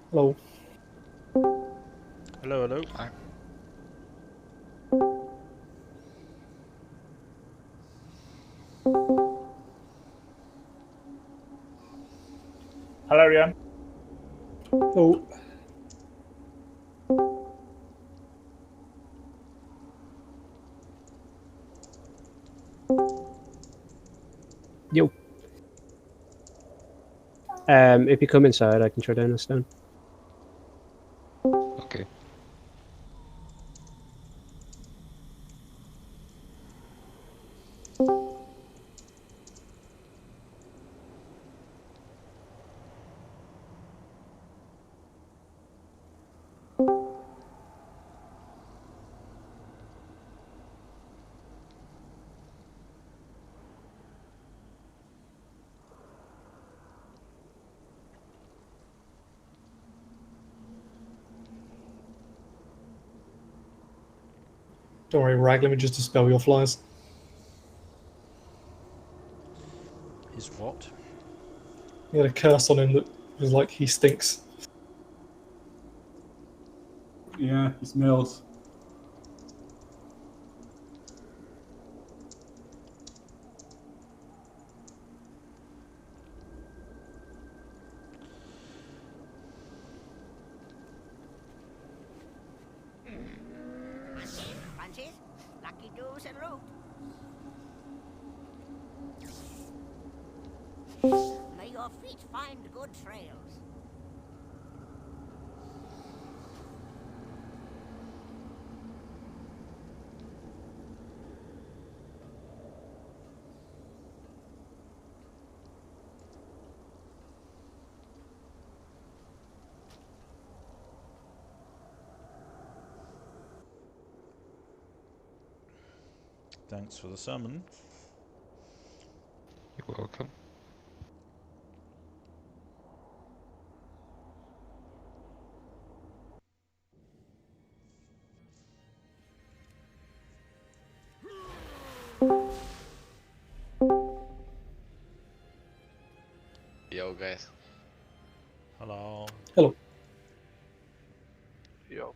Hello. Hello, hello. Hi. Hello, Rian. Oh, yo. If you come inside, I can throw down a stone. Okay. Don't worry, Rag, let me just dispel your flies. Is what? He had a curse on him that was like he stinks. Yeah, he smells. Punches, lucky doos and root. May your feet find good trails. Thanks for the summon. You're welcome. Yo, guys. Hello. Hello. Yo.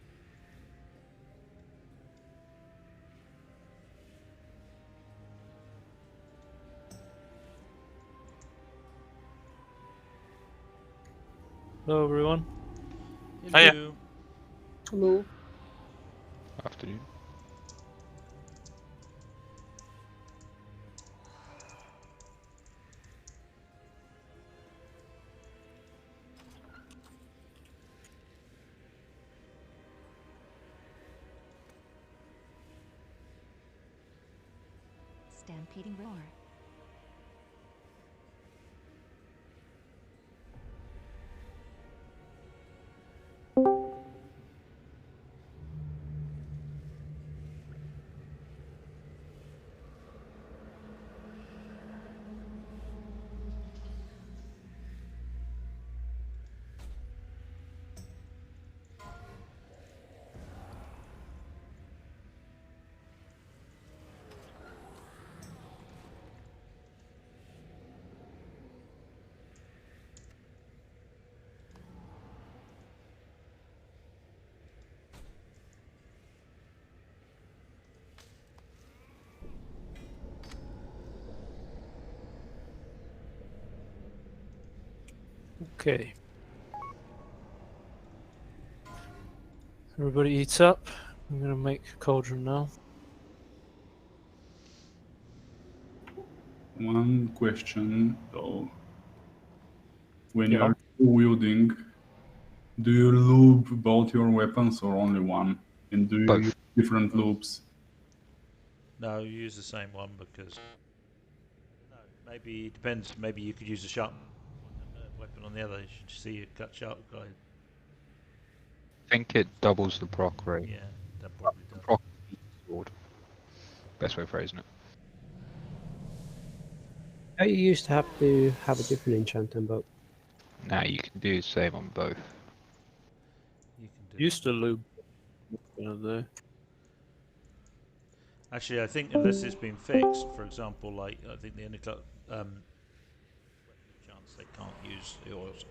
Hello, everyone. Hello. Hiya. Hello. Afternoon. Stampeding roar. Okay. Everybody eats up. I'm gonna make a cauldron now. One question though. When you Yeah. are wielding, do you lube both your weapons or only one? And do you use Both. different loops? No, you use the same one because. No, maybe it depends. Maybe you could use a sharp weapon on the other. You should see a cut sharp guy. I think it doubles the proc rate. Yeah, that probably does. Proc sword. Best way of phrasing it. I used to have a different enchant on both. Now you can do the same on both. You can do. Used to lube. There. Actually, I think unless it's been fixed, for example, like I think the only weapon chance they can't use the oils.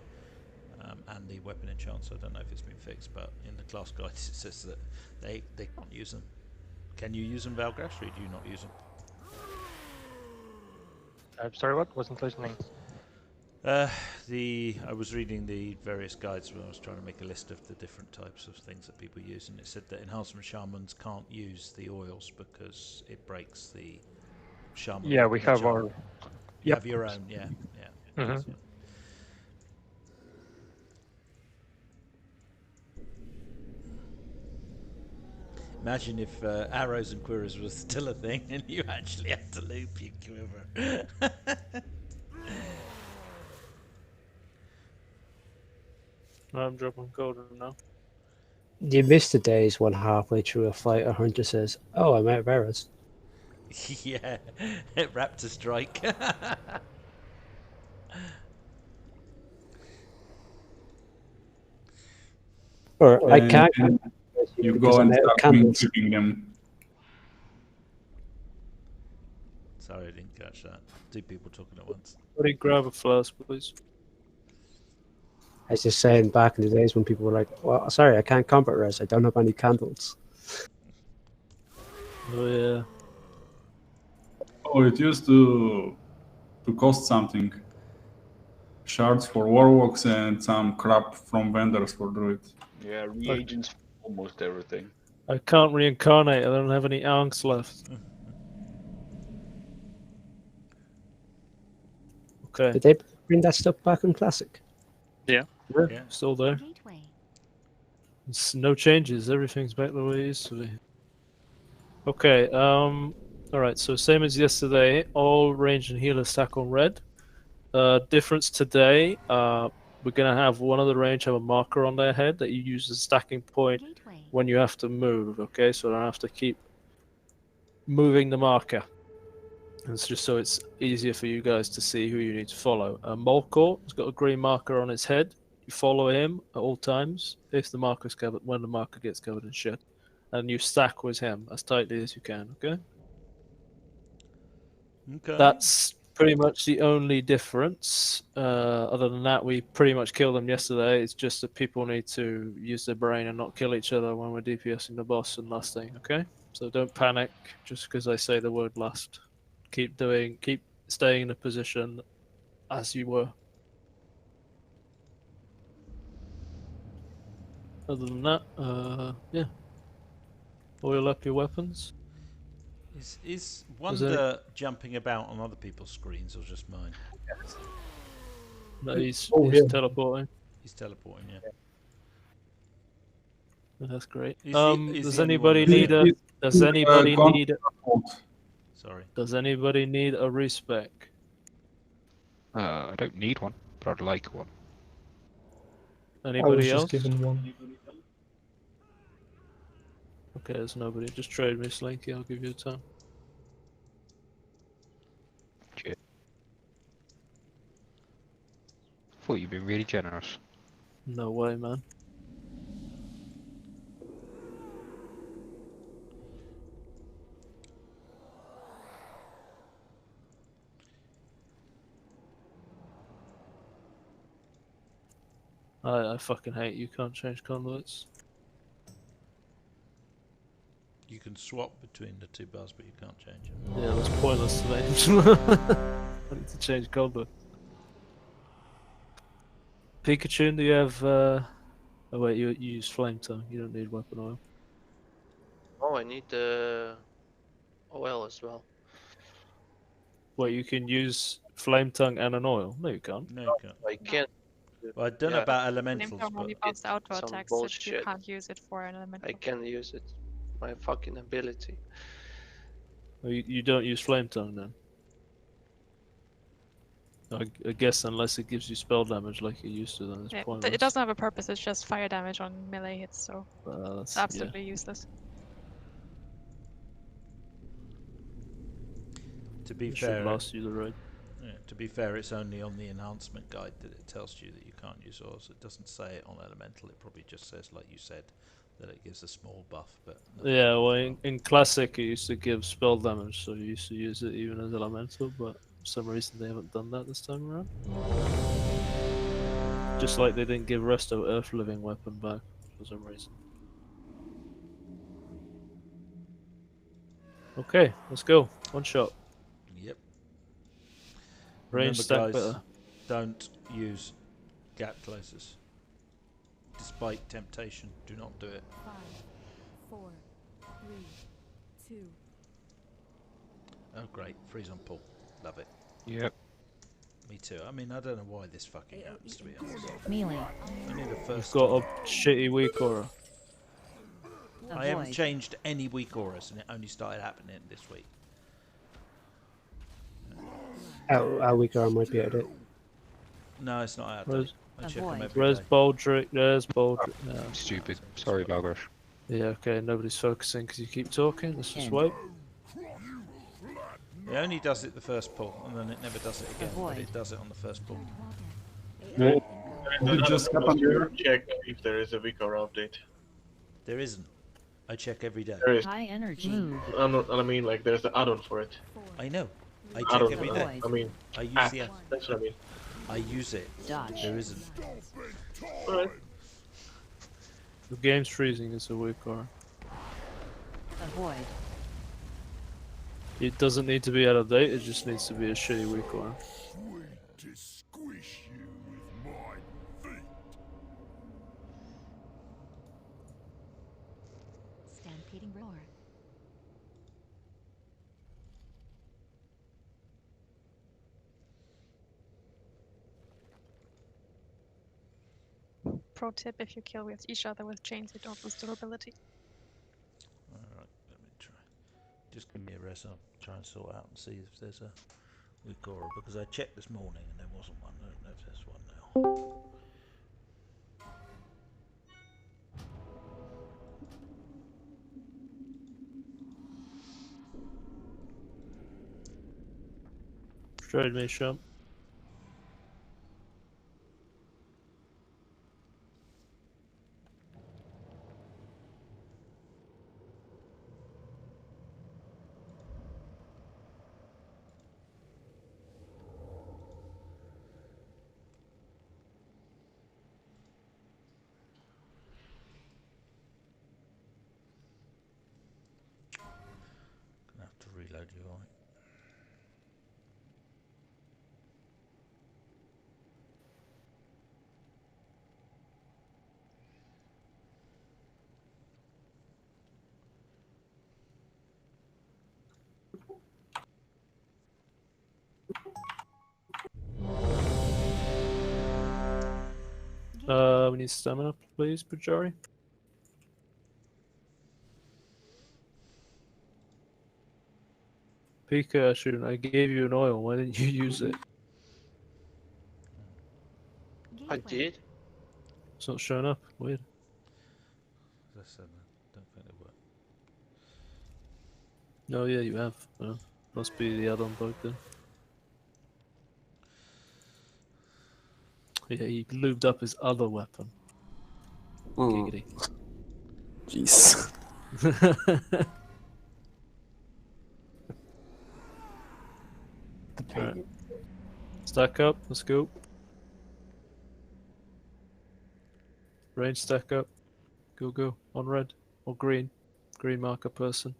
and the weapon enchants. I don't know if it's been fixed, but in the class guides it says that they can't use them. Can you use them, Valgrash, or do you not use them? I'm sorry, what? Wasn't listening. I was reading the various guides when I was trying to make a list of the different types of things that people use, and it said that enhancement shamans can't use the oils because it breaks the shaman. Yeah, we have charm. our. You Yep. have your own, yeah. Mhm. Yeah. Imagine if arrows and queries was still a thing and you actually had to loop your quiver. I'm dropping cauldron now. You miss the days when halfway through a fight a hunter says, "Oh, I'm out of arrows." Yeah, raptor strike. Or I And can't. You because go I'm and out of start candles. shooting them. Sorry, I didn't catch that. Two people talking at once. Somebody grab a flask, please. I was just saying back in the days when people were like, "Well, sorry, I can't combat res. I don't have any candles." Oh yeah. Oh, it used to cost something. Shards for warlocks and some crap from vendors for druids. Yeah, reagents for almost everything. I can't reincarnate. I don't have any angst left. Okay. Did they bring that stuff back in Classic? Yeah. Yeah. Still there. Gateway. It's no changes. Everything's back the way it used to be. Okay. All right. So same as yesterday. All range and healer stack on red. Difference today. We're gonna have one of the range have a marker on their head that you use as a stacking point Gateway. when you have to move. Okay. So I don't have to keep moving the marker. And it's just so it's easier for you guys to see who you need to follow. Molkor has got a green marker on its head. You follow him at all times if the marker's covered, when the marker gets covered in shit. And you stack with him as tightly as you can, okay? Okay. That's pretty much the only difference. Other than that, we pretty much killed them yesterday. It's just that people need to use their brain and not kill each other when we're DPSing the boss and lasting, okay? So don't panic just because I say the word last. Keep staying in a position as you were. Other than that, yeah. Oil up your weapons. Is Wonder jumping about on other people's screens or just mine? No, he's yeah. teleporting. He's teleporting, yeah. That's great. Is he Does the only anybody one? need a? Does anybody need? Sorry. Does anybody need a respec? I don't need one, but I'd like one. I was Anybody just else? given one. Okay, there's nobody. Just trade me, Slinky. I'll give you a time. Cheers. Thought you'd been really generous. No way, man. I fucking hate you can't change conduits. You can swap between the two bars, but you can't change them. Yeah, that's pointless to me. I need to change conduit. Pikachu, do you have oh wait, you use flame tongue, you don't need weapon oil. Oh, I need the oil as well. Wait, you can use flame tongue and an oil? No, you can't. No, you can't. I can't. Well, I don't know Yeah. about Flame elementals, tongue only but buffs auto some attacks, so you bullshit. can't use it for an elemental. I can use it. My fucking ability. Oh, you don't use flame tongue then? I guess unless it gives you spell damage like it used to, then it's Yeah, pointless. it doesn't have a purpose, it's just fire damage on melee hits, so That's, it's absolutely useless. to be It should fair, last you the raid. yeah, to be fair, it's only on the enhancement guide that it tells you that you can't use oils. It doesn't say it on elemental. It probably just says, like you said, that it gives a small buff. But nothing Yeah, else. well, in classic it used to give spell damage, so you used to use it even as elemental, but for some reason they haven't done that this time around. Just like they didn't give Resto Earth Living weapon back for some reason. Okay, let's go. One shot. Yep. Range Remember, stack guys, better. don't use gap closers. Despite temptation, do not do it. 5, 4, 3, 2. Oh great, freeze on pull. Love it. Yep. Me too. I mean, I don't know why this fucking happens, to be honest. Melee. Only the You've first got a time. shitty weak aura. I haven't changed any weak auras, and it only started happening this week. Our weak arm might be out of it. No, it's not out Res- date. I check them every Res day. Baldric, there's Baldric. No. I'm stupid. Sorry, Valgrish. Yeah, okay, nobody's focusing because you keep talking. Let's just wait. It only does it the first pull, and then it never does it again. But it does it on the first pull. Did it just happen here? Check if there is a weak aura update. There isn't. I check every day. There is. High energy. I mean, like, there's the add-on for it. I know. I I check don't every know. day. I mean, I use app. the app. That's what I mean. I use it. Dodge. There isn't. Alright. The game's freezing is a weak aura. Avoid. It doesn't need to be out of date, it just needs to be a shitty weak aura. Stampeding roar. Pro tip: if you kill with each other with chains, you don't lose durability. Alright, let me try. Just give me a res. I'll try and sort out and see if there's a weak aura, because I checked this morning and there wasn't one. I don't know if there's one now. Trade me, Shump. Gonna have to reload you, alright? We need stamina, please, Pujari. Pika, I gave you an oil, why didn't you use it? I did. It's not showing up, weird. As I said, I don't think it worked. No, yeah, you have. Must be the add-on bug then. Yeah, he lubed up his other weapon. Giggity. Jeez. Right. Stack up, let's go. Range stack up. Go, go. On red. Or green. Green marker person.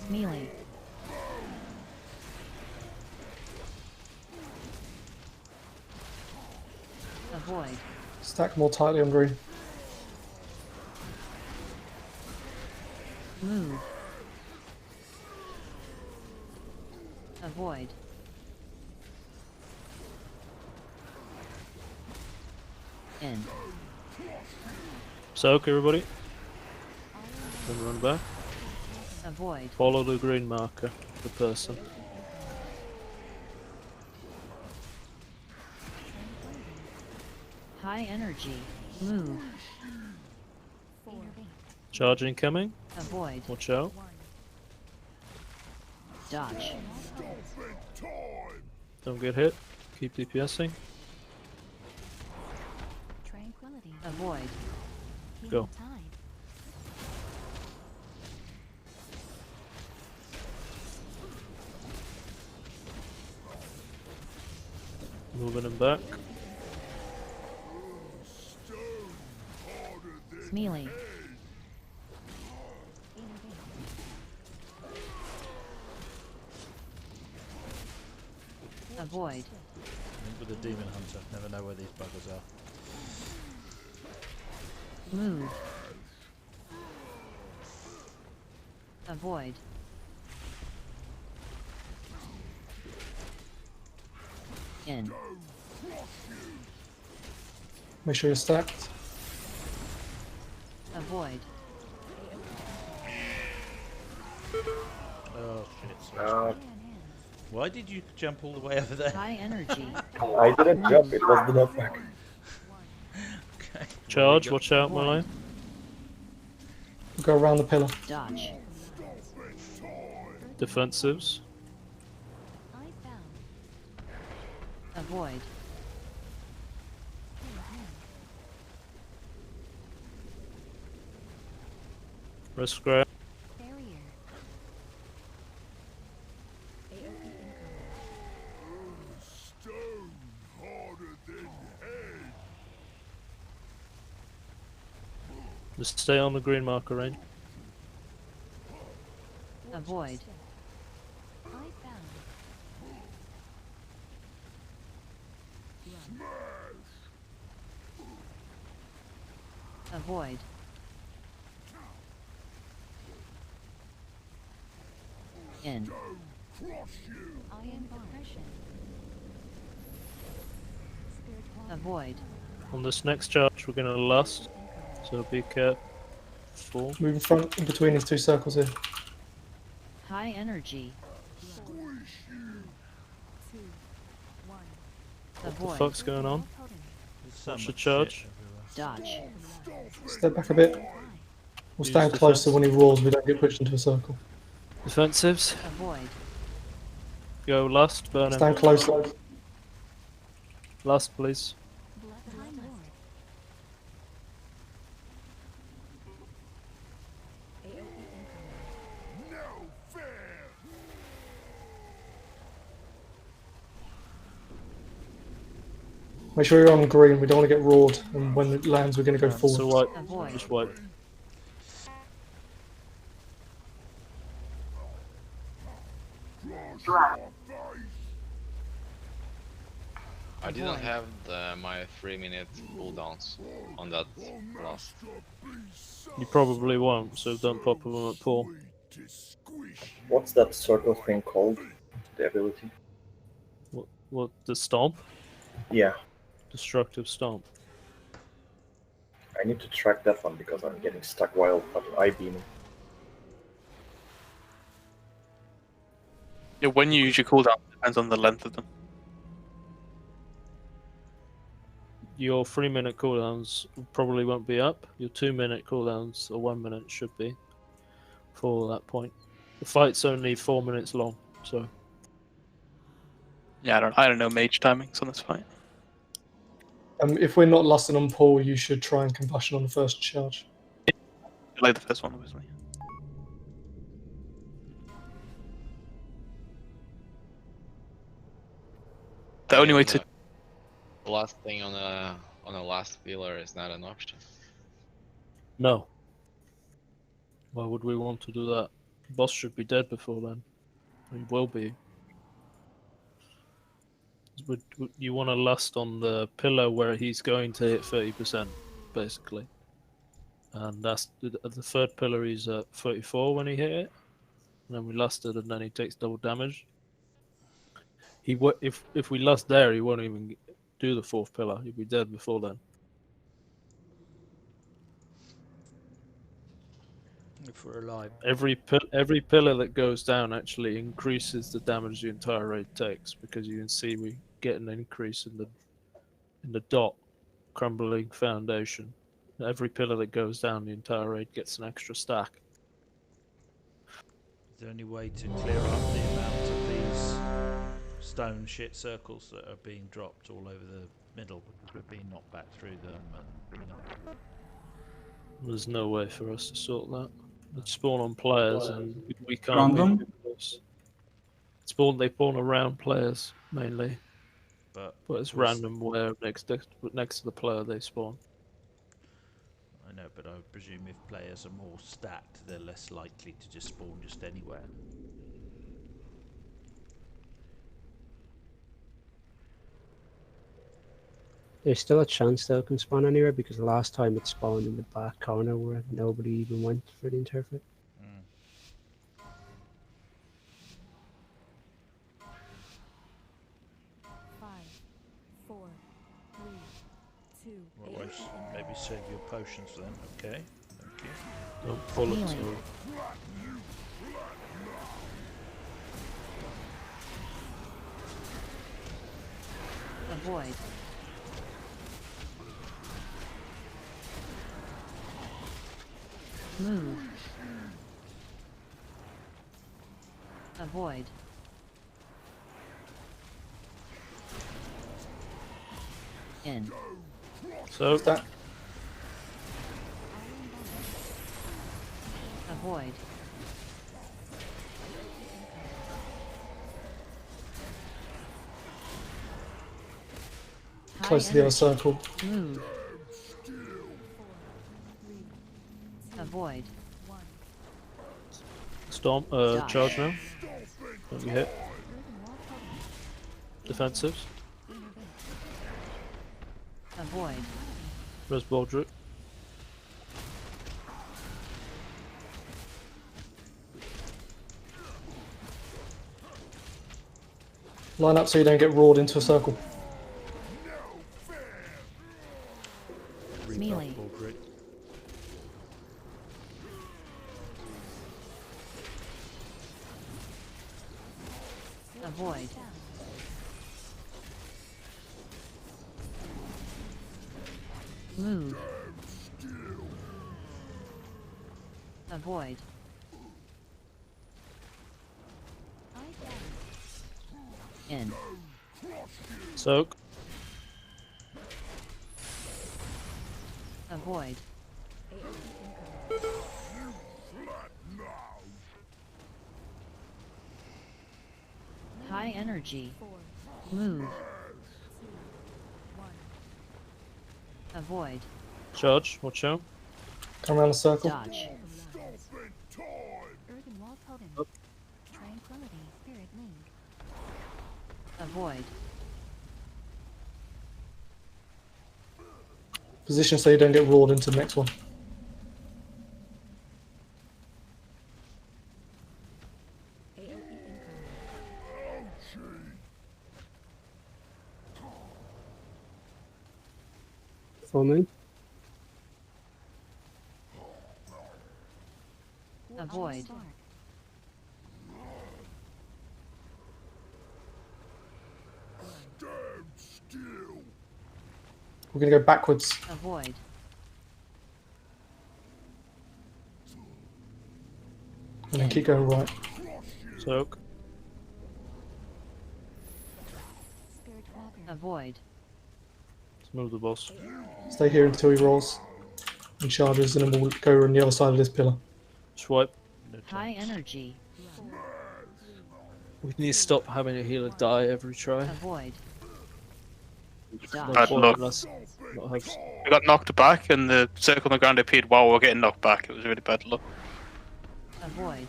Melee. Avoid. Stack more tightly on green. Move. Avoid. End. Soak, everybody. Then run back. Avoid. Follow the green marker, the person. High energy. Move. Charge incoming. Avoid. Watch out. Dodge. Don't get hit. Keep DPSing. Tranquility. Avoid. Go. Tide. Moving him back. Melee. Avoid. With the demon hunter, never know where these buggers are. Move. Avoid. In. Make sure you're stacked. Avoid. Oh shit. Why did you jump all the way over there? High energy. I didn't jump, it was the knockback. Okay. Charge, watch out, Malay. Go around the pillar. Dodge. Defensives. Avoid. Risk grab. Just stay on the green marker range. Avoid. Avoid. In. Avoid. On this next charge, we're going to lust, so be careful. Move in front, in between these two circles here. High energy. What the Avoid. fuck's going on? So Watch the much charge. shit Dodge. Step back a bit. We'll Use stand defense. closer when he roars, we don't get pushed into a circle. Defensives. Avoid. Go lust, burn him. Stand close. Lust, please. Make sure you're on green, we don't want to get roared, and when it lands we're going to go forward. So wipe. Avoid. Just wipe. I didn't have my 3-minute cooldowns on that last. You probably won't, so don't pop them at Paul. What's that circle thing called? The ability? What, the stomp? Yeah. Destructive stomp. I need to track that one because I'm getting stuck while I beaming. Yeah, when you use your cooldown depends on the length of them. Your 3-minute cooldowns probably won't be up. Your 2-minute cooldowns or 1 minute should be for that point. The fight's only 4 minutes long, so. Yeah, I don't know mage timings on this fight. If we're not lusting on Paul, you should try and combustion on the first charge. Like the first one, obviously. The only way to The last thing on a last pillar is not an option. No. Why would we want to do that? The boss should be dead before then. He will be. You want to lust on the pillar where he's going to hit 30%, basically. And that's the third pillar. He's at 34 when he hit it. And then we lusted, and then he takes double damage. If we lust there, he won't even do the fourth pillar. He'll be dead before then. If we're alive. Every pillar that goes down actually increases the damage the entire raid takes, because you can see we get an increase in the dot crumbling foundation. Every pillar that goes down, the entire raid gets an extra stack. Is there any way to clear up the amount of these stone shit circles that are being dropped all over the middle because we're being knocked back through them? And you know. There's no way for us to sort that. They spawn on players, and we can't. Random? They spawn around players mainly, but it's random where next to the player they spawn. I know, but I would presume if players are more stacked, they're less likely to just spawn just anywhere. There's still a chance that it can spawn anywhere because the last time it spawned in the back corner where nobody even went for the interpret. Well, maybe save your potions then. Okay, thank you. Don't pull it through. Avoid. Move. Avoid. In. So that. Avoid. Close to the other circle. Move. Avoid. Storm, charge now. Don't be hit. Defensives. Avoid. Res Baldrick. Line up so you don't get roared into a circle. Melee. Avoid. Move. Avoid. In. Soak. Avoid. High energy. Move. Avoid. Charge. Watch out. Come around the circle. Dodge. Earthen wall totem. Up. Tranquility, spirit link. Avoid. Position so you don't get roared into the next one. Full moon. Avoid. We're going to go backwards. Avoid. And then keep going right. Soak. Avoid. Let's move the boss. Stay here until he rolls and charges, and then we'll go on the other side of this pillar. Swipe. High energy. We need to stop having a healer die every try. Avoid. No Bad point luck. unless not have... We got knocked back, and the circle on the ground appeared while we were getting knocked back. It was really bad luck. Avoid.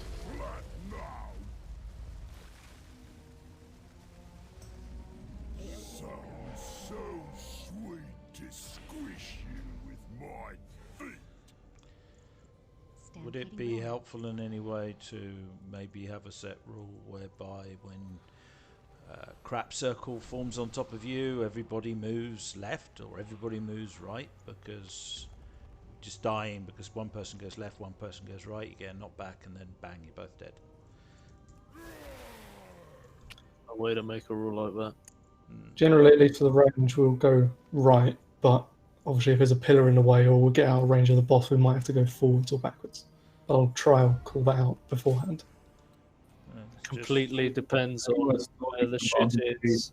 Would it be helpful in any way to maybe have a set rule whereby when crap circle forms on top of you, everybody moves left or everybody moves right? Because just dying because one person goes left, one person goes right, you get knocked back, and then bang, you're both dead. A way to make a rule like that. Generally, at least for the range, we'll go right, but obviously if there's a pillar in the way or we'll get out of range of the boss, we might have to go forwards or backwards. I'll try and call that out beforehand. completely depends on where the shit is.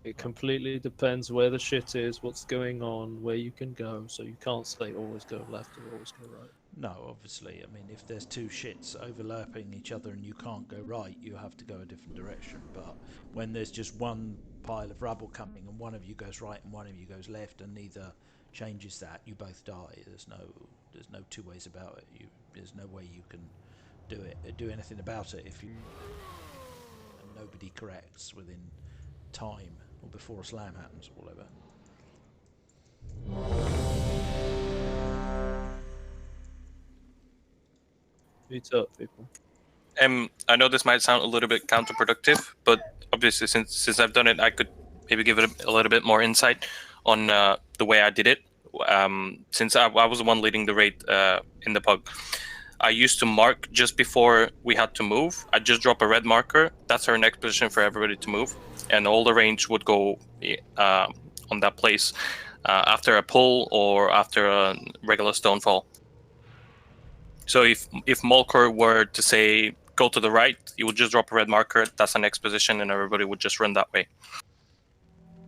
It completely depends where the shit is, what's going on, where you can go. So you can't say always go left or always go right. No, obviously. I mean, if there's two shits overlapping each other and you can't go right, you have to go a different direction. But when there's just one pile of rubble coming and one of you goes right and one of you goes left and neither changes that, you both die. There's no two ways about it. There's no way you can do anything about it if you and nobody corrects within time or before a slam happens or whatever. Meet up, people. I know this might sound a little bit counterproductive, but obviously since I've done it, I could maybe give it a little bit more insight on the way I did it. Since I was the one leading the raid in the pug, I used to mark just before we had to move. I just drop a red marker. That's our next position for everybody to move, and all the range would go on that place after a pull or after a regular stonefall. So if Molkor were to say go to the right, he would just drop a red marker. That's the next position, and everybody would just run that way.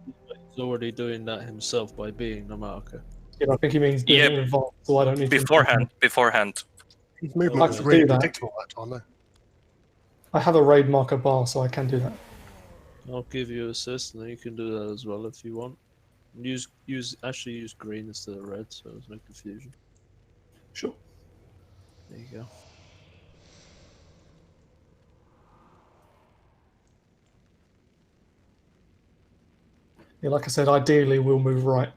He's already doing that himself by being the marker. Yeah, I think he means doing it in advance, so I don't need beforehand. His movement I was can really do that. predictable that time, though. I have a raid marker bar, so I can do that. I'll give you assist, and then you can do that as well if you want. Use green instead of red, so there's no confusion. Sure. There you go. Yeah, like I said, ideally we'll move right.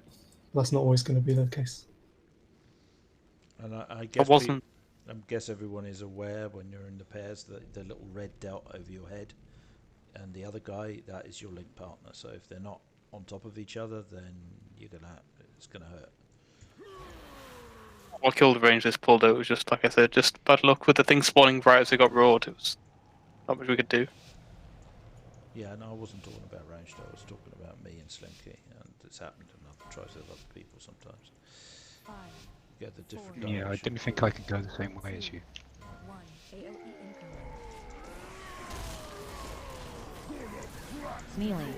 That's not always going to be the case. And I guess I guess everyone is aware when you're in the pairs that the little red dot over your head and the other guy, that is your link partner. So if they're not on top of each other, then it's gonna hurt. What killed the range this pulled out was just, like I said, just bad luck with the thing spawning right as we got roared. It was not much we could do. Yeah, no, I wasn't talking about ranged. I was talking about me and Slinky, and it's happened in other tries with other people sometimes. You get the different. Yeah, I didn't think I could go the same way as you. Melee.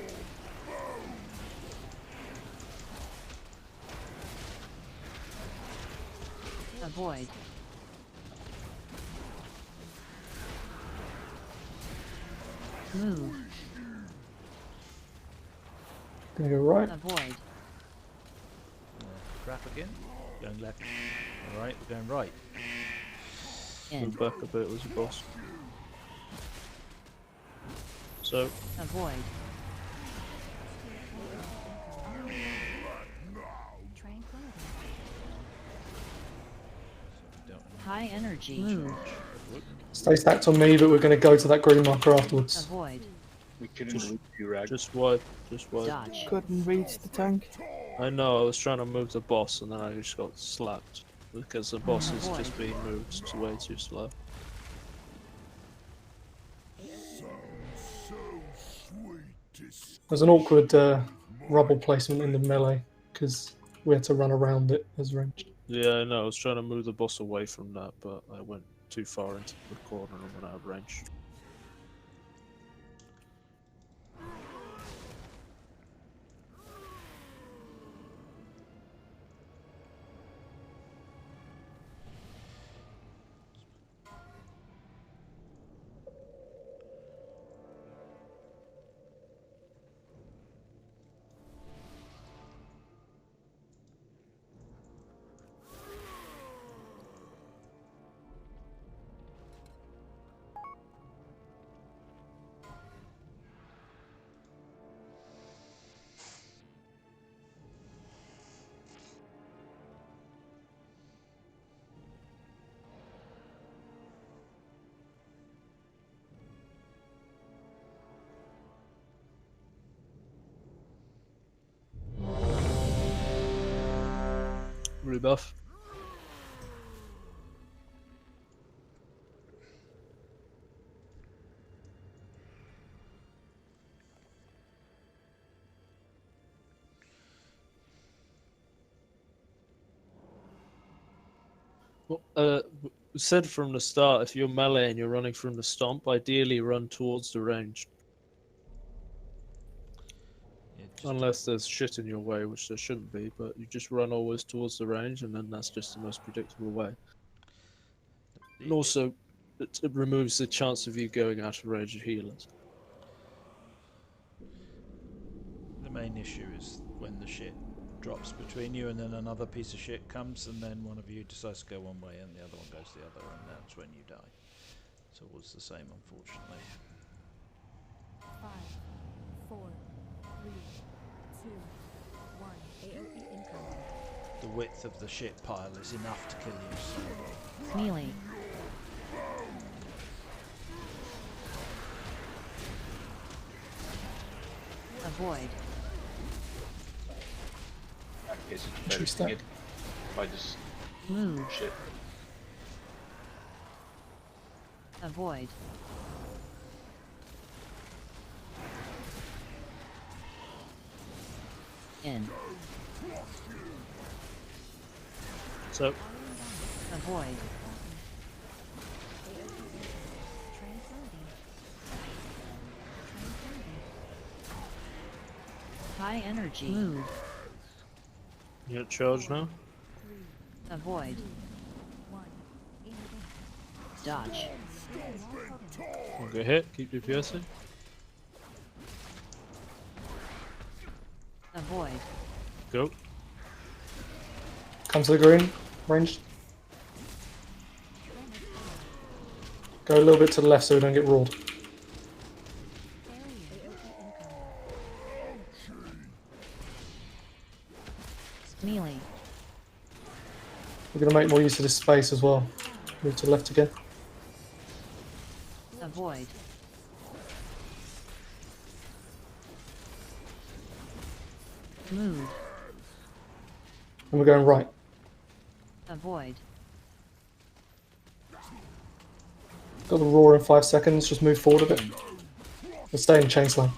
Avoid. Move. Gonna go right. Avoid. Crap again. Going left. All right, we're going right. Move back a bit was a boss. So. Avoid. High energy. Move. Stay stacked on me, but we're going to go to that green marker afterwards. Avoid. We couldn't reach you, Rag. Just wipe. Dodge. Couldn't reach the tank. I know, I was trying to move the boss and then I just got slapped. Because the boss is just being moved way too slow. There's an awkward rubble placement in the melee, because we had to run around it as ranged. Yeah, I know, I was trying to move the boss away from that, but I went too far into the corner and went out of range. Rebuff. Well, said from the start, if you're melee and you're running from the stomp, ideally run towards the range. Unless there's shit in your way, which there shouldn't be, but you just run always towards the range, and then that's just the most predictable way. And also, it removes the chance of you going out of range of healers. The main issue is when the shit drops between you and then another piece of shit comes and then one of you decides to go one way and the other one goes the other and that's when you die. It's always the same, unfortunately. 5, 4, 3, 2, 1. AOE incoming. The width of the shit pile is enough to kill you. So. Melee. Avoid. I guess it's better to get by this Move. shit. Avoid. In. So. Avoid. High energy. Move. You got charge now? Avoid. Dodge. Go hit, keep DPSing. Avoid. Go. Come to the green, ranged. Go a little bit to the left so we don't get rolled. Melee. We're going to make more use of this space as well. Move to the left again. Avoid. Move. And we're going right. Avoid. Got the roar in 5 seconds, just move forward a bit. We'll stay in chain slam.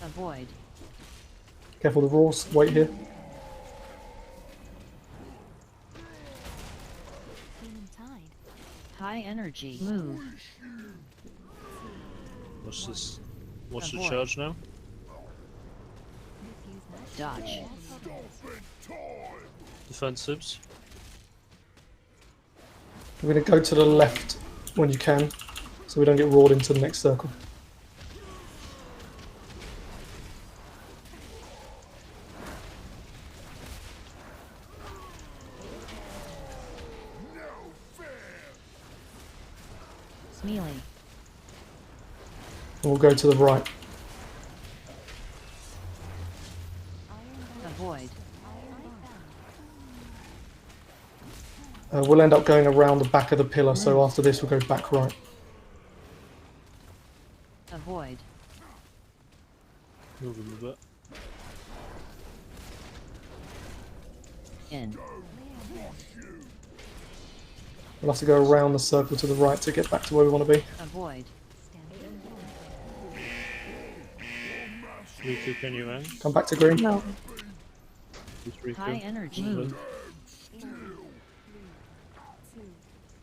Avoid. Careful the roars, wait here. High energy. Move. What's this? What's the Avoid. charge now? Dodge. Defensives. We're going to go to the left when you can, so we don't get roared into the next circle. Melee. And we'll go to the right. Avoid. We'll end up going around the back of the pillar, so after this we'll go back right. Avoid. Move him a bit. In. We'll have to go around the circle to the right to get back to where we want to be. Avoid. Riku, can you hang? Come back to green. No. Just Riku. High energy. Move.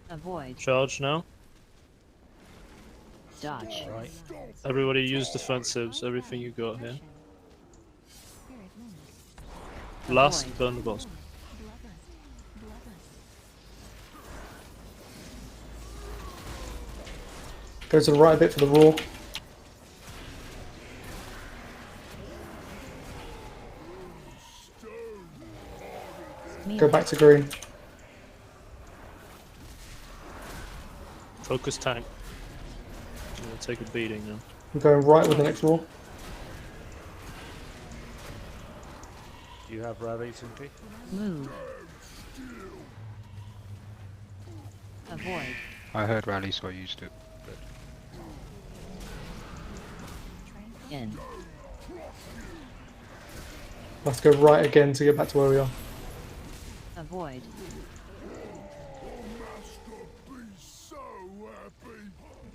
Avoid. Charge now. Dodge. Right. Everybody use defensives, everything you got here. Last, burn the boss. Go to the right a bit for the roar. Go back to green. Focus tank. I'm gonna take a beating now. We're going right with the next roar. Do you have rally, Simpy? Move. Avoid. I heard rally, so I used it. In. We'll have to go right again to get back to where we are. Avoid.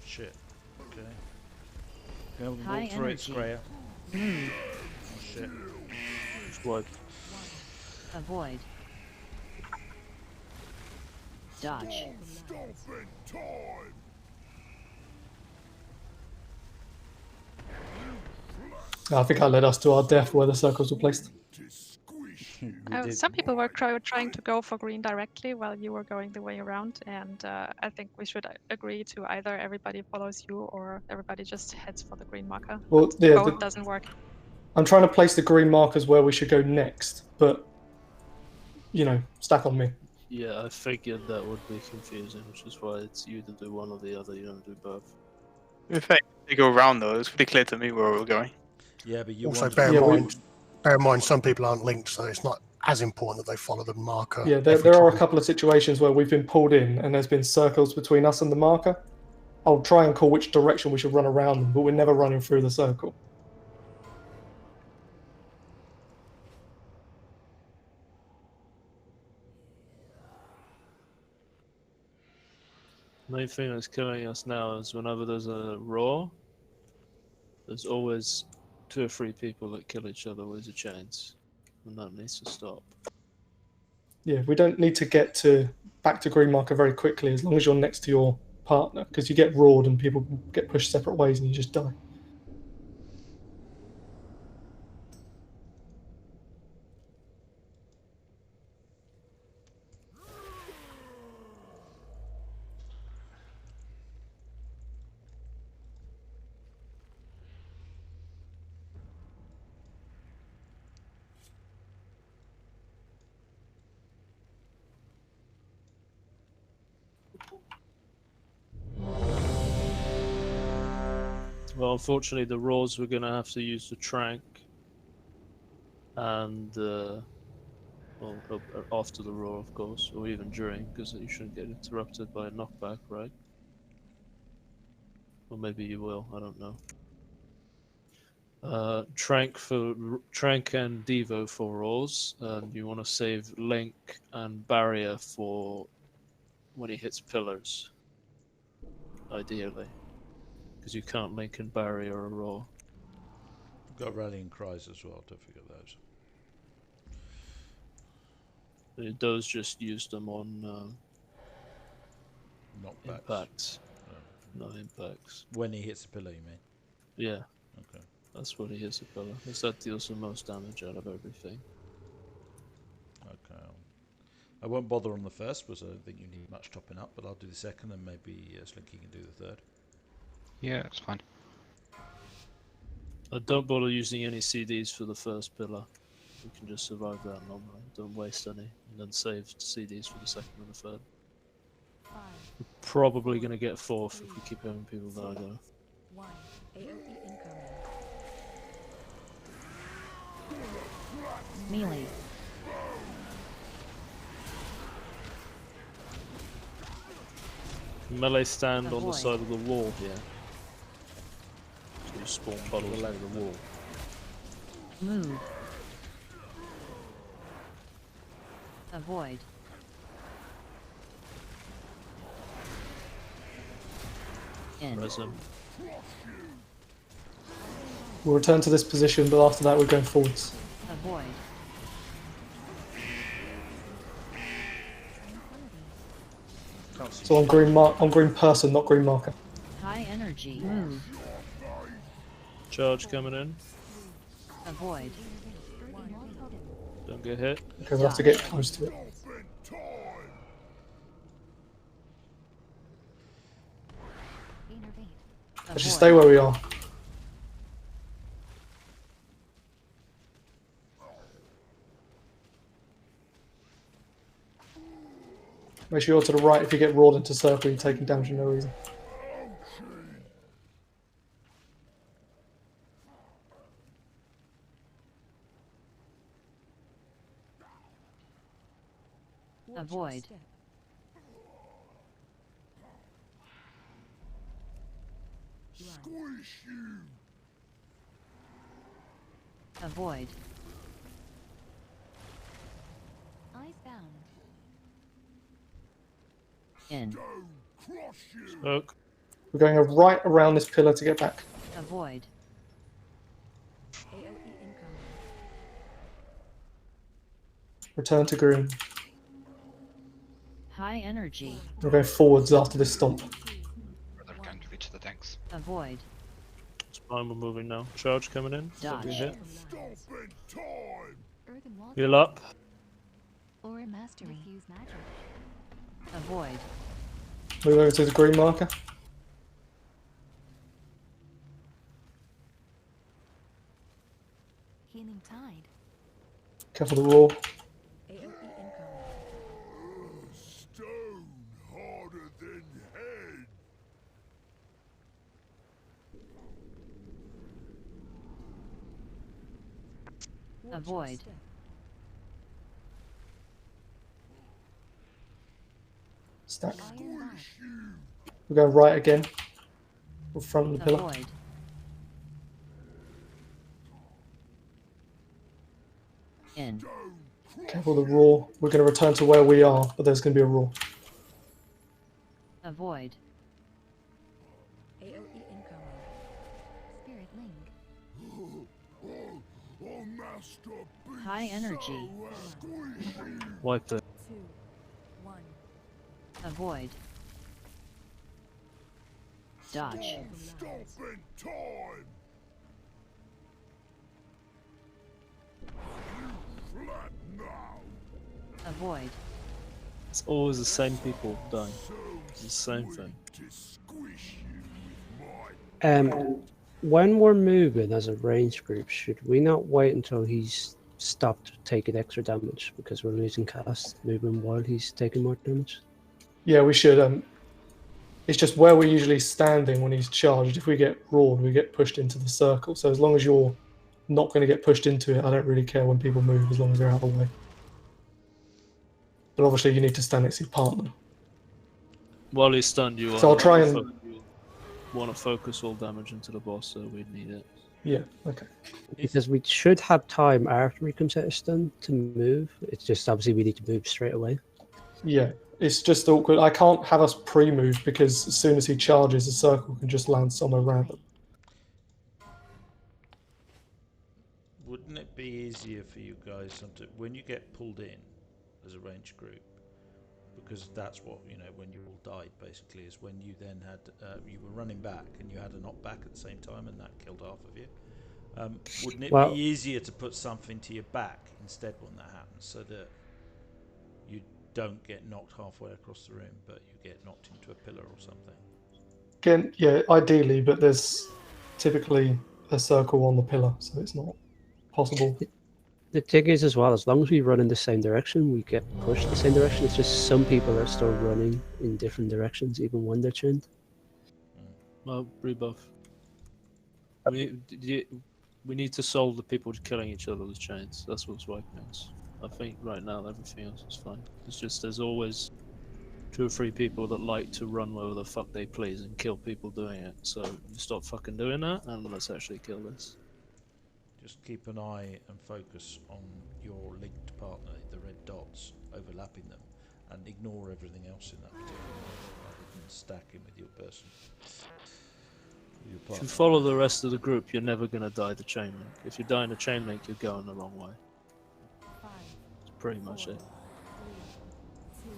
Shit. Okay. Go High walk through it, energy. Scraya. Move. Oh, shit. Squad. Avoid. Dodge. I think I led us to our death where the circles were placed. Some people were trying to go for green directly while you were going the way around, and I think we should agree to either everybody follows you or everybody just heads for the green marker. Well, But yeah, both doesn't work. I'm trying to place the green markers where we should go next, but, you know, stack on me. Yeah, I figured that would be confusing, which is why it's you to do one or the other. You don't do both. If they go around though, it's pretty clear to me where we're going. Yeah, but you Also, want bear in mind, some people aren't linked, so it's not as important that they follow the marker. Yeah, there are a couple of situations where we've been pulled in and there's been circles between us and the marker. I'll try and call which direction we should run around them, but we're never running through the circle. The main thing that's killing us now is whenever there's a roar, there's always 2 or 3 people that kill each other with the chains, and that needs to stop. Yeah, we don't need to get back to green marker very quickly as long as you're next to your partner, because you get roared and people get pushed separate ways and you just die. Well, unfortunately, the roars we're going to have to use to trank, and well, after the roar, of course, or even during, because you shouldn't get interrupted by a knockback, right? Or maybe you will. I don't know. Trank and Devo for roars, and you want to save Link and Barrier for when he hits pillars, ideally. Because you can't link in barrier or roar. We've got rallying cries as well, don't forget those. It does just use them on Knockbacks. Impacts. Not impacts. When he hits a pillar, you mean? Yeah. Okay. That's what he hits a pillar. Because that deals the most damage out of everything. Okay. I won't bother on the first because I don't think you need much topping up, but I'll do the second and maybe Slinky can do the third. Yeah, it's fine. I don't bother using any CDs for the first pillar. We can just survive that normally. Don't waste any. And then save CDs for the second and the third. We're probably going to get fourth if we keep having people die though. 1. AOE incoming. Melee. Melee stand on the Avoid. side of the wall here. So you spawn puddles over the wall. Move. Avoid. In. Res them. We'll return to this position, but after that we're going forwards. Avoid. So on green person, not green marker. High energy. Move. Charge coming in. Avoid. Don't get hit. Okay, we'll have to get close to it. Actually, stay where we are. Make sure you're to the right if you get roared into circle, you're taking damage for no reason. Avoid. Avoid. Icebound. In. Smoke. We're going right around this pillar to get back. Avoid. AOE incoming. Return to green. High High energy. We'll go forwards after this stomp. They're going to reach the tanks. Avoid. It's fine, we're moving now. Charge coming in. Dodge. Hit. Earthen wall Heal up. or mastery. Diffuse magic. Avoid. Move over to the green marker. Healing tide. Careful the roar. AOE incoming. Stone harder than head. Avoid. Stack. Iron bar. We're going right again. We're front of the pillar. Avoid. In. Careful the roar. We're going to return to where we are, but there's going to be a roar. Avoid. AOE incoming. Spirit link. High energy. Wipe it. 2, 1. Avoid. Dodge. Stopping time. Flat now. Avoid. It's always the same people dying. It's the same thing. When we're moving as a range group, should we not wait until he's stopped taking extra damage because we're losing cast moving while he's taking more damage? Yeah, we should. It's just where we're usually standing when he's charged. If we get roared, we get pushed into the circle. So as long as you're not going to get pushed into it, I don't really care when people move as long as they're out of the way. But obviously you need to stand next to your partner. While he's stunned, you So I'll try and... want to focus all damage into the boss, so we'd need it. Yeah, okay. Because we should have time after he comes out of stun to move. It's just obviously we need to move straight away. Yeah, it's just awkward. I can't have us pre-move because as soon as he charges, the circle can just land somewhere random. Wouldn't it be easier for you guys when you get pulled in as a range group? Because that's what, when you all died, basically, is when you then had, you were running back and you had a knockback at the same time and that killed half of you. Wouldn't it be easier to put something to your back instead when that happens, so that you don't get knocked halfway across the room, but you get knocked into a pillar or something? Again, yeah, ideally, but there's typically a circle on the pillar, so it's not possible. The thing is as well, as long as we run in the same direction, we get pushed the same direction. It's just some people are still running in different directions, even when they're chained. Well, rebuff. We need to solve the people killing each other with chains. That's what's wiping us. I think right now everything else is fine. It's just there's always 2 or 3 people that like to run wherever the fuck they please and kill people doing it. So you stop fucking doing that and let's actually kill this. Just keep an eye and focus on your linked partner, the red dots, overlapping them, and ignore everything else in that particular order rather than stacking with your person. If you follow the rest of the group, you're never going to die the chain link. If you die in a chain link, you're going the wrong way. That's pretty much it. 3, 2,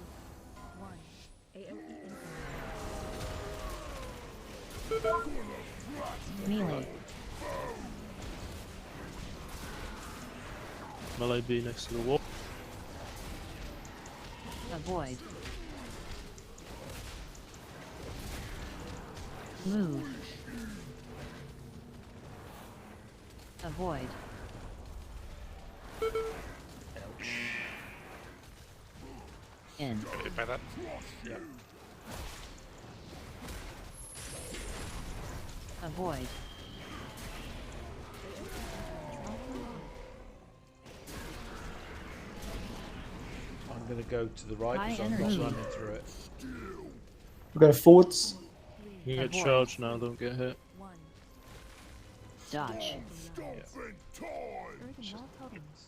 1. AOE incoming. Melee. Melee B next to the wall. Avoid. Move. Avoid. In. Hit by that? Yeah. Avoid. I'm going to go to the right because I'm not running through it. We're going forwards. You get charged now, don't get hit. Dodge. Yeah.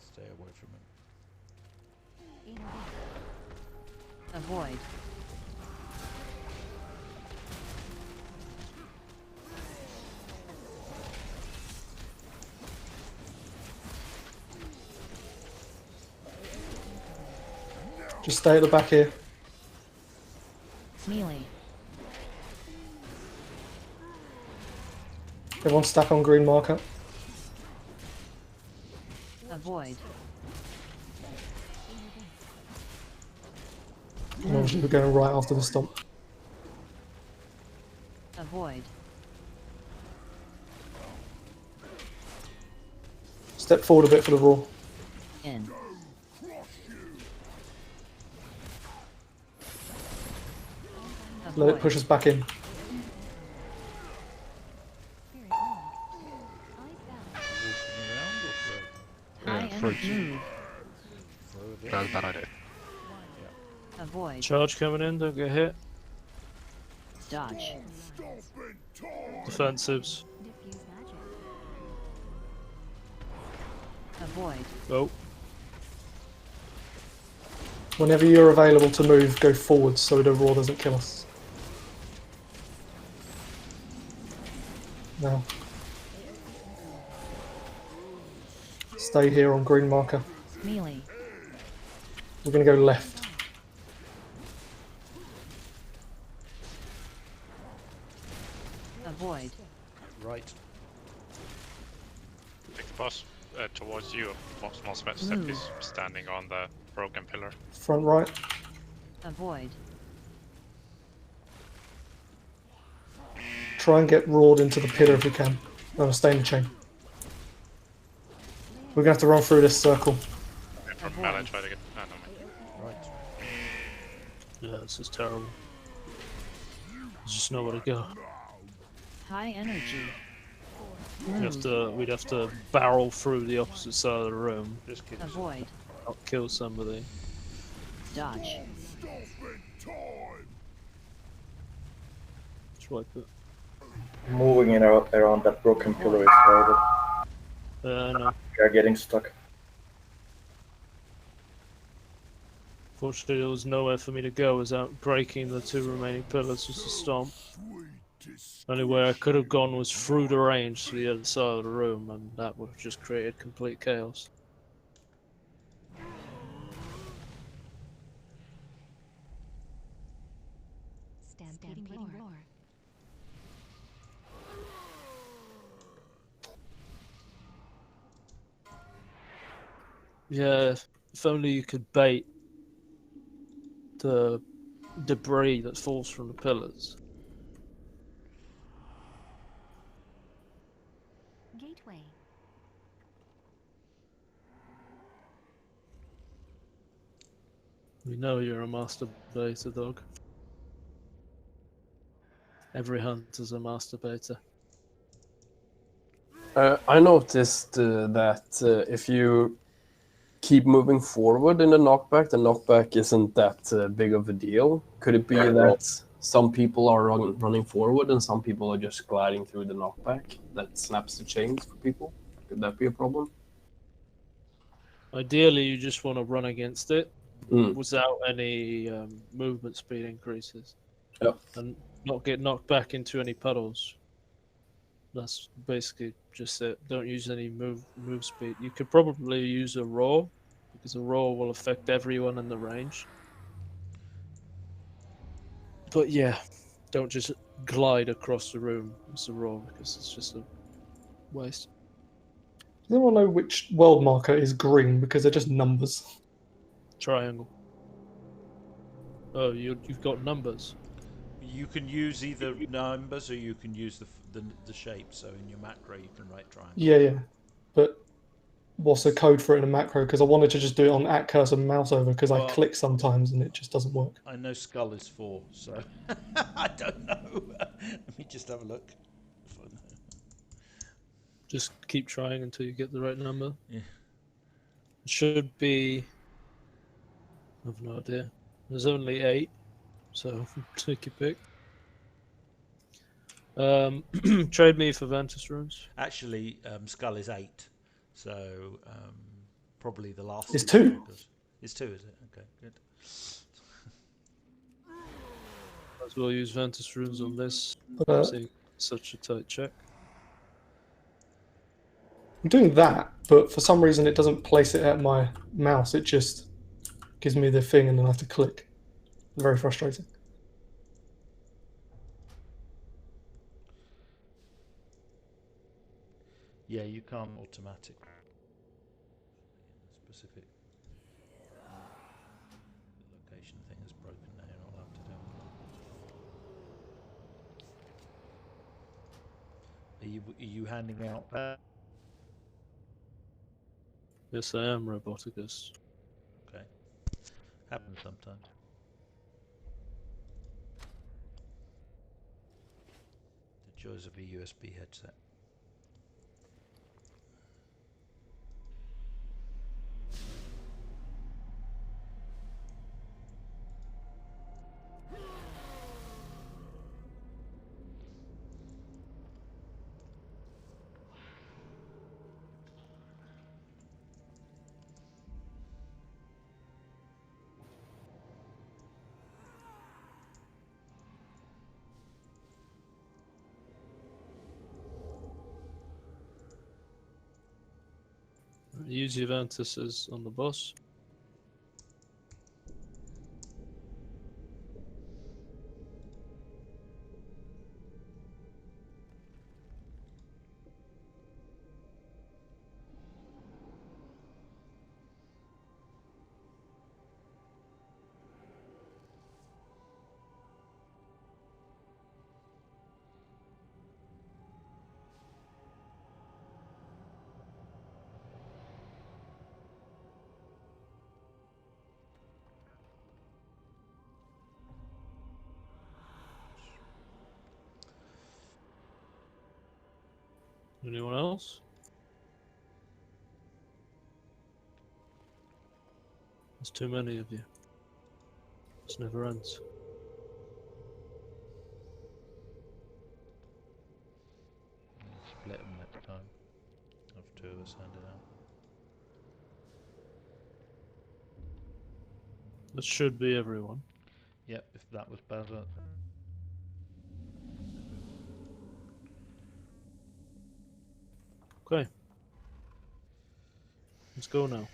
Stay away from him. Avoid. Just stay at the back here. Everyone stack on green marker. Avoid. And obviously we're going right after the stomp. Avoid. Step forward a bit for the roar. In. Let it push us back in. Move. That's a bad idea. Avoid. Charge coming in, don't get hit. Dodge. Defensives. Avoid. Oh. Whenever you're available to move, go forwards so the roar doesn't kill us. Now. Stay here on green marker. Melee. We're going to go left. Avoid. Right. Take the boss towards you. Small step is standing on the broken pillar. Front right. Avoid. Try and get roared into the pillar if we can. No, stay in the chain. We're going to have to run through this circle. From Mala, try to get. No, no, Right. Yeah, this is terrible. There's just nowhere to go. High energy. We'd have to barrel through the opposite side of the room. Avoid. Not kill somebody. Dodge. Swipe it. Moving it around that broken pillar is horrible. No. We are getting stuck. Fortunately, there was nowhere for me to go without breaking the two remaining pillars with the stomp. Only way I could have gone was through the range to the other side of the room, and that would have just created complete chaos. Stampeding floor. Yeah, if only you could bait the debris that falls from the pillars. Gateway. We know you're a master baiter, dog. Every hunter's a master baiter. I noticed that if you keep moving forward in the knockback isn't that big of a deal. Could it be that some people are running forward and some people are just gliding through the knockback that snaps the chains for people? Could that be a problem? Ideally, you just want to run against it Mm. without any movement speed increases. Yep. And not get knocked back into any puddles. That's basically just it. Don't use any move speed. You could probably use a roar, because a roar will affect everyone in the range. But yeah, don't just glide across the room with a roar, because it's just a waste. Does anyone know which world marker is green? Because they're just numbers. Triangle. Oh, you've got numbers. You can use either numbers or you can use the shape. So in your macro, you can write triangle. Yeah. But what's the code for it in a macro? Because I wanted to just do it on at cursor mouse over because I click sometimes and it just doesn't work. I know skull is 4, so I don't know. Let me just have a look. Just keep trying until you get the right number. Yeah. It should be... I've no idea. There's only 8, so take your pick. Trade me for Ventus runes. Actually, skull is 8, so probably the last. It's 2. It's 2, is it? Okay, good. Might as well use Ventus runes on this. See, such a tight check. I'm doing that, but for some reason it doesn't place it at my mouse. It just gives me the thing and then I have to click. Very frustrating. Yeah, you can't automatic. Specific location thing is broken now. You're not allowed to do it. Are you handing out? Yes, I am, Roboticus. Okay, happens sometimes. The joys of a USB headset. Use your Ventuses on the boss. Anyone else? There's too many of you. This never ends. Split them next time. Have two of us hand it out. That should be everyone. Yep, if that was better. Okay. Let's go now.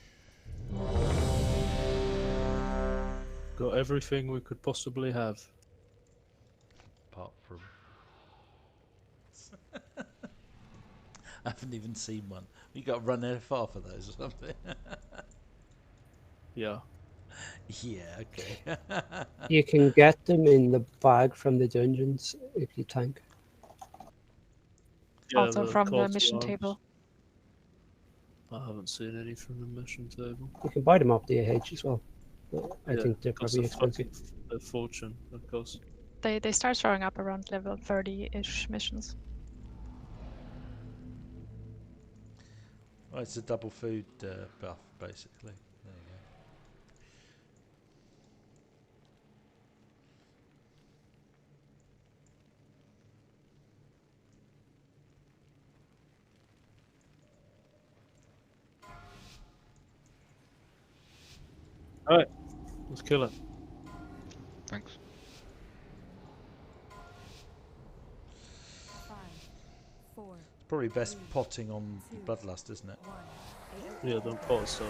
Got everything we could possibly have. Apart from... I haven't even seen one. You got to run FR for those or something. Yeah. Yeah, okay. You can get them in the bag from the dungeons if you tank. Yeah, Also from the call to mission arms. table. I haven't seen any from the mission table. You can buy them off the AH as well. But I Yeah, think they're costs probably a expensive. A fortune, of course. They start showing up around level 30-ish missions. Well, it's a double food buff, basically. There you go. Alright, let's kill it. Thanks. 5, 4. Probably best potting on Bloodlust, isn't it? Yeah, don't pause, so.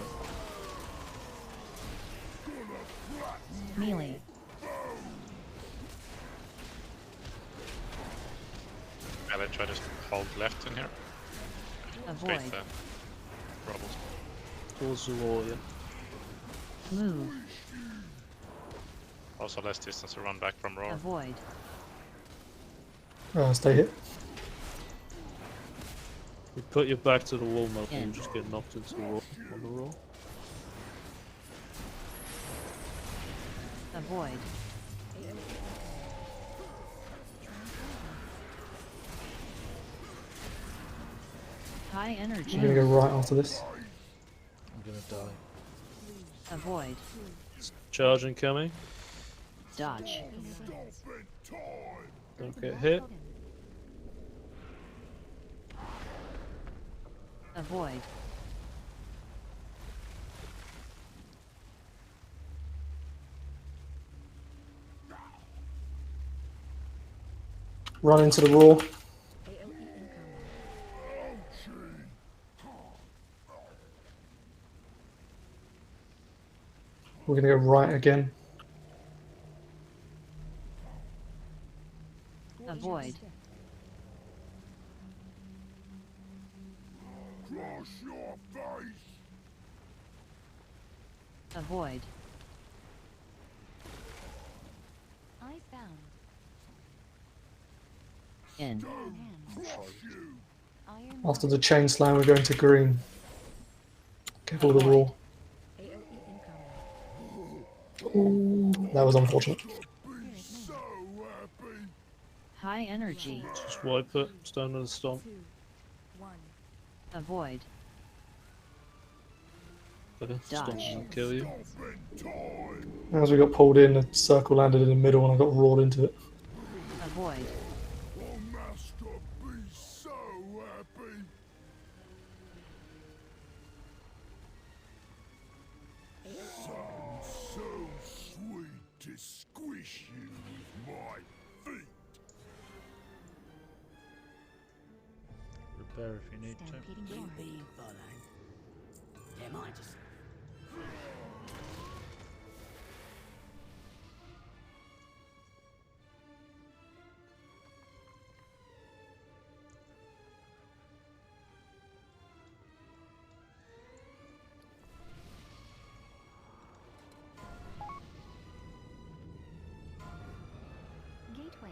Melee. Yeah, they try to hold left in here. Avoid. Straight rubbles. Towards the wall, yeah. Move. Also less distance to run back from roar. Avoid. Stay hit. You put your back to the wall, Mel, and you just get knocked into the wall on the roll. Avoid. High energy. I'm gonna go right after this. I'm gonna die. Avoid. Charge incoming. Dodge. Don't get hit. Avoid. Run into the raw. We're gonna go right again. Avoid. Cross your face. Avoid. I found. In. Iron After the chain slam, we're going to green. Careful with the raw. Ooh, that was unfortunate. High energy. Just wipe it. Stone to the stomp. Avoid. Okay, stomp will kill you. As we got pulled in, the circle landed in the middle and I got roared into it. Avoid. Master be so happy. Sounds so sweet to squish you with my feet. Repair if you need to. Gateway.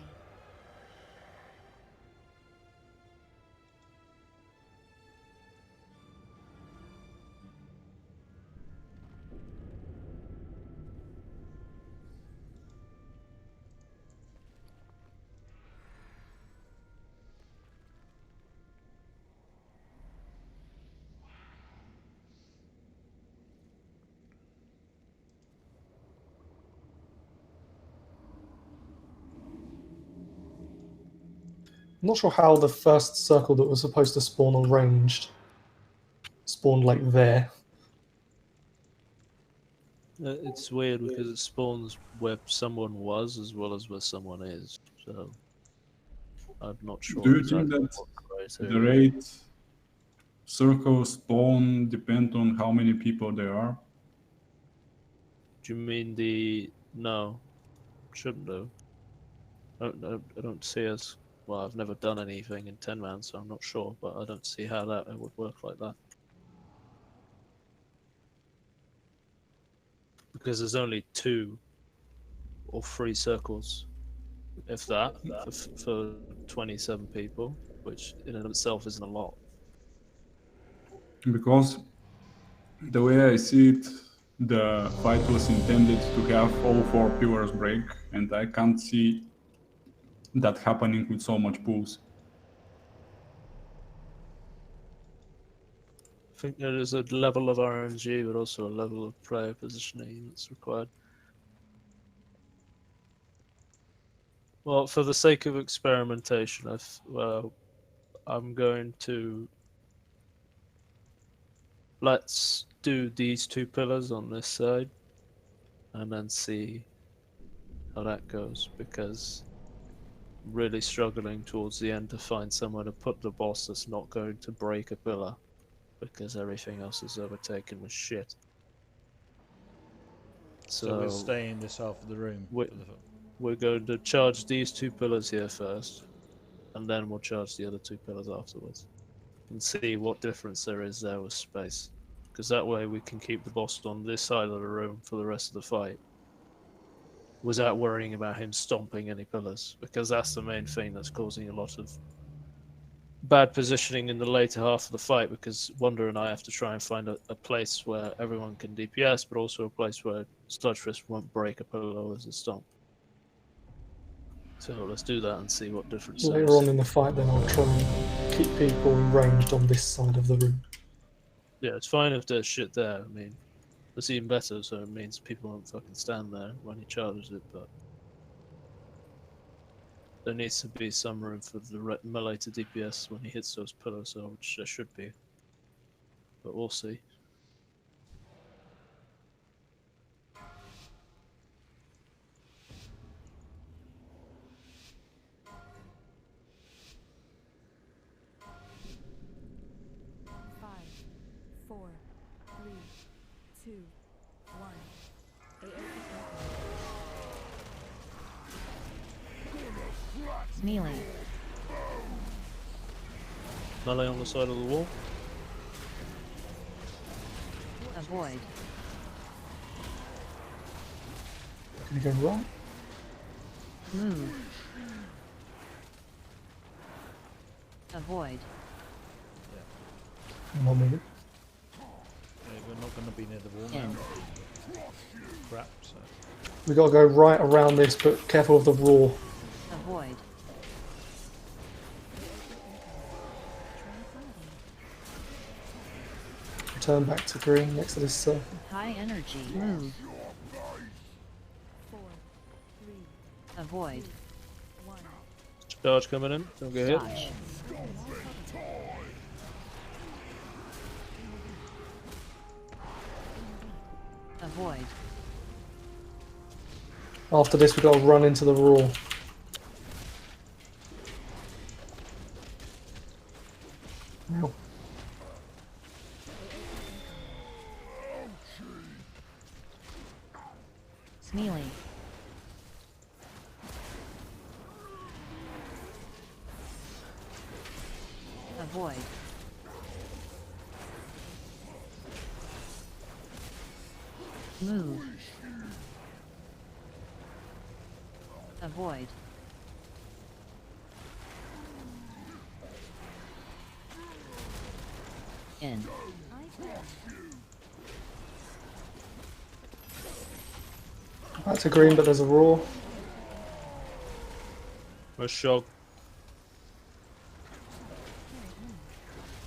I'm not sure how the first circle that was supposed to spawn on ranged spawned like there. It's weird because it spawns where someone was as well as where someone is. So I'm not sure. Do you exactly think that what the criteria. raid circle spawn depend on how many people there are? Do you mean the no? Shouldn't do. I don't see us. Well, I've never done anything in 10-man, so I'm not sure. But I don't see how that it would work like that. Because there's only 2 or 3 circles, if that, for 27 people, which in and of itself isn't a lot. Because the way I see it, the fight was intended to have all 4 pillars break, and I can't see that happening with so much pulls. I think there is a level of RNG, but also a level of player positioning that's required. Well, for the sake of experimentation, I'm going to let's do these 2 pillars on this side, and then see how that goes. Because I'm really struggling towards the end to find somewhere to put the boss that's not going to break a pillar, because everything else is overtaken with shit. So we'll stay in this half of the room. We're going to charge these 2 pillars here first, and then we'll charge the other 2 pillars afterwards, and see what difference there is there with space. Because that way we can keep the boss on this side of the room for the rest of the fight, without worrying about him stomping any pillars. Because that's the main thing that's causing a lot of bad positioning in the later half of the fight, because Wonder and I have to try and find a place where everyone can DPS, but also a place where Sludgefist won't break a pillar as a stomp. So let's do that and see what difference there is. Later on in the fight, then I'll try and keep people ranged on this side of the room. Yeah, it's fine if there's shit there. I mean, it's even better, so it means people won't fucking stand there when he charges it, but there needs to be some room for the melee to DPS when he hits those pillars, so which there should be. But we'll see. Melee. Melee on the side of the wall. Avoid. Can you go right? Move. Avoid. I'm not moving. We're not going to be near the wall now. Crap, so. We got to go right around this, but careful of the raw. Avoid. Turn back to green next to this circle. High energy. Move. Avoid. Charge coming in. Don't get hit. Dodge. Avoid. After this, we got to run into the raw. Ow. Melee. Avoid. Move. Avoid. In. That's a green, but there's a raw. A shock.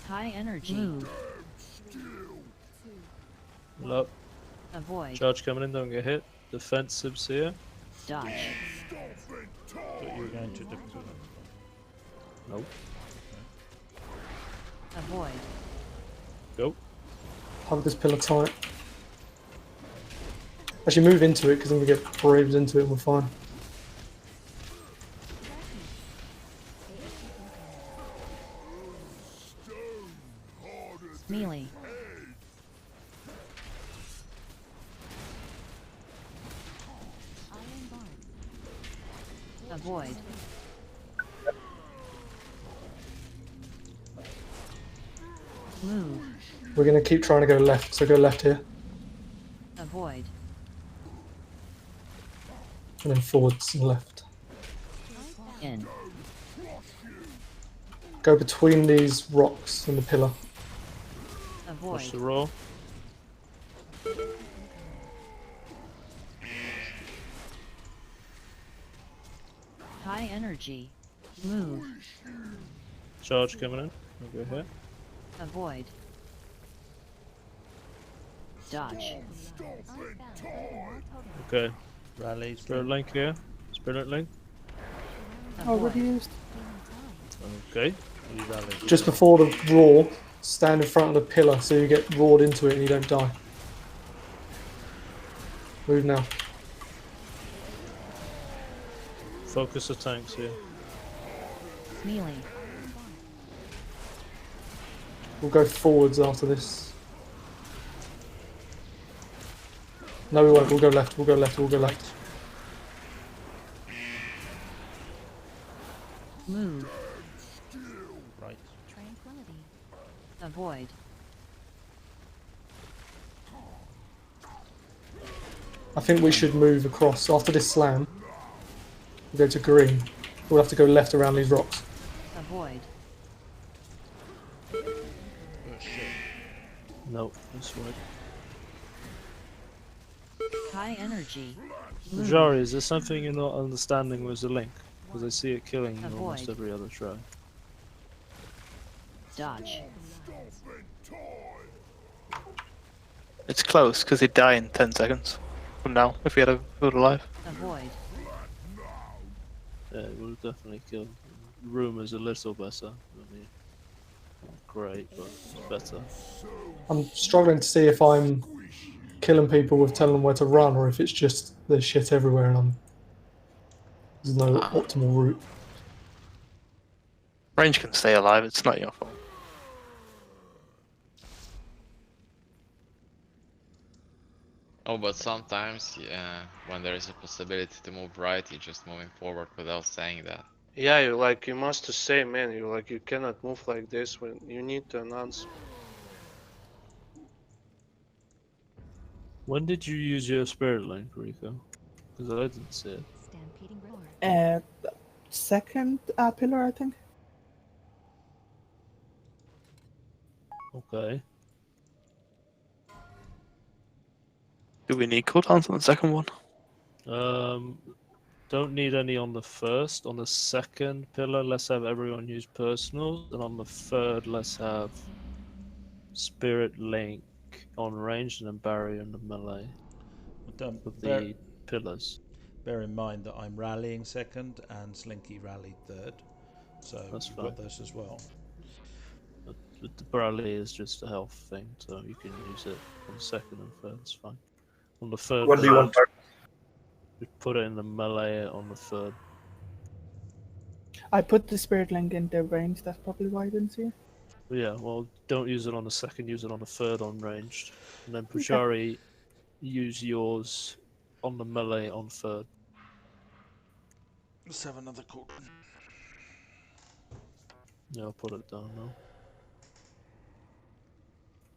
High energy. Move. Look. Avoid. Charge coming in. Don't get hit. Defensives here. Dodge. What you were going to do? Nope. Avoid. Go. Hug this pillar tight. Actually, move into it because then we get braved into it and we're fine. Melee. Avoid. Move. We're going to keep trying to go left, so go left here. Avoid. And then forwards and left. In. Go between these rocks and the pillar. Avoid. Push the roll. High energy. Move. Charge coming in. Don't get hit. Avoid. Dodge. Okay. Rally. Spirit link here. Spirit link. Already used. Okay. Just before the raw, stand in front of the pillar so you get roared into it and you don't die. Move now. Focus the tanks here. Melee. We'll go forwards after this. No, we won't. We'll go left. We'll go left. We'll go left. Move. Right. Tranquility. Avoid. I think we should move across. After this slam, we'll go to green. We'll have to go left around these rocks. Avoid. Oh, shit. Nope. This way. High energy. Move. Jari, is there something you're not understanding with the link? Because I see it killing almost Avoid. every other try. Dodge. It's close because he'd die in 10 seconds from now if he had a food alive. Avoid. Yeah, it will definitely kill. Room is a little better. I mean, not great, but it's better. I'm struggling to see if I'm killing people with telling them where to run or if it's just there's shit everywhere and there's no optimal route. Range can stay alive, it's not your fault. Oh, but sometimes, yeah, when there is a possibility to move right, you're just moving forward without saying that. Yeah, you must say, man, you cannot move like this when you need to announce. When did you use your spirit link, Rico? Because I didn't see it. Stampeding roar. Second pillar, I think. Okay. Do we need cooldowns on the second one? Don't need any on the first. On the second pillar, let's have everyone use personals, and on the third, let's have spirit link on range and then barrier and the melee. Of the pillars. Bear in mind that I'm rallying second and Slinky rallied third, so That's we've got fine. those as well. But the Bradley is just a health thing, so you can use it on the second and third. It's fine. On the third, What do you want? you put it in the melee on the third. I put the spirit link in the range. That's probably why I didn't see it. Yeah, well, don't use it on the second. Use it on the third on ranged, and then Pujari, use yours on the melee on third. Let's have another call. Yeah, I'll put it down now.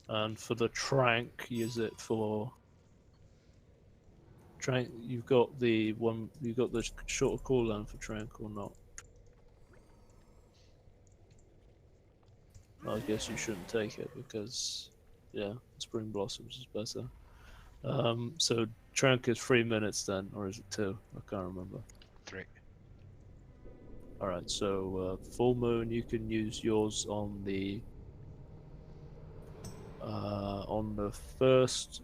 And for the Trank, use it for Trank. You've got the one. You've got the shorter cooldown for Trank or not? I guess you shouldn't take it because, yeah, Spring Blossoms is better. So Trank is 3 minutes then, or is it 2? I can't remember. 3. Alright, so Full Moon, you can use yours on the first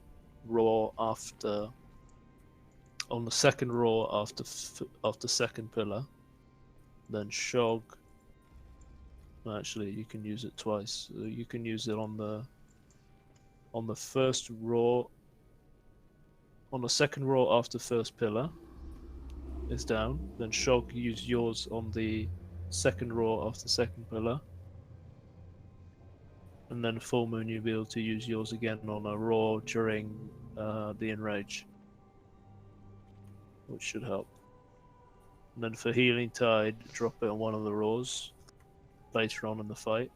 roar after, on the second roar after second pillar, then Shog. Actually, you can use it twice. You can use it on the first roar, on the second roar after first pillar is down. Then Shog, use yours on the second roar after second pillar. And then Full Moon, you'll be able to use yours again on a roar during the Enrage, which should help. And then for Healing Tide, drop it on one of the roars later on in the fight.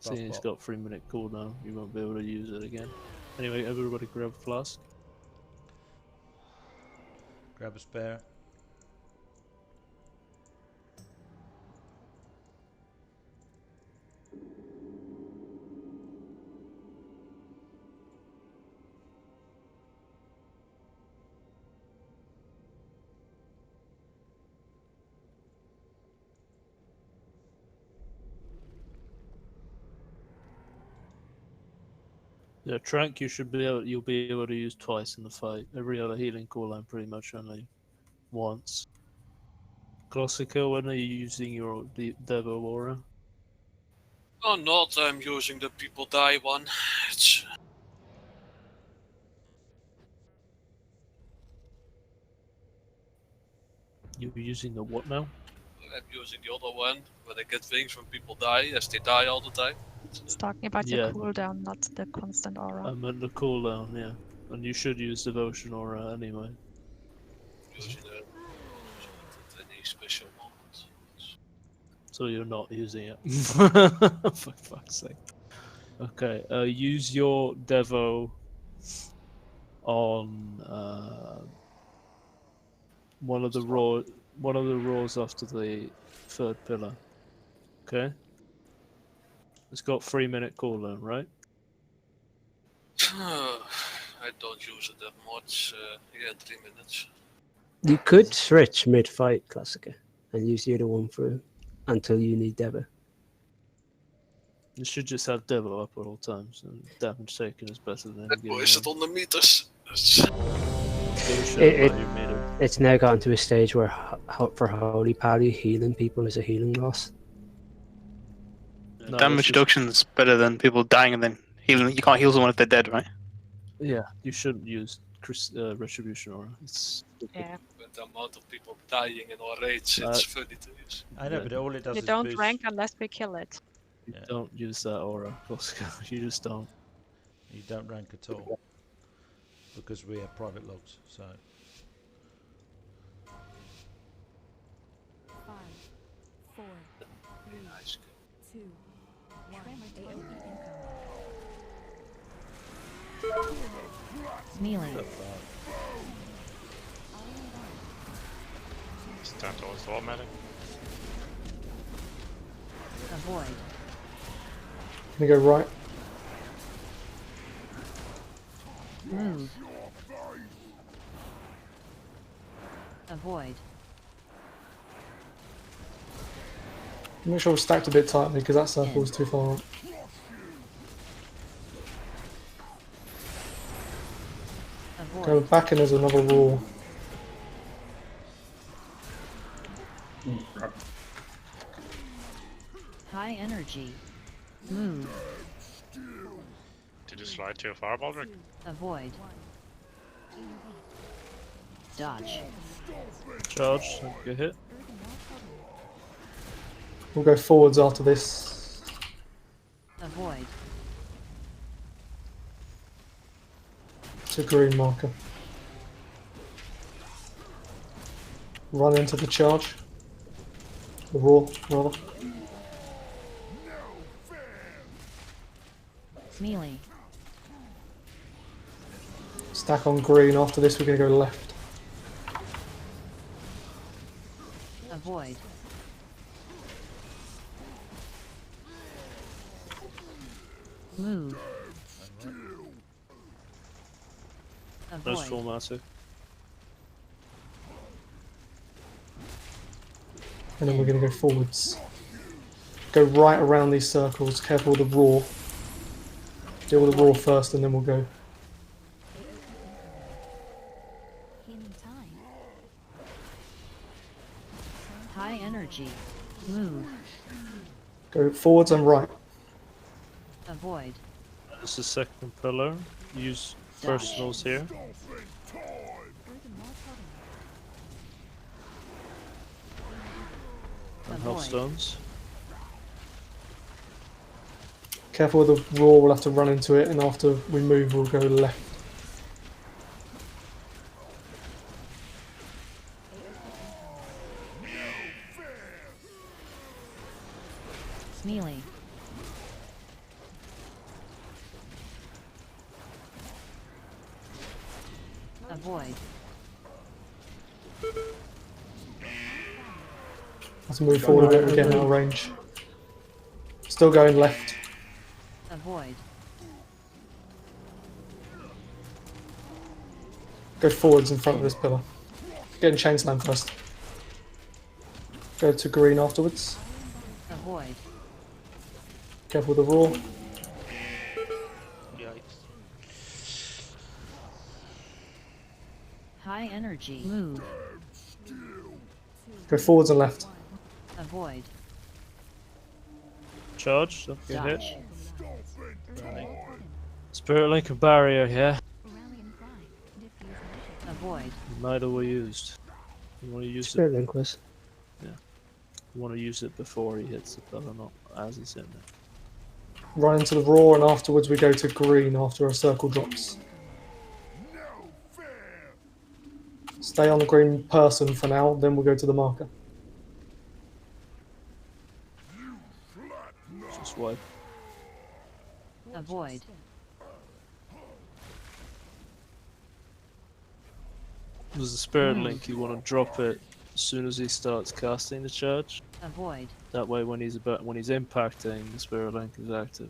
Seeing it's got 3-minute cooldown, you won't be able to use it again. Anyway, everybody grab a flask. Grab a spare. Yeah, Trank, you'll be able to use twice in the fight. Every other healing cooldown pretty much only once. Classica, when are you using your Devo Aura? Oh, not. I'm using the people die one. It's... You're using the what now? I'm using the other one, where they get things when people die, as they die all the time. It's talking about your cooldown, not the constant aura. I meant the cooldown, yeah. And you should use Devotion Aura anyway. Using it at any special moment. So you're not using it. For fuck's sake. Okay, use your Devo on one of the roars after the third pillar. Okay? It's got 3-minute cooldown, right? I don't use it that much. Yeah, 3 minutes. You could switch mid-fight, Classica, and use the other one through until you need Devo. You should just have Devo up at all times, and damage taken is better than Or is it on the meters? It's now gotten to a stage where for Holy Pally, healing people is a healing loss. No, Damage reduction is better than people dying and then healing. You can't heal someone if they're dead, right? Yeah, you shouldn't use Retribution Aura. It's With the amount of people dying in our raids, it's funny to use. I know, but all it does You is don't boost. rank unless we kill it. You don't use that aura, you just don't. You don't rank at all because we have private logs. So 5, 4, 3, 2, 1. AOE incoming. Melee. Stand towards the wall, medic. Avoid. Gonna go right. Move. Avoid. Make sure we're stacked a bit tightly because that circle is too far up. Go back and there's another wall. High energy. Move. Did you slide too far, Baldric? Avoid. Dodge. Charge. Get hit. We'll go forwards after this. Avoid. To green marker. Run into the charge. The roar, rather. Melee. Stack on green. After this, we're going to go left. Avoid. Move. There's Avoid. full massive. And then we're going to go forwards. Go right around these circles. Careful with the roar. Deal with the roar first, and then we'll go. High energy. Move. Go forwards and right. Avoid. This is second pillar. Use personals here. And health stones. Careful with the roar. We'll have to run into it, and after we move, we'll go left. Melee. Avoid. Let's move forward a bit. We're getting out of range. Still going left. Avoid. Go forwards in front of this pillar. Get in chain slam first. Go to green afterwards. Avoid. Careful with the roar. High energy. Move. Go forwards and left. Avoid. Charge. Don't get hit. Dodge. Spirit Link and Barrier, yeah. Avoid. Neither were used. You want to use Spirit it? Link was. Yeah. You want to use it before he hits the pillar, not as he's in there. Run into the roar, and afterwards we go to green after a circle drops. Stay on the green person for now, then we'll go to the marker. Just wipe. Avoid. There's a Spirit Link, you want to drop it as soon as he starts casting the charge. Avoid. That way when he's impacting, the Spirit Link is active.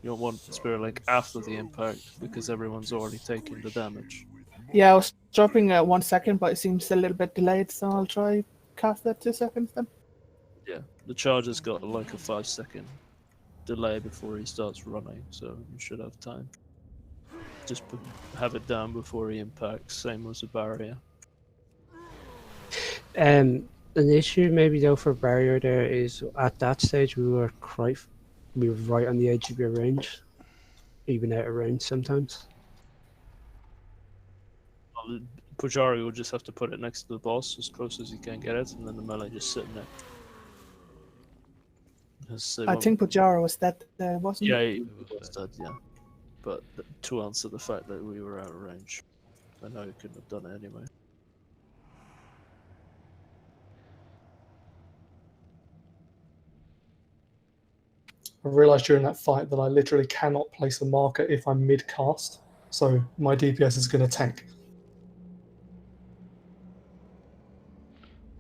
You don't want Spirit Link after the impact because everyone's already taking the damage. Yeah, I was dropping 1 second, but it seems a little bit delayed, so I'll try cast that 2 seconds then. Yeah, the charge has got like a 5-second delay before he starts running, so you should have time. Just have it down before he impacts, same as a barrier. An issue maybe though for barrier there is at that stage we were right on the edge of your range, even out of range sometimes. Pujari will just have to put it next to the boss as close as he can get it, and then the melee just sitting there. I think Pujara was dead, wasn't Yeah, he? he was dead, yeah. But to answer the fact that we were out of range, I know he couldn't have done it anyway. I realised during that fight that I literally cannot place a marker if I'm mid-cast. so my DPS is going to tank.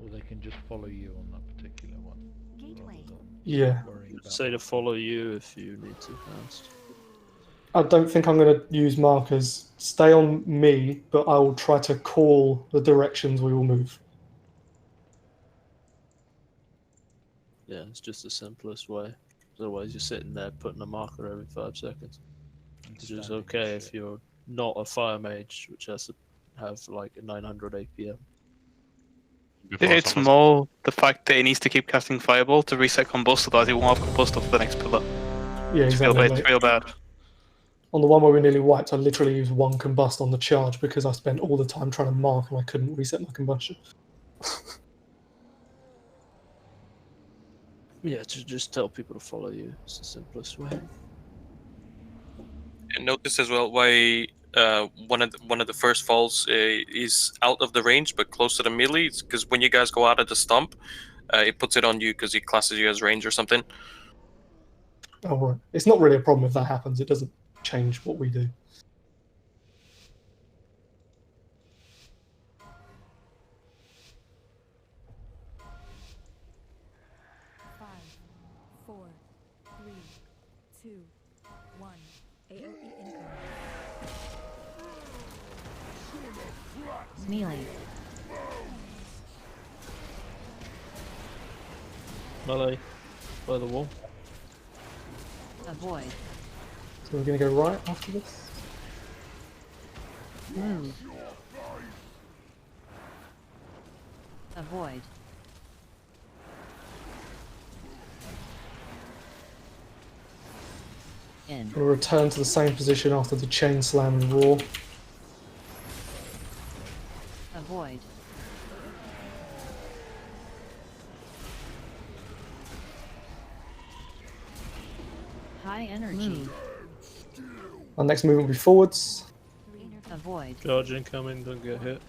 Or they can just follow you on that particular one. Yeah. Say to follow you if you need to cast. I don't think I'm going to use markers. Stay on me, but I will try to call the directions we will move. Yeah, it's just the simplest way. Otherwise, you're sitting there putting a marker every 5 seconds. Which is okay if you're not a fire mage, which has to have like a 900 APM. It's more the fact that he needs to keep casting Fireball to reset Combust, otherwise he won't have Combust off the next pillar. Yeah, exactly. It's real bad. On the one where we nearly wiped, I literally used 1 combust on the charge because I spent all the time trying to mark and I couldn't reset my combustion. Yeah, to just tell people to follow you. It's the simplest way. And notice as well why one of the first falls is out of the range but close to the melee. It's because when you guys go out of the stump, it puts it on you because it classes you as range or something. Oh, right. It's not really a problem if that happens. It doesn't change what we do. Melee. Melee. By the wall. Avoid. So we're going to go right after this? Move. Avoid. In. We'll return to the same position after the chain slam and roar. Avoid. High energy. Move. Our next movement will be forwards. Avoid. Charge incoming, don't get hit.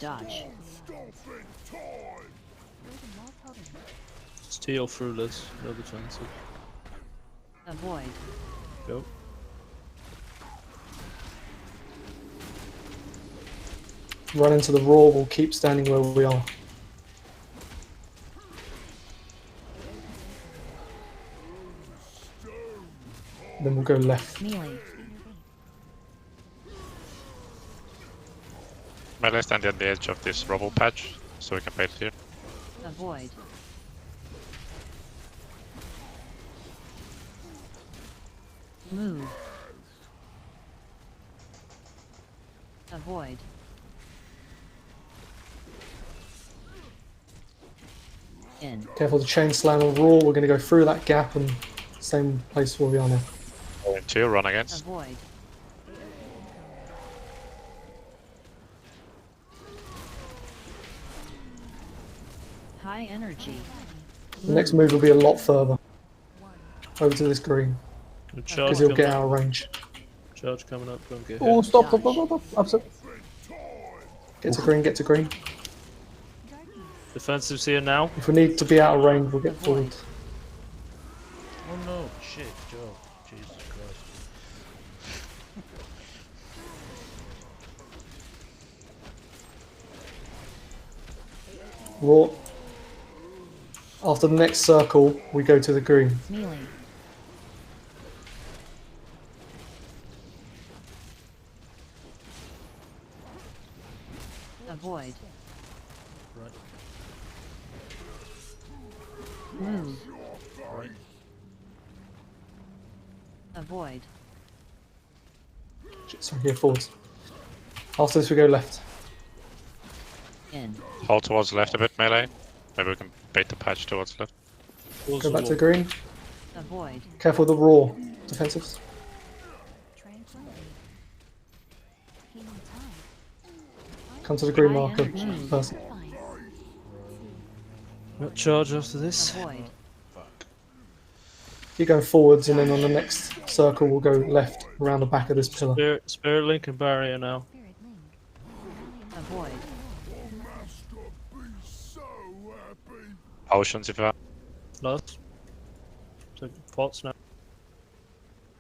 Dodge. Steal through this, no defensive. Avoid. Go. Run into the roar, we'll keep standing where we are. Then we'll go left. Melee. Melee stand on the edge of this rubble patch, so we can bait here. Avoid. Move. Avoid. In. Careful the chain slam and roar, we're going to go through that gap and same place where we are now. Two, run against. Avoid. High energy. The next move will be a lot further. Over to this green. Because he'll get out of range. Charge coming up, don't get hit. Oh, stop. Upset. Get to green, get to green. Defensive's here now. If we need to be out of range, we'll get forward. Oh no, shit, Joe. Jesus Christ. Roar. After the next circle, we go to the green. Melee. Avoid. Right. Move. Right. Avoid. Sorry, here, forwards. After this, we go left. In. Hold towards left a bit, melee. Maybe we can bait the patch towards left. Go back to green. Avoid. Careful the roar. Defensives. Come to the green marker. Person. Got charge after this. Avoid. Keep going forwards, and then on the next circle, we'll go left around the back of this pillar. Spirit link and barrier now. Avoid. Potions if you have. Last. So pots now.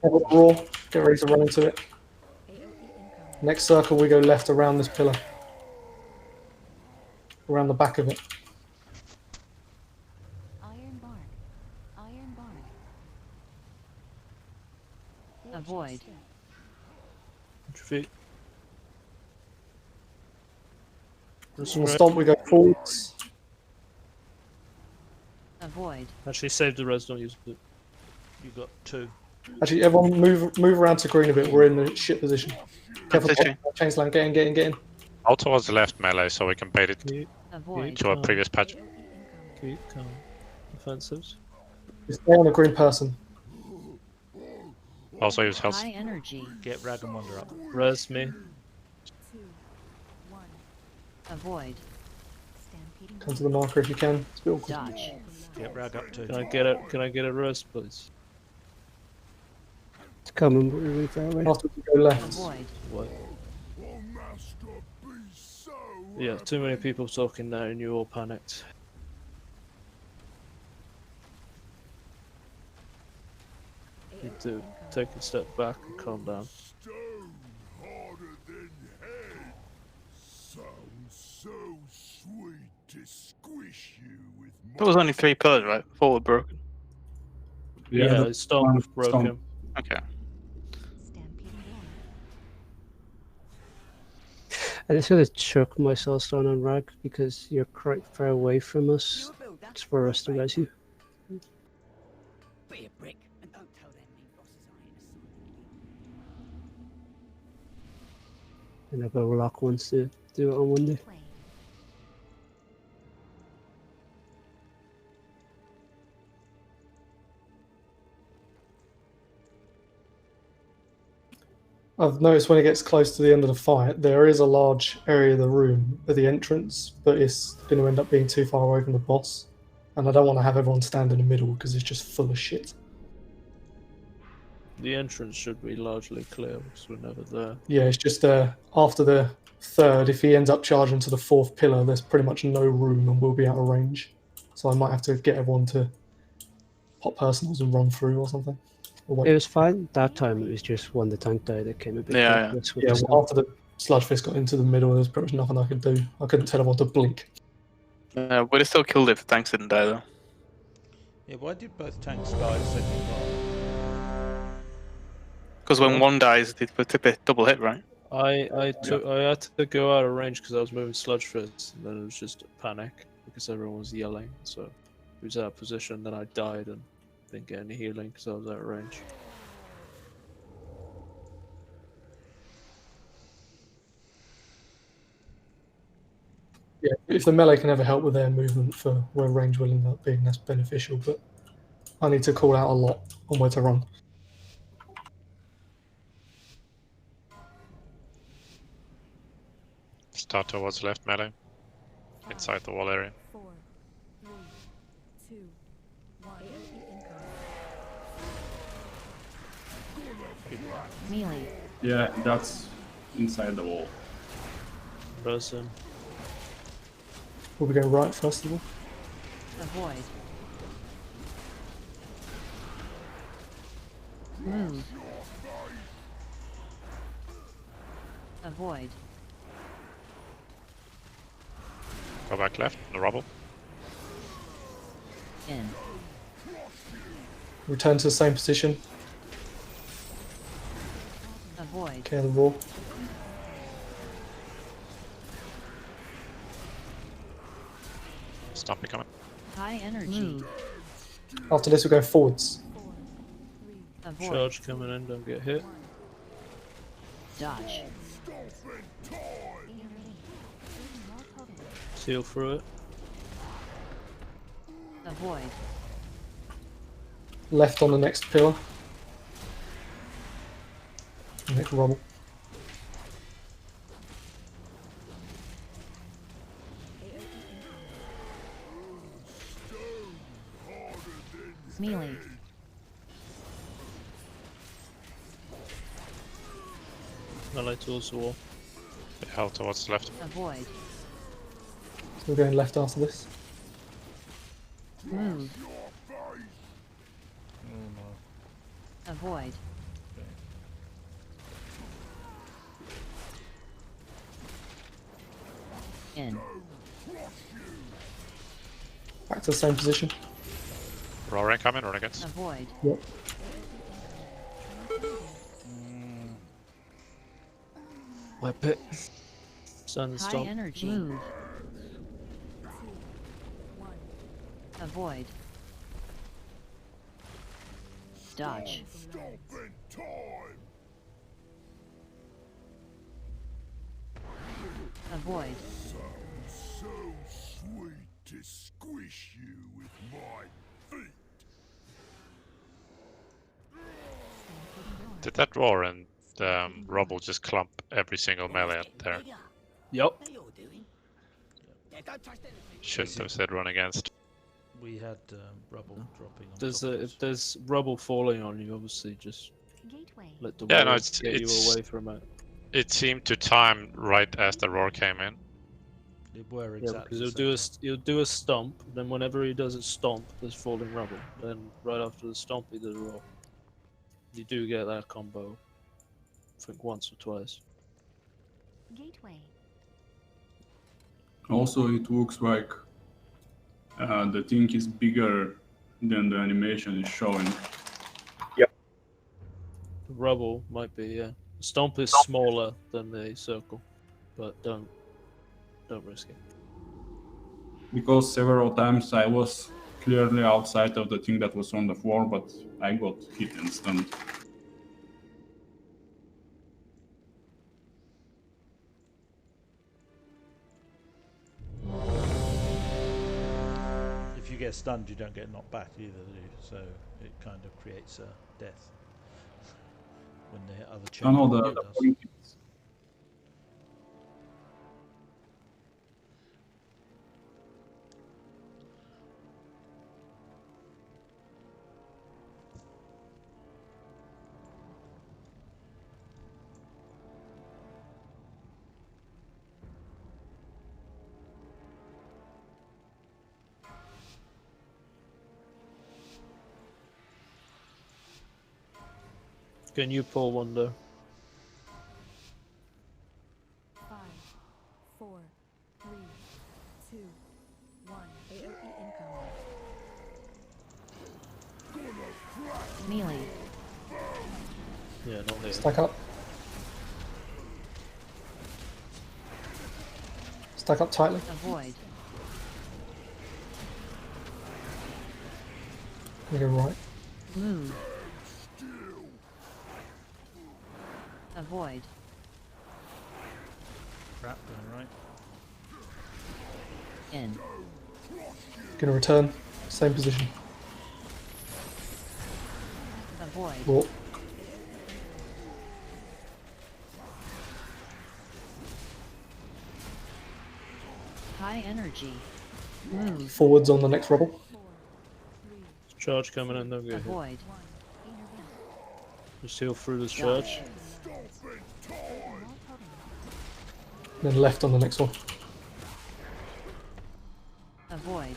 Careful the roar. Get ready to run into it. Next circle, we go left around this pillar. Around the back of it. Iron bark. Iron bark. Avoid. Feet. On the stomp, we go forwards. Avoid. Actually, save the res, don't use it. You got 2. Actually, everyone move around to green a bit. We're in the shit position. Careful, Chainsland, get in. Out towards the left melee so we can bait it Avoid. to a previous patch. Keep calm. Defensives. Just stay on the green person. Also use health. High energy. Get Rag and Wonder up. Res me. Avoid. Come to the marker if you can. It's a bit awkward. Dodge. Get Rag up too. Can I get it? Can I get a res, please? It's coming, but we're really far away. After we go left. Avoid. What? Yeah, too many people talking now and you all panicked. You need to take a step back and calm down. There was only 3 pillars, right? 4 were broken. Yeah, the stomp was broken. Okay. I just gotta chuck my soulstone on Rag because you're quite far away from us. It's for us to res you. Be a brick and don't tell them mean bosses I ain't a And I've got a lock once to do it on Monday. I've noticed when it gets close to the end of the fight, there is a large area of the room at the entrance, but it's going to end up being too far away from the boss. And I don't want to have everyone stand in the middle because it's just full of shit. The entrance should be largely clear because we're never there. Yeah, it's just after the third, if he ends up charging to the 4th pillar, there's pretty much no room and we'll be out of range. So I might have to get everyone to pop personals and run through or something. It was fine. That time it was just when the tank died that came a bit close with the well, after the sludge fist got into the middle, there was pretty much nothing I could do. I couldn't tell everyone to blink. Would have still killed it if the tanks didn't die, though. Yeah, why did both tanks die the second time? Because when one dies, they tip a double hit, right? I had to go out of range because I was moving sludge fist, and then it was just a panic because everyone was yelling. So it was out of position. Then I died and didn't get any healing because I was out of range. Yeah, if the melee can ever help with their movement for where range will end up being, that's beneficial. But I need to call out a lot on where to run. Start towards left melee. Inside the wall area. 4, 3, 2, 1. Melee. Yeah, that's inside the wall. Person. Will we go right first of all? Avoid. Move. Avoid. Go back left, in the rubble. In. Return to the same position. Avoid. Okay, the raw. Stop me coming. High energy. After this, we go forwards. Avoid. Charge coming in, don't get hit. Dodge. Seal through it. Avoid. Left on the next pillar. Next rubble. Melee. Melee towards the wall. Hell towards the left. Avoid. So we're going left after this. Move. Avoid. In. Back to the same position. Roaring coming, run against. Avoid. Yep. Whip it. Sun and High stomp. energy. Move. Avoid. Dodge. Avoid. So sweet to squish you with my feet. Did that roar and rubble just clump every single melee up there? Yup. Shouldn't have said run against. We had rubble dropping on There's top of if us. there's rubble falling on you, obviously just let the Yeah, no, warriors it's get you away from it. It seemed to time right as the roar came in. They were Yeah, exactly because the he'll do a stomp, then whenever he does a stomp, there's falling rubble. Then right after the stomp, he does a roll. You do get that combo. I think once or twice. Gateway. Also, it looks like the thing is bigger than the animation is showing. The rubble might be, yeah. The stomp is smaller than the circle, but don't risk it. Because several times I was clearly outside of the thing that was on the floor, but I got hit and stunned. If you get stunned, you don't get knocked back either, do you? So it kind of creates a death when the other No, no, champion the does. point is, Can you pull one though? 5, 4, 3, 2, 1. AOE incoming. Melee. Yeah, not here. Stack up. Stack up tightly. Avoid. We go right. Move. Avoid. Crap, going right. In. Gonna return. Same position. Avoid. Walk. High energy. Move. Forwards on the next rubble. Charge coming in, don't get hit. Avoid. Just heal through this charge. Then left on the next one. Avoid.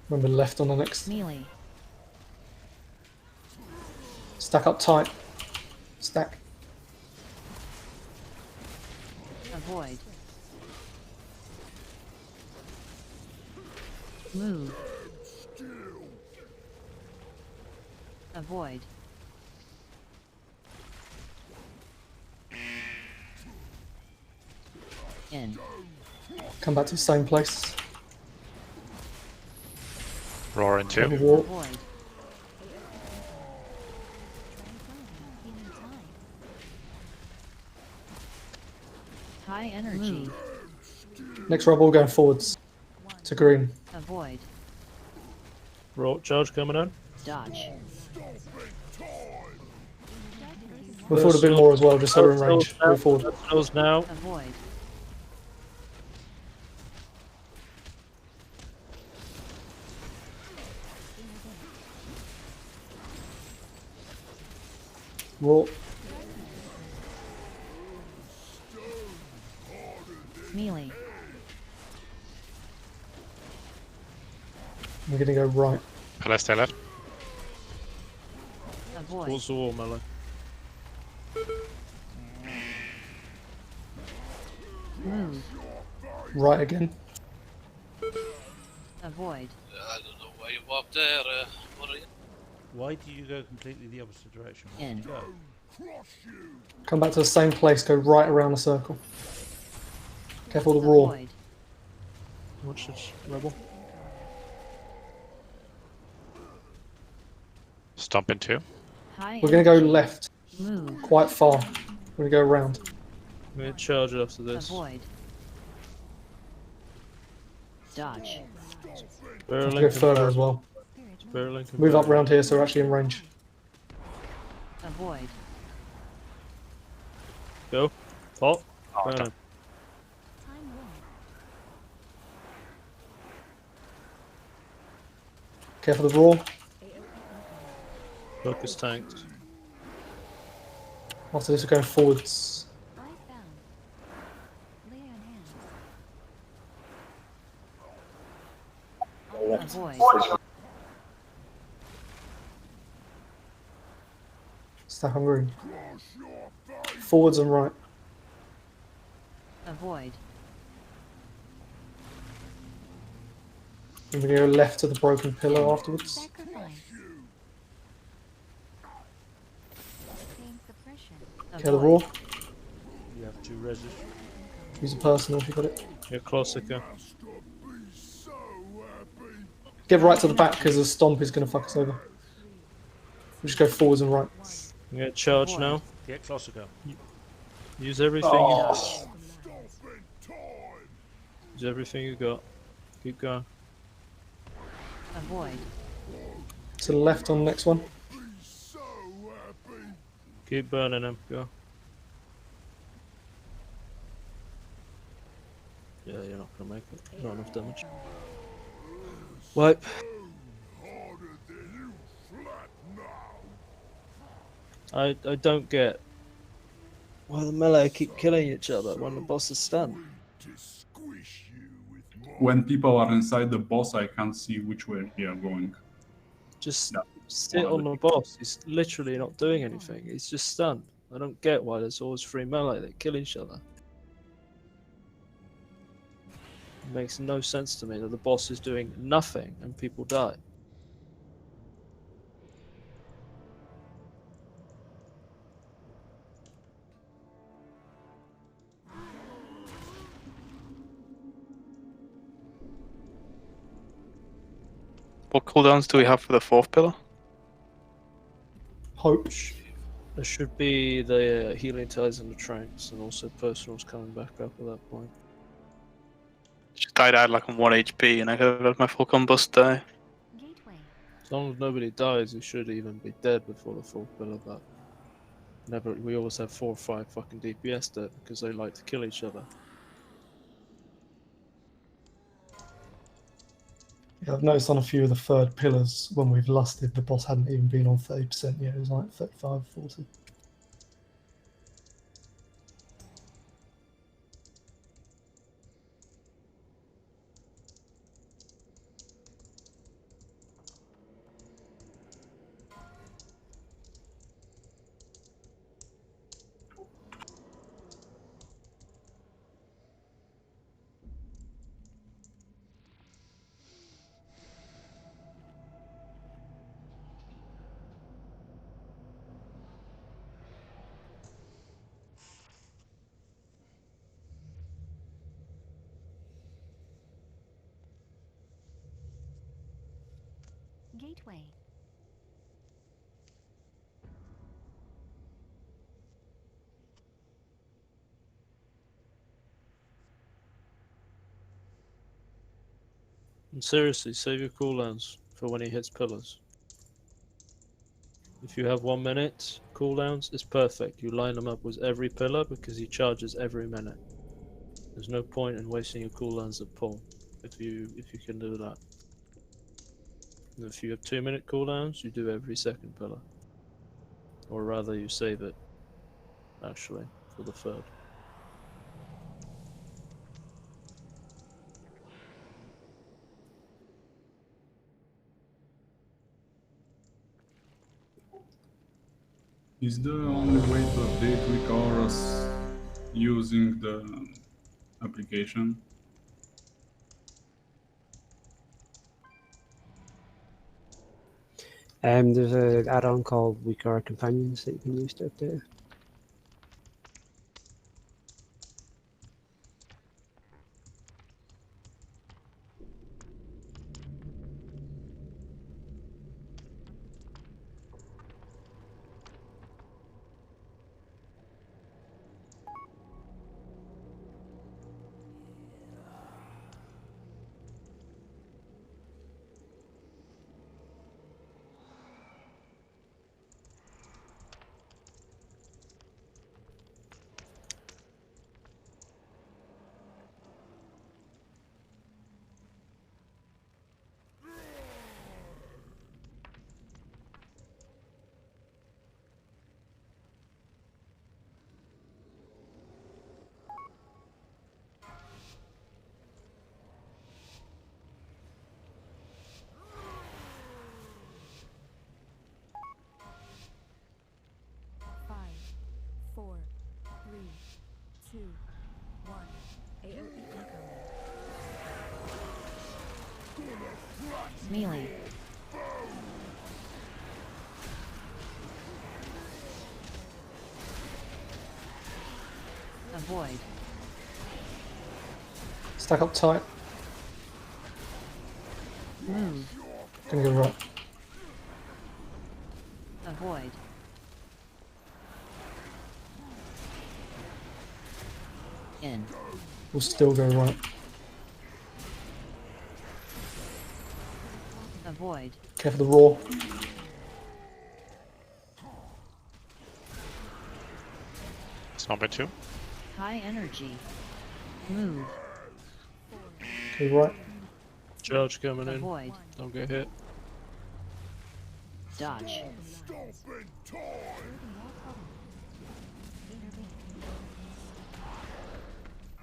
Remember left on the next. Melee. Stack up tight. Stack. Avoid. Move. Avoid. In. Come back to the same place. Roaring too. Double walk. Avoid. High energy. Next rubble going forwards to green. Avoid. Roll charge coming in. Dodge. Move forward a bit more as well, just so we're in range. Move forward. Those now. Avoid. Walk. Melee. We're gonna go right. Pillar stay left. Avoid. Towards the wall, melee. Move. Right again. Avoid. I don't know why you walked there. What are you? Why do you go completely the opposite direction? Where did you go? Come back to the same place. Go right around the circle. Careful of the roar. Avoid. Watch this, rebel. Stomp in 2. High We're gonna go energy. left. Move. Quite far. We're gonna go around. I'm gonna charge after this. Avoid. Dodge. We'll go further as well. Move up around here so we're actually in range. Avoid. Go. Pop. Oh, Burn done. him. Careful of the roar. Focus tanked. After this, we're going forwards. Avoid. Stack on green. Forwards and right. Avoid. And we're going to go left to the broken pillar afterwards. Okay, the roar. You have 2 reses. Use a personal if you got it. Get closer, go. Get right to the back because the stomp is going to fuck us over. We just go forwards and right. I'm gonna charge now. Get closer, go. Use everything. Oh. Use everything you got. Keep going. Avoid. To the left on the next one. Keep burning him. Go. Yeah, you're not gonna make it. Not enough damage. Wipe. I don't get why the melee keep killing each other when the boss is stunned. When people are inside the boss, I can't see which way they are going. Just sit on the boss. He's literally not doing anything. He's just stunned. I don't get why there's always 3 melee that kill each other. It makes no sense to me that the boss is doing nothing and people die. What cooldowns do we have for the 4th pillar? Hope. There should be the healing ties and the tranks, and also personals coming back up at that point. Just died out like on 1 HP, and I could have let my full combust die. As long as nobody dies, we should even be dead before the 4th pillar, but never. We always have 4 or 5 fucking DPS dead because they like to kill each other. Yeah, I've noticed on a few of the 3rd pillars when we've lusted, the boss hadn't even been on 30% yet. It was like 35, 40. Gateway. And seriously, save your cooldowns for when he hits pillars. If you have 1 minute cooldowns, it's perfect. You line them up with every pillar because he charges every minute. There's no point in wasting your cooldowns at pull if you can do that. And if you have 2 minute cooldowns, you do every 2nd pillar. Or rather, you save it, actually, for the 3rd. Is the only way to update weak auras using the application? There's an add-on called Weak Aura Companions that you can use to update. Melee. Avoid. Stack up tight. Move. Gonna go right. Avoid. In. We'll still go right. Avoid. Careful the roar. It's number 2. High energy. Move. Okay, right. Charge coming in. Avoid. Don't get hit. Dodge.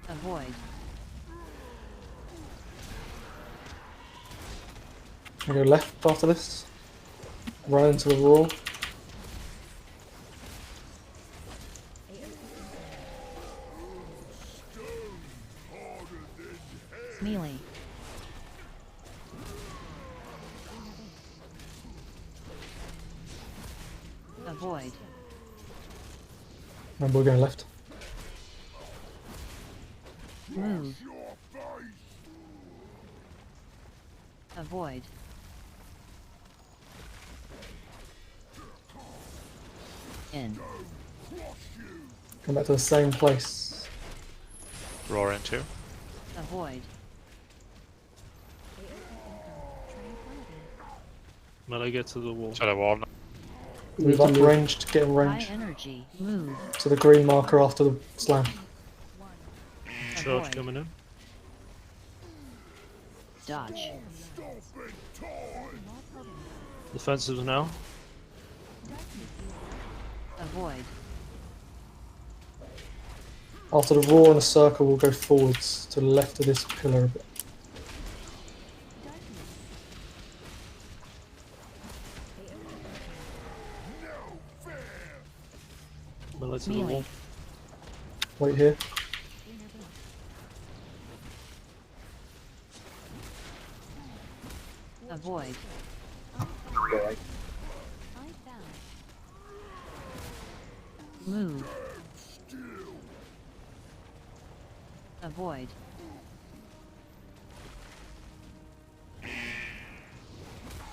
Avoid. I go left after this. Right into the roar. Melee. Avoid. Remember, we're going left. Move. Avoid. In. Come back to the same place. Roar into. Avoid. Melee get to the wall. To the wall now. Move up range to get in High range. energy. Move. To the green marker after the slam. Charge Avoid. coming in. Dodge. Defensive now. Avoid. After the roar in a circle, we'll go forwards to the left of this pillar a bit. Melee to the Melee. wall. Wait here. Avoid. Right. Move. Avoid.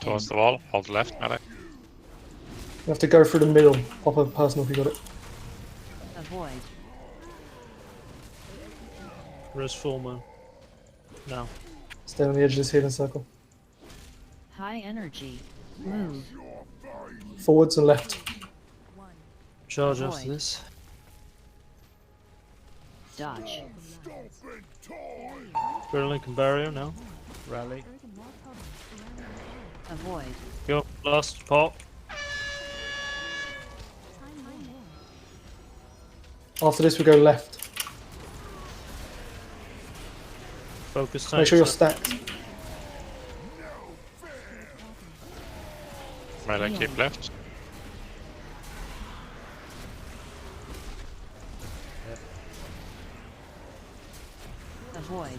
Towards the wall. Hold left, melee. You have to go through the middle. Pop a personal if you got it. Avoid. Res full man. Now. Stay on the edge of this healing circle. High energy. Move. Forwards and left. Charge Avoid. after this. Dodge. Spirit Link and Barrier now. Rally. Avoid. Go. Last pop. After this, we go left. Focus tank. Make sure you're stacked. Melee keep left. Avoid.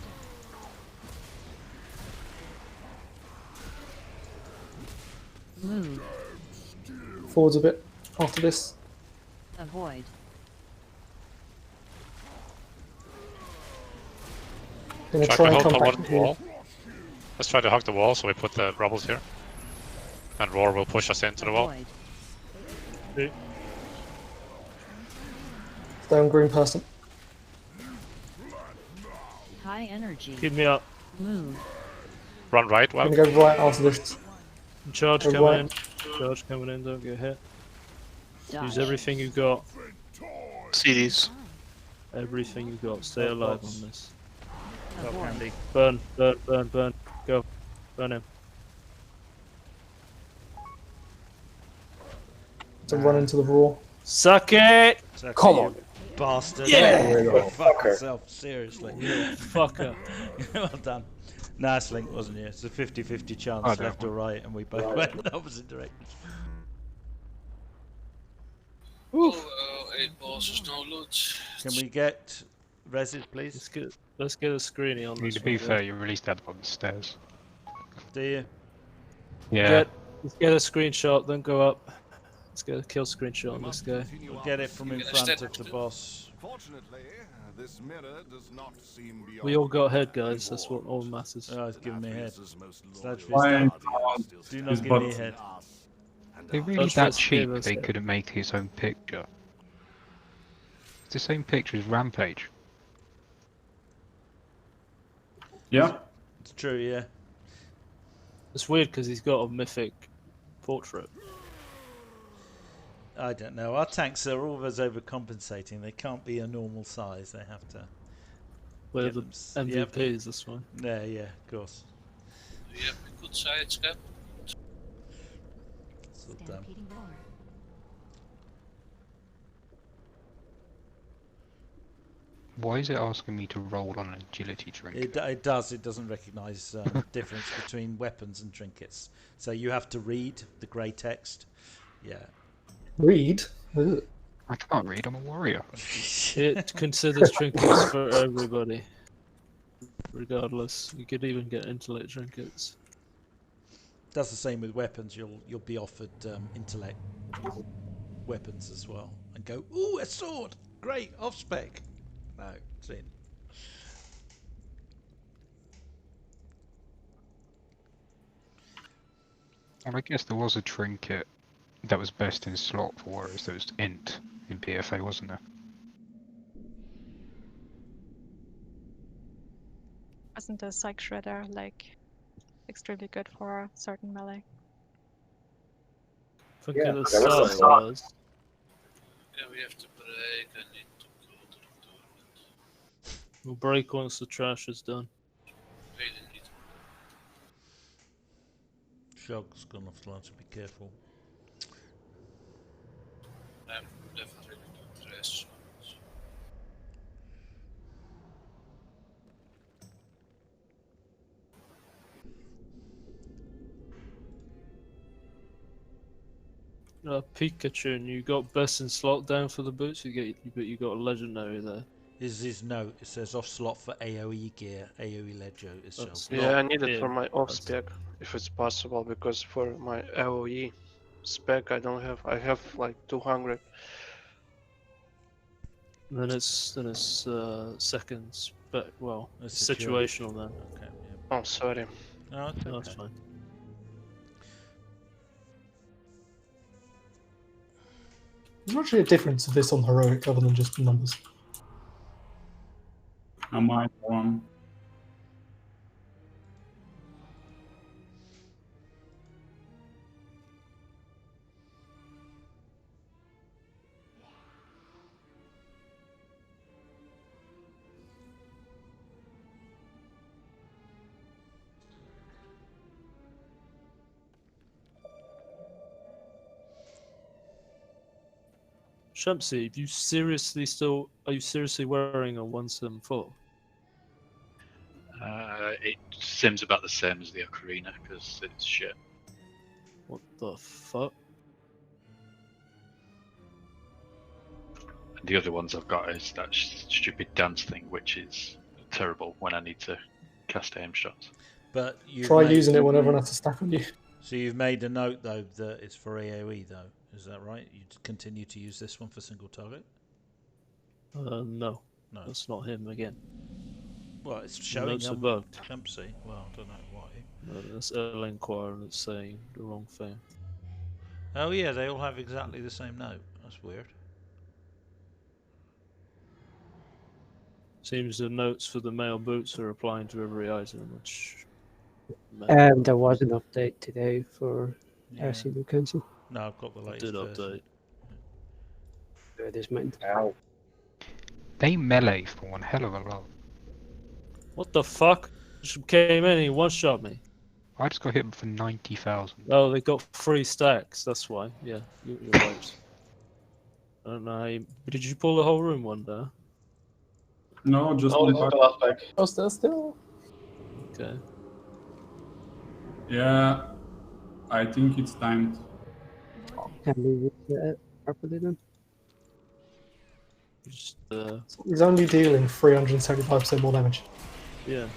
Move. Forwards a bit after this. Avoid. Gonna Try try to and hold come the back one here. wall. Let's try to hug the wall, so we put the rebels here. And Roar will push us into the wall. Okay. Stay on green person. High energy. Keep me up. Move. Run right, well. I'm gonna go right after this. Charge Go coming right. in. Charge coming in, don't get hit. Dodge. Use everything you got. CDs. Everything you got. Stay alive on this. Avoid. Candy. Burn, burn, burn, burn. Go. Burn him. To run into the raw. Suck it! Come on. Bastard. Yeah! Go fuck yourself, seriously. Fucker. Well done. Nice link, wasn't it? It's a 50-50 chance, left or right, and we both went in the opposite directions. Oh, 8 balls, no loot. Can we get resis, please? Let's get a screeny on this. To be fair, you released that on the stairs. Do you? Yeah. Let's get a screenshot, then go up. Let's get a kill screenshot on this guy. We'll get it from in front of the boss. Fortunately, this mirror does not seem beyond. We all got head, guys. That's what all matters. Oh, it's giving me a head. Fine. Do not give me a head. They're really that cheap they couldn't make his own picture. It's the same picture as Rampage. Yeah. It's true, yeah. It's weird because he's got a mythic portrait. I don't know. Our tanks are always overcompensating. They can't be a normal size. They have to. We're get the them MVPs, this one. Yeah, yeah, of course. Do you have a good side, Scab? It's all done. Why is it asking me to roll on an agility trinket? It does. It doesn't recognise difference between weapons and trinkets. So you have to read the grey text. Yeah. Read? Ugh. I can't read, I'm a warrior. It considers trinkets for everybody. Regardless. You could even get intellect trinkets. Does the same with weapons. You'll be offered intellect weapons as well, and go, ooh, a sword, great, off spec. No, it's in. Well, I guess there was a trinket that was best in slot for warriors. There was int in PFA, wasn't there? Wasn't the Psych Shredder like extremely good for certain melee? I think at the start it was. Yeah, we have to break. I need to go to the toilet. We'll break once the trash is done. Really need. Shog's gone offline, so be careful. I'm definitely to dress. Pikachu, you got best in slot down for the boots. But you got a legendary there. Is his note? It says off slot for AOE gear. AOE Legio is Shog. Yeah, I need it for my off spec, if it's possible, because for my AOE spec I don't have. I have like 200. Then it's seconds, but well, That's situational then. Okay. Oh, sorry. No, it's No, okay. that's fine. Is there actually a difference of this on heroic other than just numbers? I might one. Shumsy, are you seriously wearing a 174? It seems about the same as the Ocarina because it's shit. What the fuck? And the other ones I've got is that stupid dance thing, which is terrible when I need to cast aim shots. But you've Try made- using it when everyone has to stack on you. So you've made a note though that it's for AOE though, is that right? You continue to use this one for single target? No. No. That's not him again. Well, it's showing Notes are them bugged. empty. Well, I don't know why. No, that's Earl Enquire and it's saying the wrong thing. Oh yeah, they all have exactly the same note. That's weird. Seems the notes for the male boots are applying to every item, which... There was an update today for Yeah. RC Council. No, I've got the I latest did version. update. It is mine. Ow. They melee for one hell of a lot. What the fuck? Just came in, he one-shot me. I just got hit for 90,000. Oh, they got 3 stacks, that's why. Yeah, you're right. I don't know how you... Did you pull the whole room one day? No, just Oh, one the part. last pack. Oh, still. Okay. Yeah, I think it's timed. Can we reset it properly then? Just, He's only dealing 375% more damage. yeah.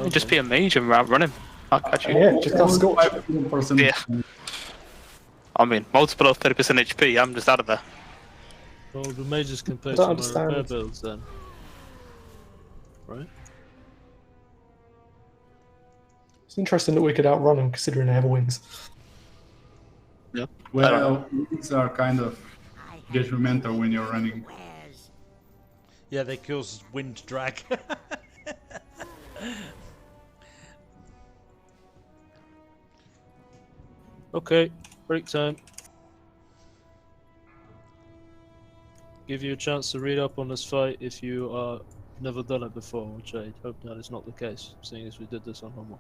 Just be a mage and run him. I'll catch you. Yeah, just cast Scorch. 5%. Yeah. I mean, multiple of 30% HP, I'm just out of there. Well, the mages can pay don't some repair understand. bills then. Right? It's interesting that we could outrun them considering they have wings. Yeah. Well, wings are kind of detrimental when you're running. Yeah, they cause wind drag. Okay, break time. Give you a chance to read up on this fight if you are never done it before, which I hope that is not the case, seeing as we did this on normal.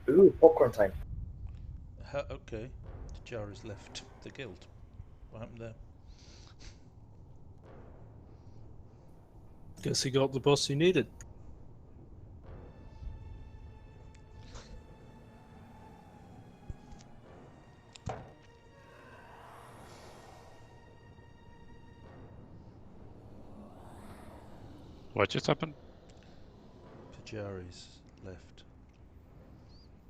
Ooh, popcorn time. Okay, the jar has left the guild. What happened there? Guess he got the boss he needed. What just happened? Pajari's left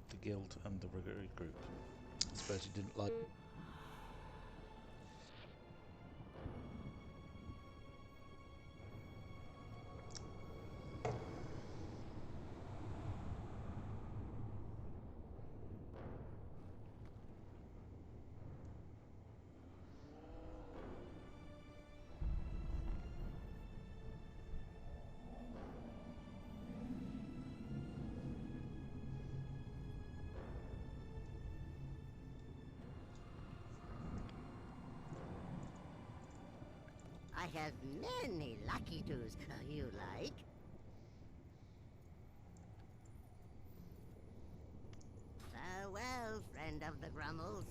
the guild and the regular group. I suppose he didn't like. I have many lucky twos. You like? Farewell, friend of the Grummels.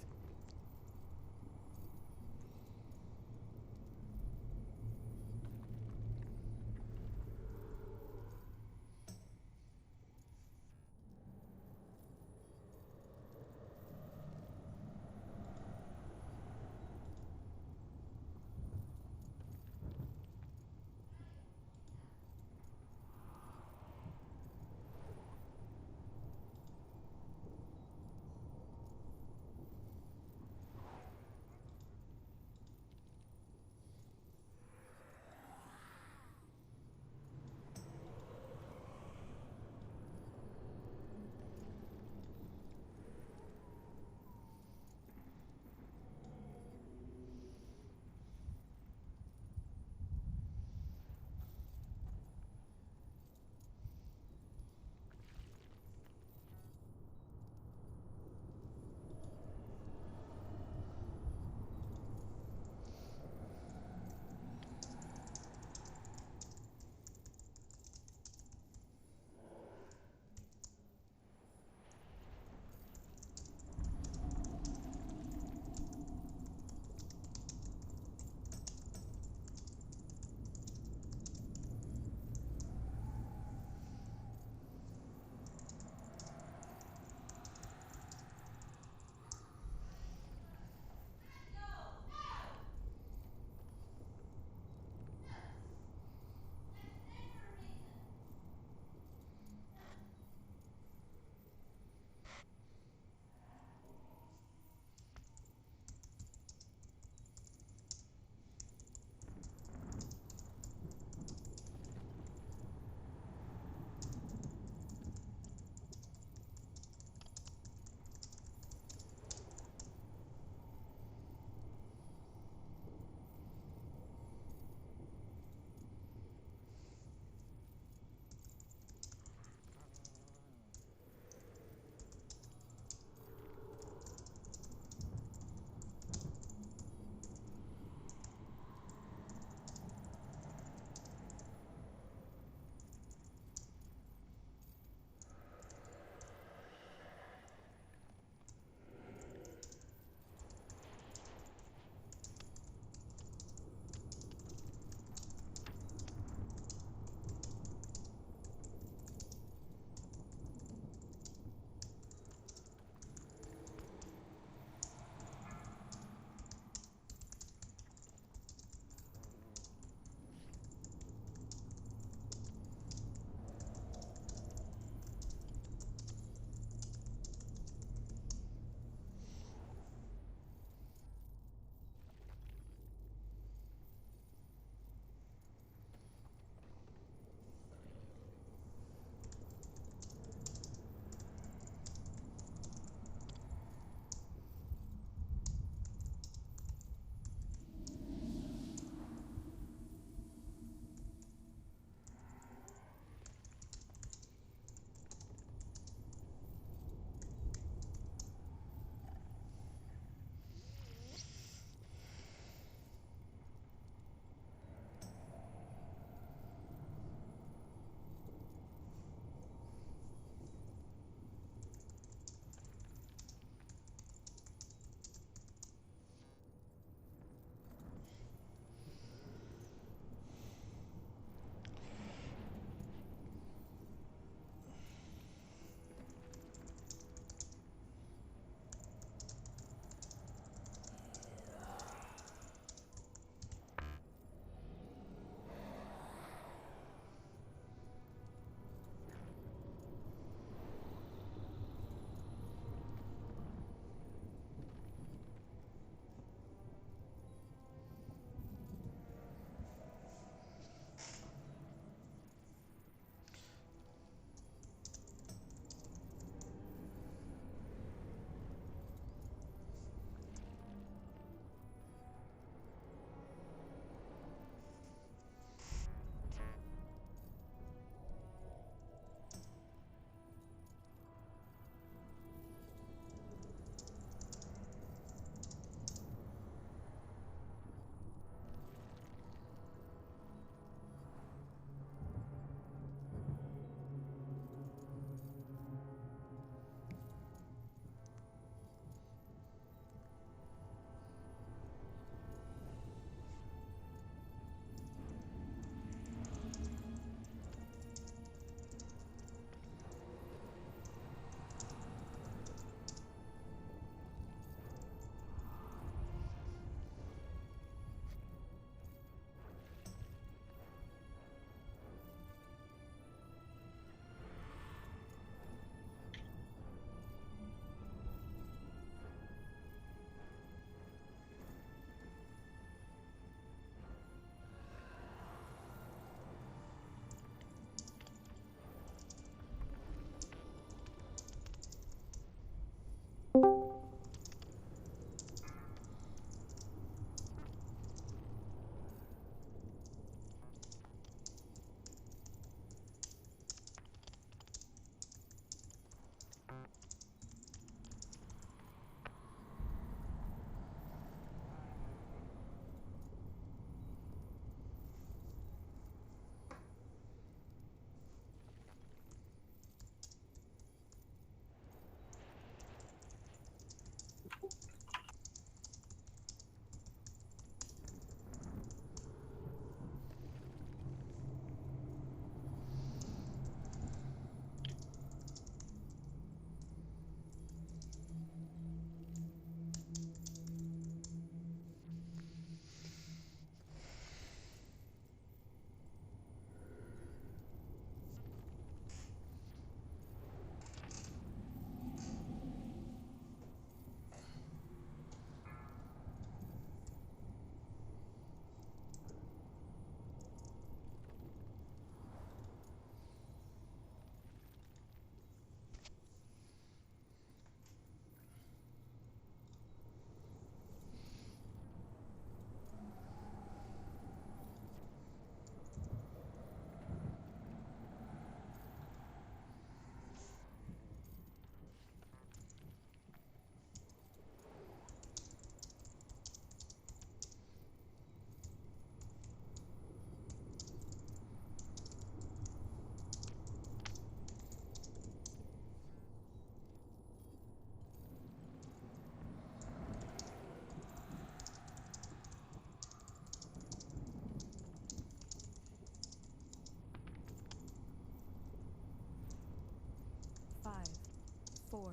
4,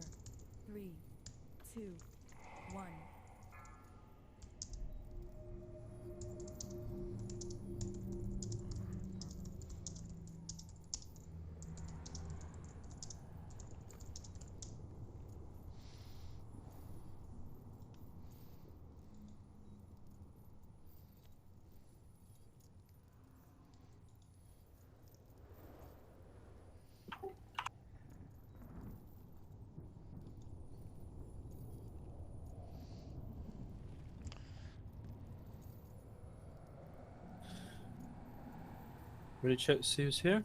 3, 2, 1. Ready to check to see who's here?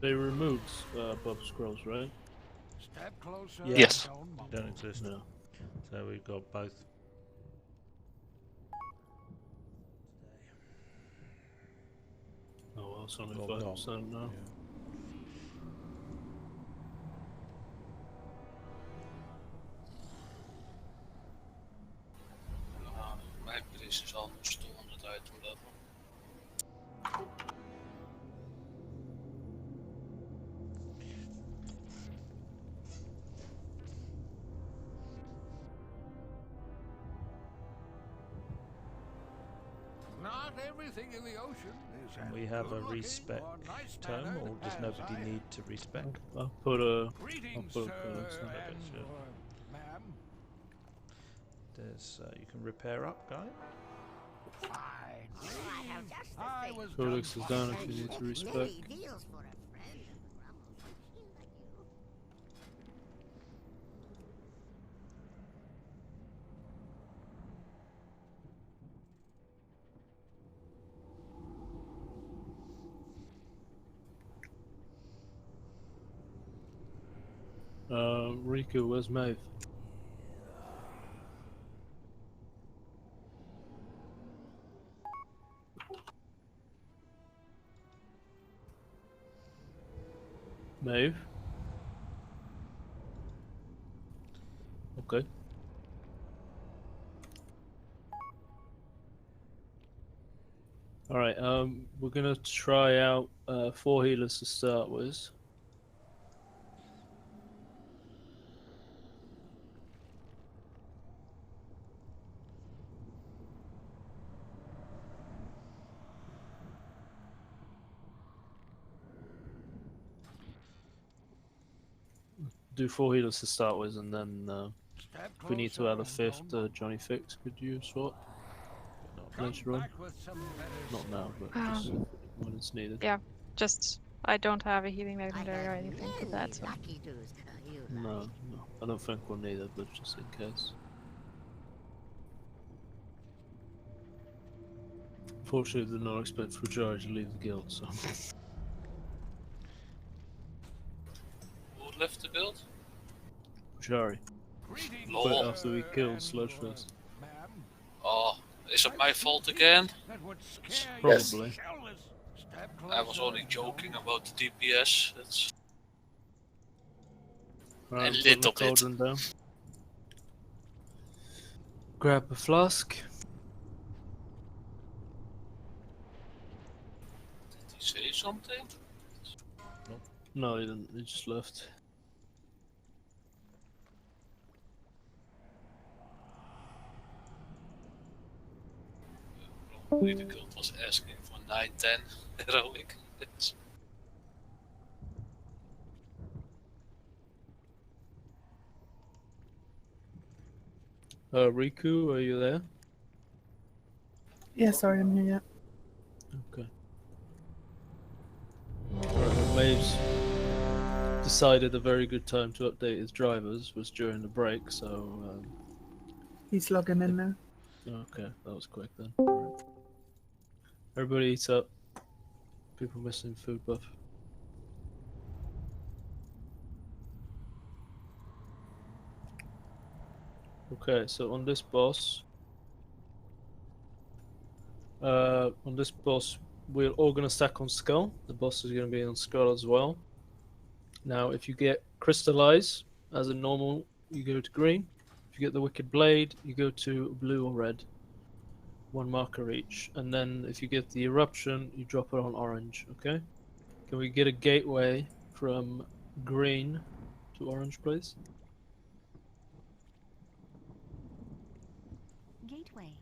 They removed Bob Scrolls, right? Step closer. Yeah, Yes. Don't exist. No. So we've got both. Oh well, it's only Well, 5% now. My place is almost 200 item level. Not everything in the ocean is Can as we have a good-looking respec or nice term, mannered or does as nobody I need to respec? I'll put a Greetings, code sir, next time. and sure. ma'am. There's you can repair up, guy. Fine. I have just the I thing. was Codex done is for down the if you need to day. respec. Many deals for a friend of a grumble machine like you. Riku, where's Maeve? Maeve? Okay. Alright, we're gonna try out 4 healers to start with. Do 4 healers to start with, and then if we need to add a 5th, Johnny Fix, could you swap later on? Not now, but just when it's needed. Yeah, just I don't have a healing legendary or anything for that. So. Lucky twos, you No, no, I don't think we'll need it, but just in case. Fortunately, did not expect Fujari to leave the guild, so. Who left the build? Fujari. Lol. But after we killed Sludgeface. Oh, is it my fault again? Probably. I was only joking about the DPS. That's Right, a little bit. cauldron down. Grab a flask. Did he say something? No, he didn't. He just left. Probably the guild was asking for 9-10 heroic. Riku, are you there? Yeah, sorry, I'm here. Okay. Waves decided a very good time to update his drivers was during the break, so He's logging in now. okay, that was quick then. All right. Everybody eats up. People missing food buff. Okay, so on this boss, we're all gonna stack on Skull. The boss is gonna be on Skull as well. Now, if you get Crystallize as a normal, you go to green. If you get the Wicked Blade, you go to blue or red. 1 marker each. And then if you get the Eruption, you drop it on orange, okay? Can we get a gateway from green to orange, please? Gateway.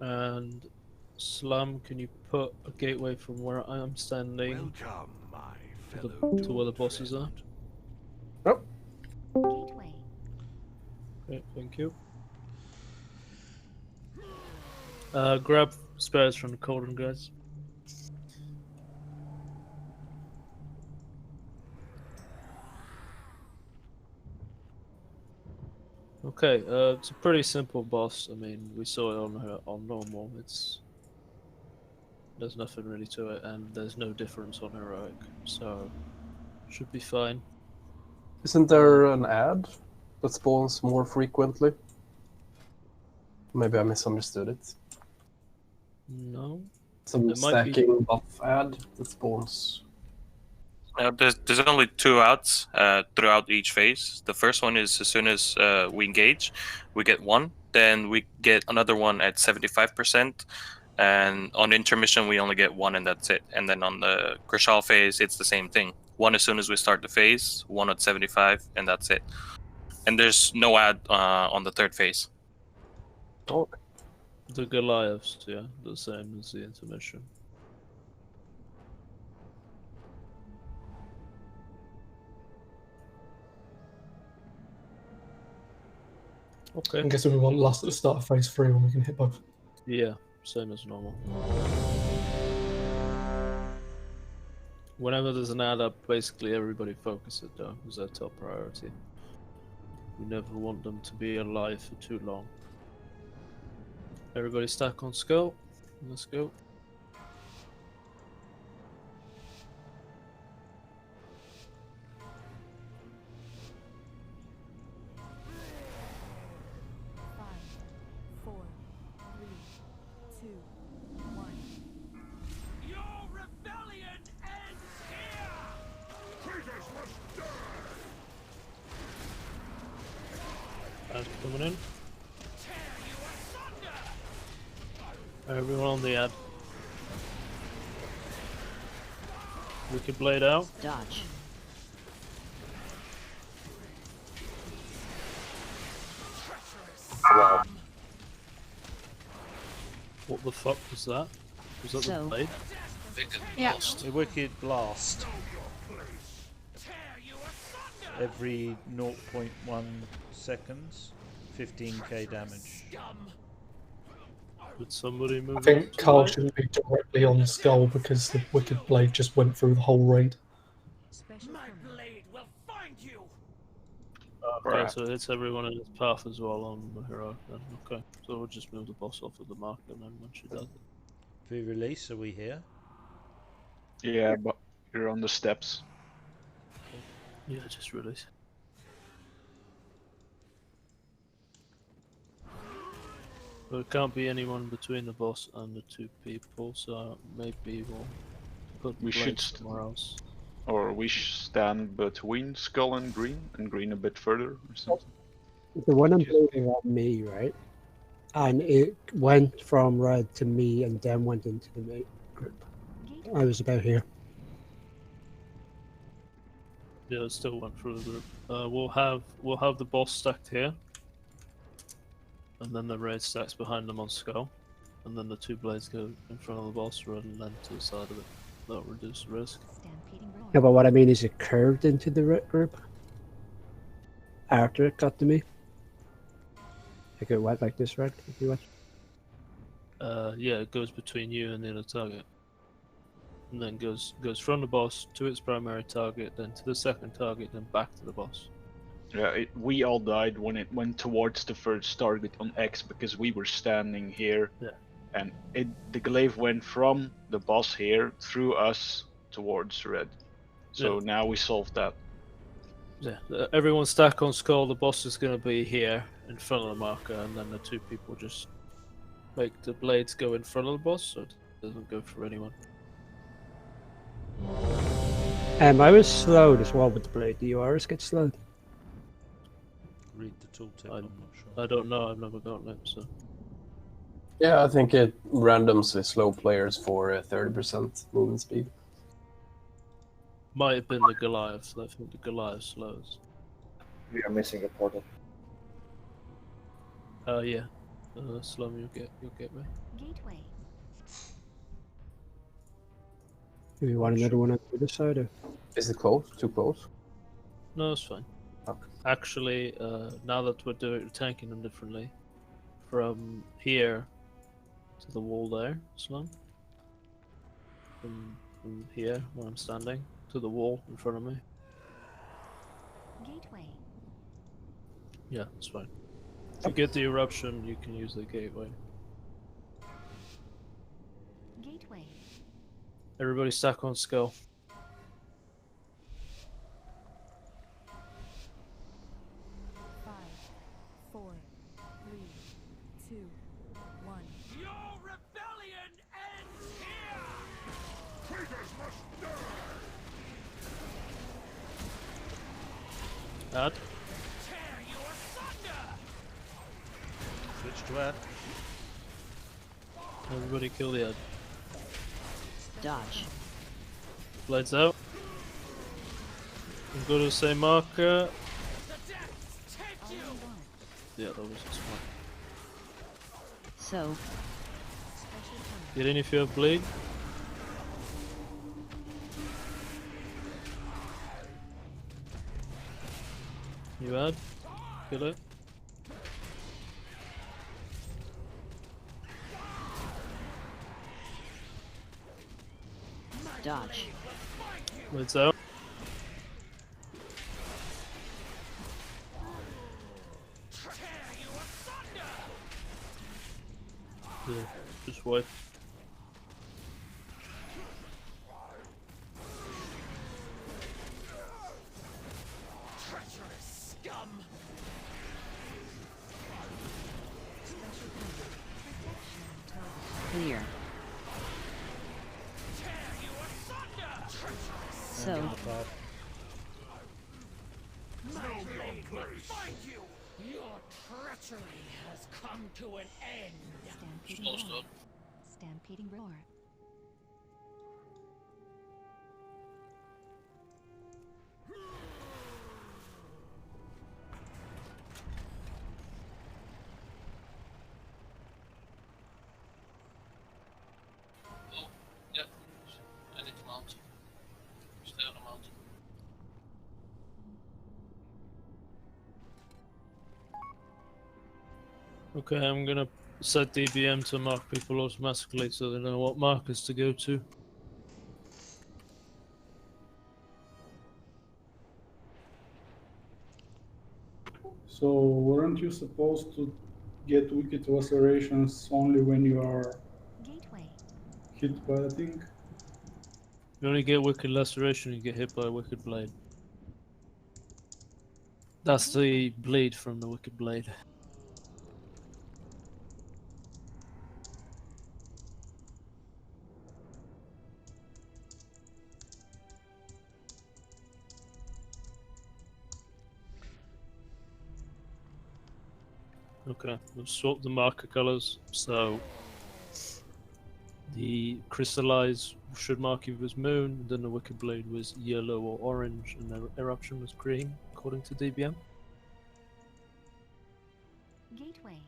And Slum, can you put a gateway from where I am standing to where the bosses are? Gateway. Okay, thank you. Grab spares from the cauldron, guys. Okay, it's a pretty simple boss. I mean, we saw it on normal. There's nothing really to it, and there's no difference on heroic, so should be fine. Isn't there an ad that spawns more frequently? Maybe I misunderstood it. No. Some stacking buff ad that spawns. There's only 2 outs throughout each phase. The first one is as soon as we engage, we get 1. Then we get another one at 75%. And on intermission, we only get 1 and that's it. And then on the Grishal phase, it's the same thing. 1 as soon as we start the phase, 1 at 75, and that's it. And there's no ad on the 3rd phase. Oh. The Goliaths, yeah, the same as the intermission. Okay. I'm guessing we want last at the start of phase 3 when we can hit both. Yeah, same as normal. Whenever there's an ad up, basically everybody focus it though, as their top priority. We never want them to be alive for too long. Everybody stack on Skull. Let's go. Coming in. Everyone on the ad. Wicked Blade out. Dodge. What the fuck was that? Was that the blade? Yeah. A Wicked Blast. Every 0.1 seconds, 15k damage. Would somebody move? I think Carl shouldn't be directly on Skull because the Wicked Blade just went through the whole raid. My blade will find you. Okay, so it hits everyone in its path as well on the hero. Then. Okay, so we'll just move the boss off of the mark, and then once she does it. V-release, are we here? Yeah, but you're on the steps. Yeah, just release. There can't be anyone between the boss and the 2 people, so maybe we'll put the We blade should somewhere else. Or we stand between Skull and Green a bit further or something. The one I'm blowing on me, right? And it went from red to me and then went into the mate group. I was about here. Yeah, it still went through the group. We'll have the boss stacked here, and then the raid stacks behind them on Skull, and then the 2 blades go in front of the boss rather than to the side of it. That'll reduce the risk. Yeah, but what I mean is it curved into the red group after it got to me. Like it went like this, right? If you watch. Yeah, it goes between you and the other target. and then goes from the boss to its primary target, then to the second target, then back to the boss. Yeah, we all died when it went towards the first target on X because we were standing here. Yeah. And the glaive went from the boss here through us towards red. So now we solved that. Yeah, everyone stack on skull. The boss is going to be here in front of the marker, and then the two people just make the blades go in front of the boss, so it doesn't go for anyone. I was slowed as well with the blade. Do yours get slowed? Read the tooltip. I'm not sure. I don't know. I've never gotten it, so. Yeah, I think it randoms slow players for 30% movement speed. Might have been the Goliath. I think the Goliath slows. We are missing a portal. Yeah. Slum, you'll get me. Gateway. Do you want another one on the other side? Or? Is it close? Too close? No, it's fine. Okay. Actually, now that we're tanking them differently, from here to the wall there, Slum. From here, where I'm standing, to the wall in front of me. Gateway. Yeah, that's fine. To get the eruption, you can use the gateway. Gateway. Everybody stack on skull. Five, 4, 3, 2, 1. Your rebellion ends here! Traitors must die! Add. Tear you asunder! Switch to add. Everybody kill the ad. Dodge. Blades out. And go to the same marker. Yeah, that was smart. So. Get in if you have bleed. You add. Kill it. Dodge. Blades out. Yeah, just wait. Treacherous scum! Clear. So. Find you! Your treachery has come to an end! Stampeding roar. Stampeding roar. Oh, yep. I need to mount. Stay on the mountain. Okay, I'm gonna set DBM to mark people automatically so they know what markers to go to. So weren't you supposed to get wicked lacerations only when you are Gateway. hit by a thing? You only get wicked laceration, you get hit by a wicked blade. That's the bleed from the wicked blade. Okay, we'll swap the marker colors. So the crystallized should mark you as moon, then the wicked blade was yellow or orange, and the eruption was green, according to DBM. Gateway.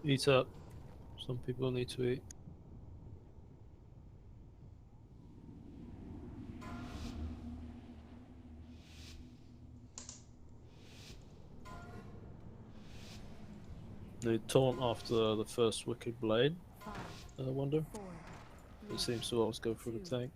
Eat up. Some people need to eat. The taunt after the first Wicked Blade, I wonder. It seems to always go through the tank.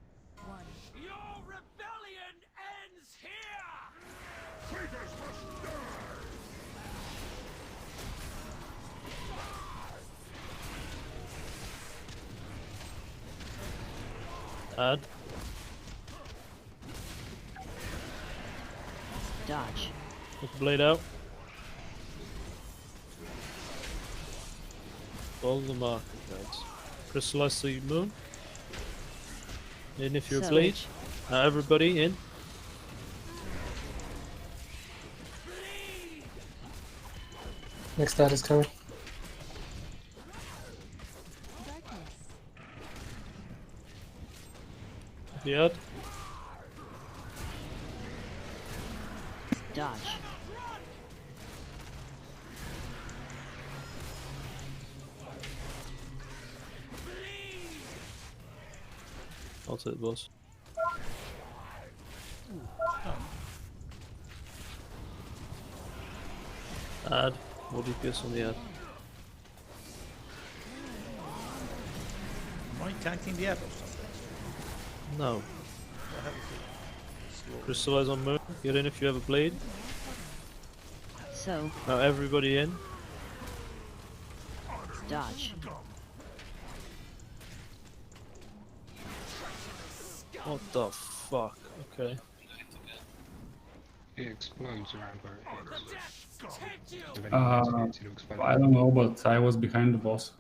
Add. Dodge. Put the blade out. Follow the marker, guys. Crystallize the moon. In if you're bleed. Now everybody in. Next dad is coming. Yard. Dodge. I'll take the boss. Add. What do you guess on the ad? Am I tanking the ad or something? No. Crystallize on moon. Get in if you have a blade. So. Now everybody in. Dodge. What the fuck? Okay. It explodes around where it hits. I don't know, but I was behind the boss.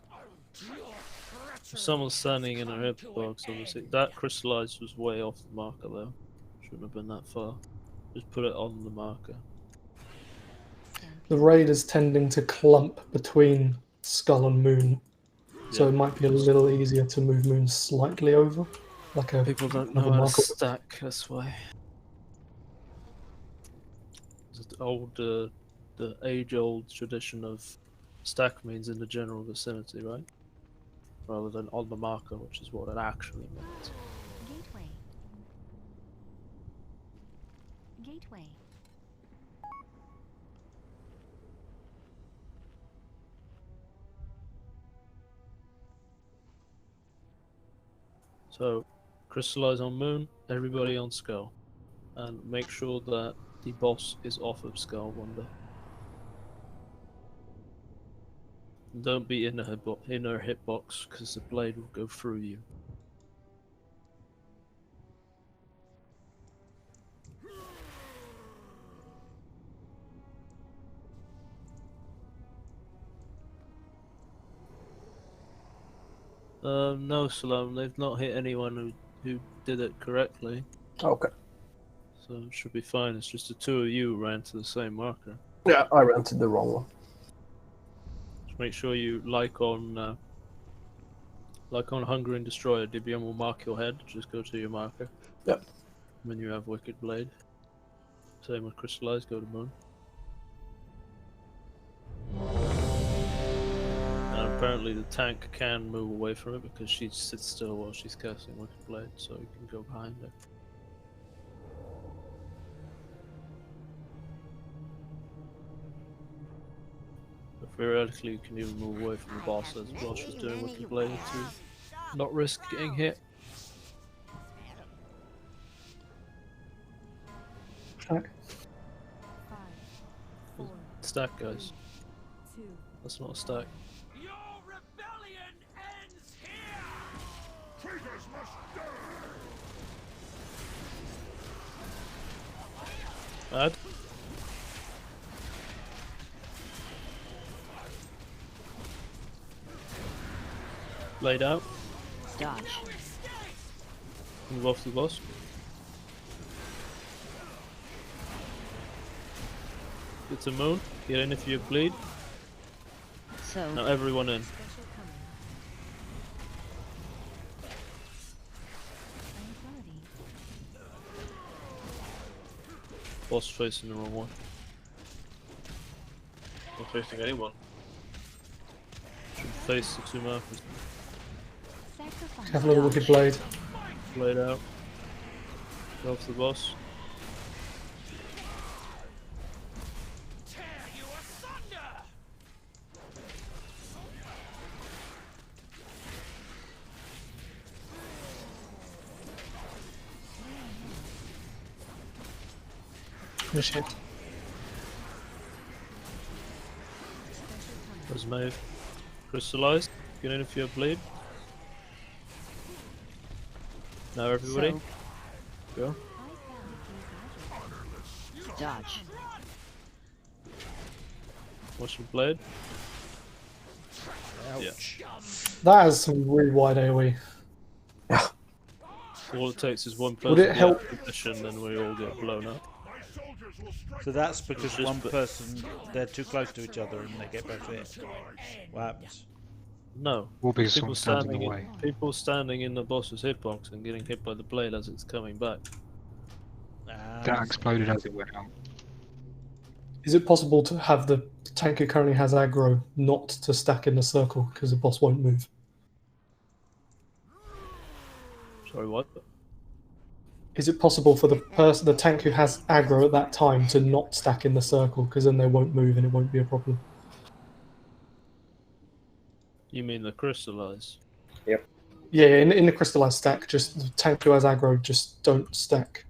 If someone's standing in a hitbox, obviously. That crystallized was way off the marker though. Shouldn't have been that far. Just put it on the marker. The raid is tending to clump between Skull and Moon, so it might be a little easier to move Moon slightly over. Like a People don't know how to stack, that's why. It's the old, the age-old tradition of stack means in the general vicinity, right? Rather than on the marker, which is what it actually means. Gateway. Gateway. So, crystallize on Moon, everybody on Skull. And make sure that the boss is off of Skull Wonder. Don't be in her hitbox, because the blade will go through you. No, Salome, they've not hit anyone who did it correctly. Okay. So it should be fine. It's just the two of you ran to the same marker. Yeah, I ran to the wrong one. Just make sure you like on Hunger and Destroyer. DBM will mark your head. Just go to your marker. Yep. When you have Wicked Blade. Same with Crystallize. Go to Moon. And apparently the tank can move away from it because she sits still while she's casting Wicked Blade, so you can go behind her. But theoretically, you can even move away from the boss as while she's doing Wicked Blade to not risk getting hit. Stack, guys. That's not a stack. Bad. Laid out. Dodge. Move off the boss. Get to Moon. Get in if you bleed. So. Now everyone in. Boss facing the wrong one. Not facing anyone. Should face the two markers. Have another Wicked Blade. Blade out. Go off the boss. Initiate. Was made. Crystallized. Get in if you have bleed. Now everybody. Go. Dodge. Watch your blade. Ouch. Yeah. That has some really wide AoE. All it takes is one person Would it to help? get position, then we all get blown up. So that's because Just one put- person, they're too close to each other and they get both hit. What happens? No. All because People someone stands in the way. people standing in the boss's hitbox and getting hit by the blade as it's coming back. That exploded as it went out. Is it possible to have the tank who currently has aggro not to stack in the circle because the boss won't move? Sorry, what? Is it possible for the tank who has aggro at that time to not stack in the circle because then they won't move and it won't be a problem? You mean the crystallize? Yep. Yeah, in the crystallized stack, just the tank who has aggro just don't stack.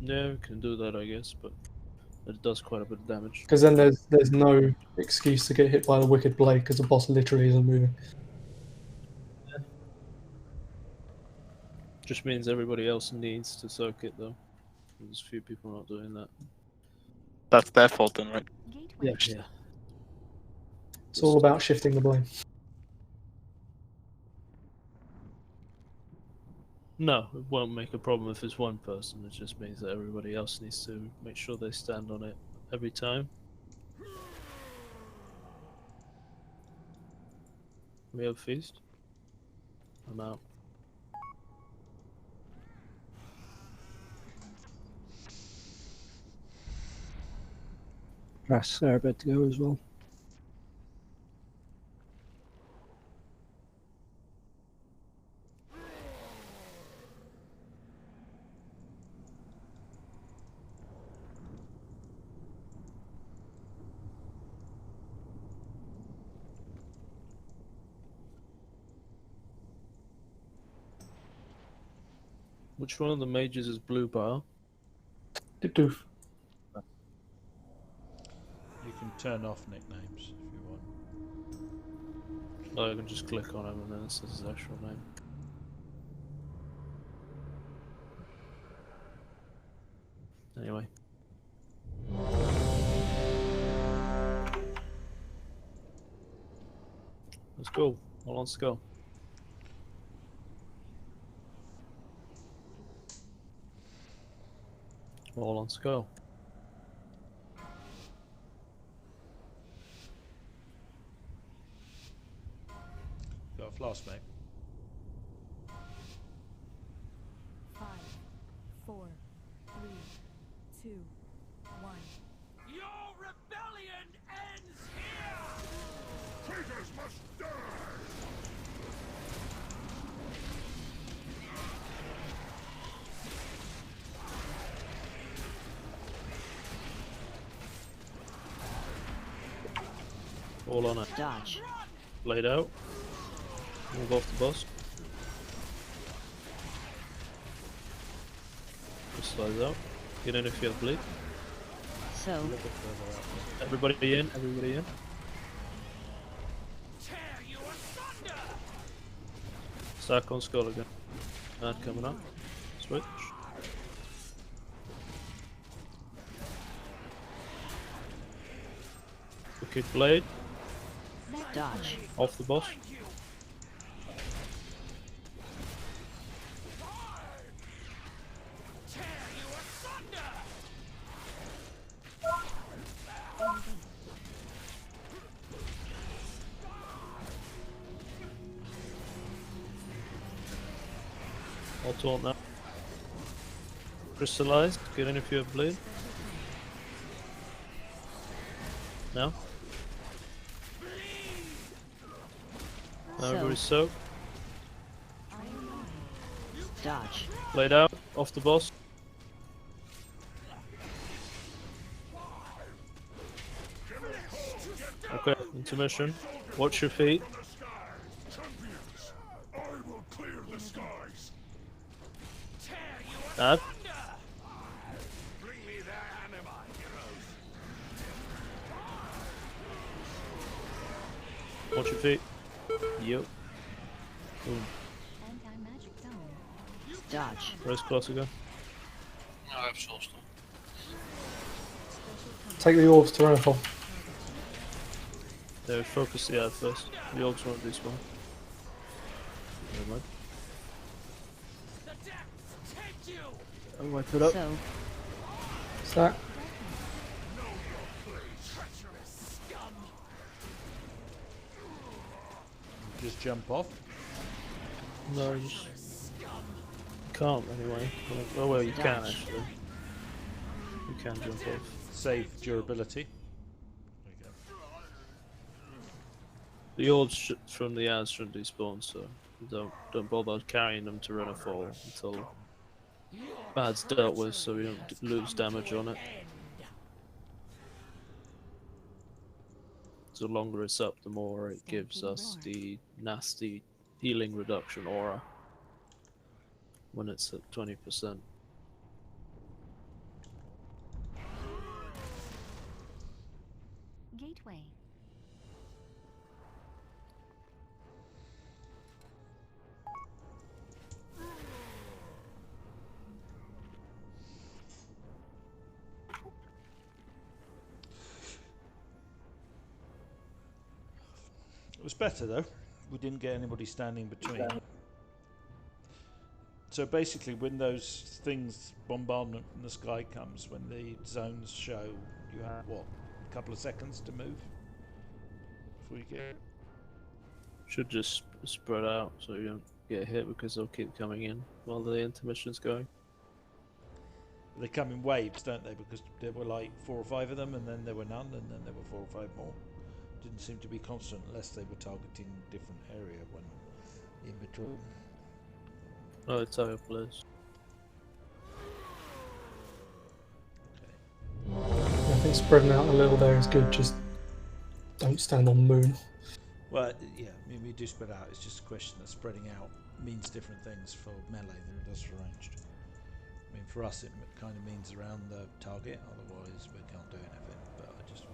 Yeah, we can do that, I guess, but it does quite a bit of damage. Because then there's no excuse to get hit by the wicked blade because the boss literally isn't moving. Just means everybody else needs to soak it, though. There's a few people not doing that. That's their fault then, right? Yeah, yeah. It's all about shifting the blame. No, it won't make a problem if it's one person. It just means that everybody else needs to make sure they stand on it every time. We have feast. I'm out. Press are about to go as well. Which one of the mages is blue bar? The doof. You can turn off nicknames if you want. Oh, I can just click on him and then it says his actual name. Anyway. Let's go. All on go. All on go. Got a flask, mate. 5, 4, 3, 2, 1. Your rebellion ends here! Traitors must die! All on it. Dodge. Laid out. Move off the boss. Just slide out. Get in if you have bleed. So. Everybody in, everybody in. Stack on skull again. And coming up. Switch. Wicked blade. Dodge. Off the boss. I'll taunt now. Crystallized. Get in if you have bleed. Now. Now everybody's soaked. Dodge. Laid out. Off the boss. Okay, intermission. Watch your feet. I will clear the skies. Dad. Bring me their Watch your feet. Yep. Boom. Dodge. Rose close again. No, I have Soulstone. Take the orbs to Renafall. There, focus the ad first. The orbs won't despawn. Never mind. I'll wipe it up. So, Stack. Just jump off. No, you just can't anyway. Oh well, you can actually. You can jump off. Save durability. The orbs from the ads shouldn't despawn, so don't bother carrying them to Renafall until bad's dealt with, so we don't lose damage on it. So the longer it's up, the more it gives us the nasty healing reduction aura when it's at 20%. gateway. It was better though. We didn't get anybody standing between. So basically, when those things, bombardment from the sky comes, when the zones show, you have what, a couple of seconds to move before you get. Should just spread out so you don't get hit because they'll keep coming in while the intermission's going. They come in waves, don't they? Because there were like 4 or 5 of them, and then there were none, and then there were 4 or 5 more. Didn't seem to be constant unless they were targeting different area when in between. Oh, it's our place. I think spreading out a little there is good, just don't stand on moon. Well, yeah, I mean, we do spread out. It's just a question that spreading out means different things for melee than it does for ranged. I mean, for us, it kind of means around the target, otherwise we can't do anything. But I just,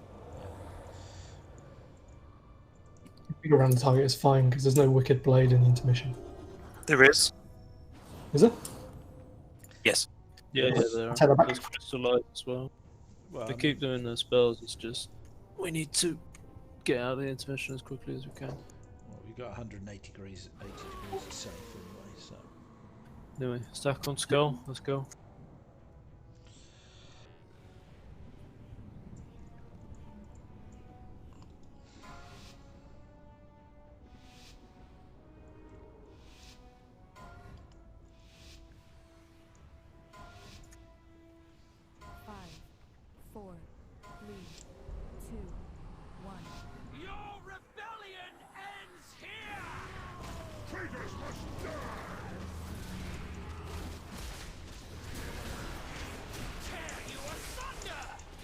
Being around the target is fine because there's no wicked blade in the intermission. There is. Is it? Yes. Yeah, there Take that are. back. There's crystal light as well. Well, They keep doing their spells, it's just we need to get out of the intermission as quickly as we can. well, we got 180 degrees, 80 degrees of safe anyway, so. Anyway, stack on skull, let's go.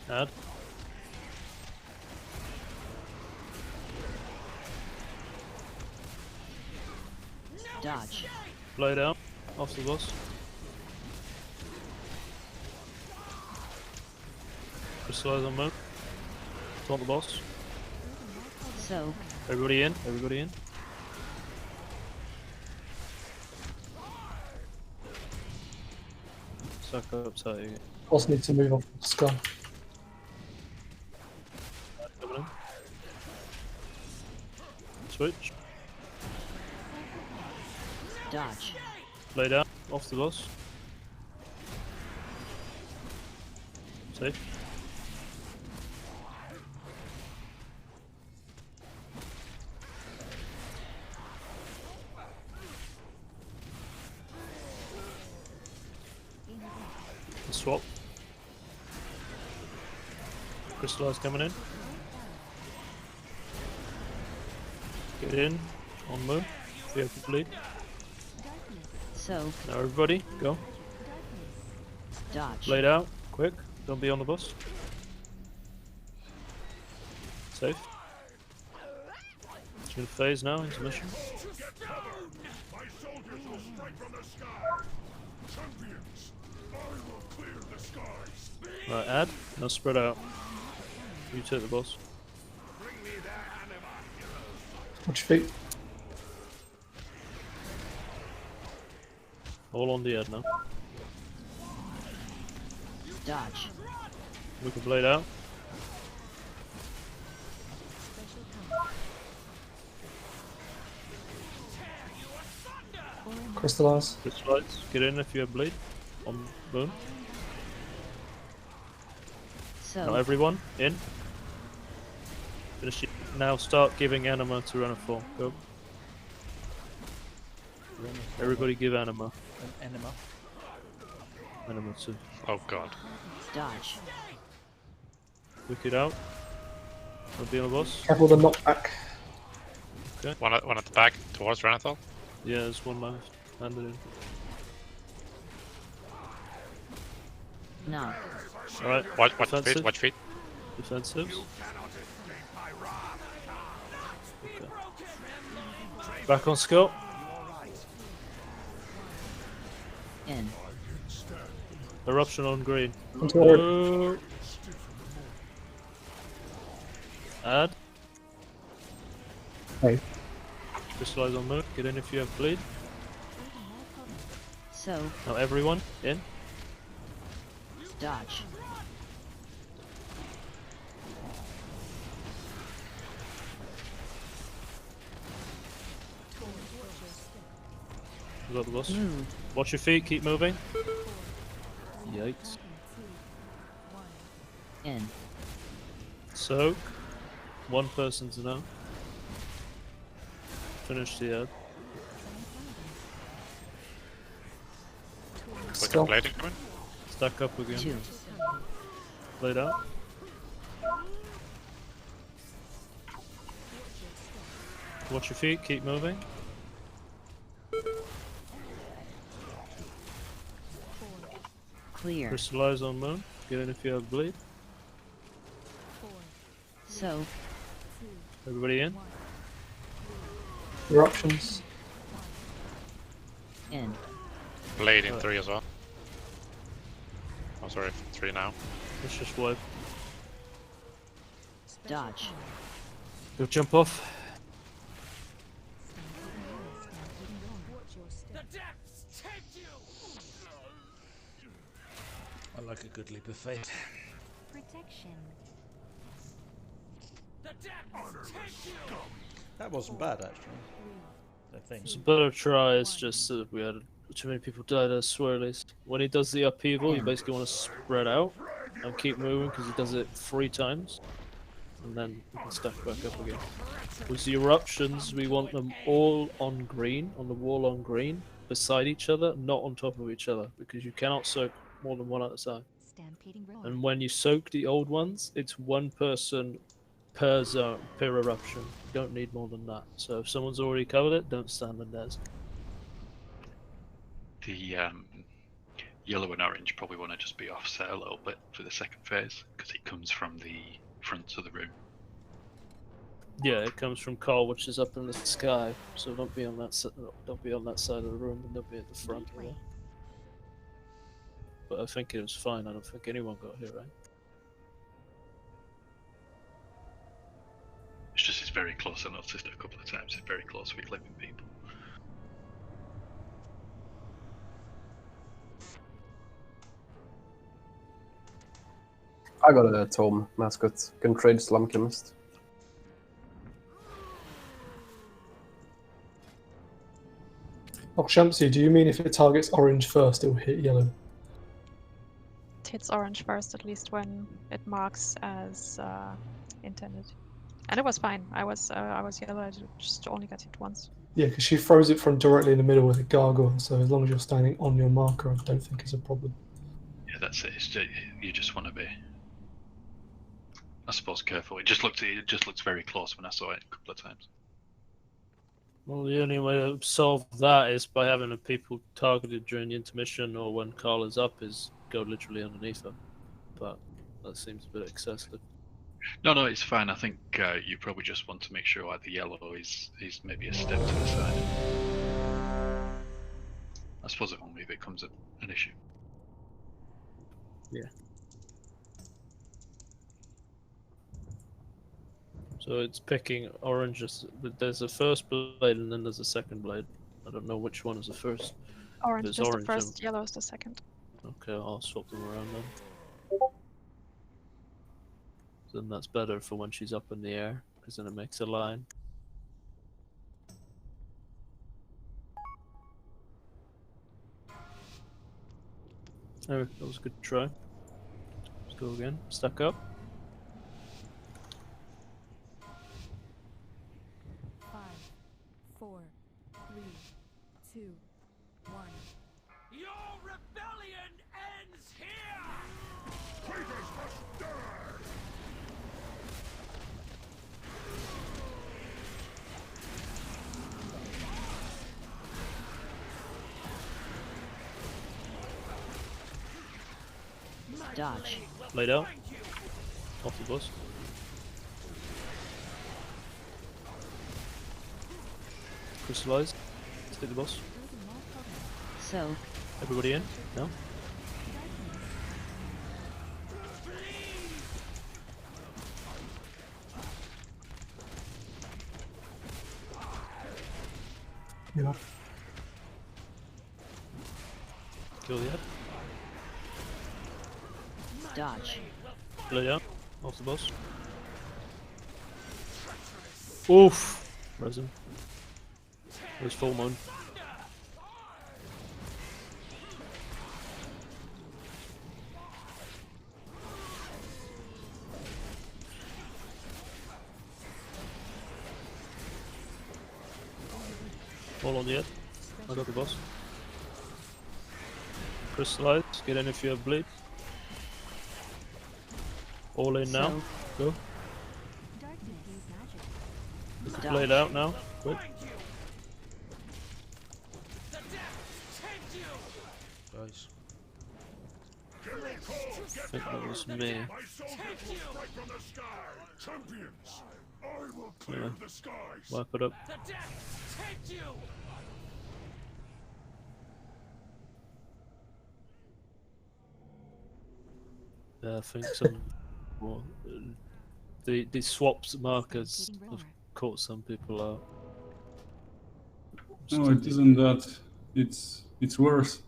Add. Dodge. Blade out. Off the boss. Crystallize on mode. Taunt the boss. So. Everybody in. Everybody in. Suck up tight again. Boss needs to move off the skull. Coming in. Switch. Dodge. Lay down. Off the boss. Safe. Swap. Crystallize coming in. Get in. On move. We have to bleed. So. Now everybody, go. Dodge. Laid out. Quick. Don't be on the bus. Safe. It's gonna phase now into mission. My soldiers will strike from the sky. Champions, I will clear the skies. Right, add. Now spread out. You take the boss. Watch your feet. All on the head now. Dodge. We can blade out. Crystallize. Crystallize. Get in if you have bleed. On boom. So. Now everyone in. Finish it. Now start giving anima to Runner 4. Go. Everybody give anima. Enema. Anima 2. Oh god. Dodge. Wicked out. Don't be on the boss. Careful the knockback. Okay. One at the back towards Renathal. Yeah, there's one left. Landed in. No. Alright. Watch Defensive. feet. Watch feet. Defensives. Okay. Back on skill. In. Eruption on green. Add. Hey. Crystallize on move. Get in if you have bleed. So. Now everyone in. Dodge. You got the boss. Move. Watch your feet. Keep moving. Yikes. In. Soak. One person to know. Finish the ad. Quick blading coming. Stack up again. 2. Blade out. Watch your feet. Keep moving. Clear. Crystallize on moon. Get in if you have bleed. So. Everybody in. Your options. In. Blade in 3 as well. Oh sorry, 3 now. Let's just wipe. Dodge. Go jump off. I like a good leap of faith. Protection. That wasn't bad actually. I think. It's a better try. It's just that we had too many people died as swirlies. When he does the upheaval, you basically want to spread out and keep moving because he does it 3 times, and then we can stack back up again. With the eruptions, we want them all on green, on the wall on green, beside each other, not on top of each other, because you cannot soak more than one at a time. And when you soak the old ones, it's 1 person per zone, per eruption. You don't need more than that. So if someone's already covered it, don't stand in theirs. The yellow and orange probably want to just be offset a little bit for the second phase because it comes from the front of the room. Yeah, it comes from Carl, which is up in the sky. So don't be on that don't be on that side of the room, and don't be at the front. Right? But I think it was fine. I don't think anyone got hit, right? It's just it's very close. I noticed it a couple of times. It's very close with living people. I got a Tome mascot. Can trade Slum Chemist. Oh, Shamsi, do you mean if it targets orange first, it will hit yellow? It hits orange first, at least when it marks as intended. And it was fine. I was yellow. I just only got hit once. Yeah, because she throws it from directly in the middle with a gargoyle, so as long as you're standing on your marker, I don't think it's a problem. Yeah, that's it. It's just, you just want to be, I suppose, careful. It just looks very close when I saw it a couple of times. Well, the only way to solve that is by having the people targeted during the intermission or when Carl is up is go literally underneath her. But that seems a bit excessive. No, it's fine. I think you probably just want to make sure like the yellow is maybe a step to the side. I suppose it only becomes an issue. Yeah. So it's picking oranges, but there's a first blade and then there's a second blade. I don't know which one is the first. Orange It's is orange, the first, yellow is the second. Okay, I'll swap them around then. Then that's better for when she's up in the air, because then it makes a line. Oh, that was a good try. Let's go again. Stack up. 5, 4, 3, 2, 1. Your rebellion ends here! Traitors must die! Dodge. Laid out. Off the bus. Crystallize. Let's hit the boss. So. Everybody in? No? Yeah. Kill the head. Dodge. Lay down. Off the boss. Oof! Resin. There's full moon. All on the head. I got the boss. Crystallize. Get in if you have bleed. All in now. Go. You can play it out now. Quick. Guys. I think that was me. My soldiers will strike from the sky! Champions, I will clear the skies! Wipe it up. The death take you! Yeah, I think some. Well, the swaps markers have caught some people out. No, it isn't that. It's worse.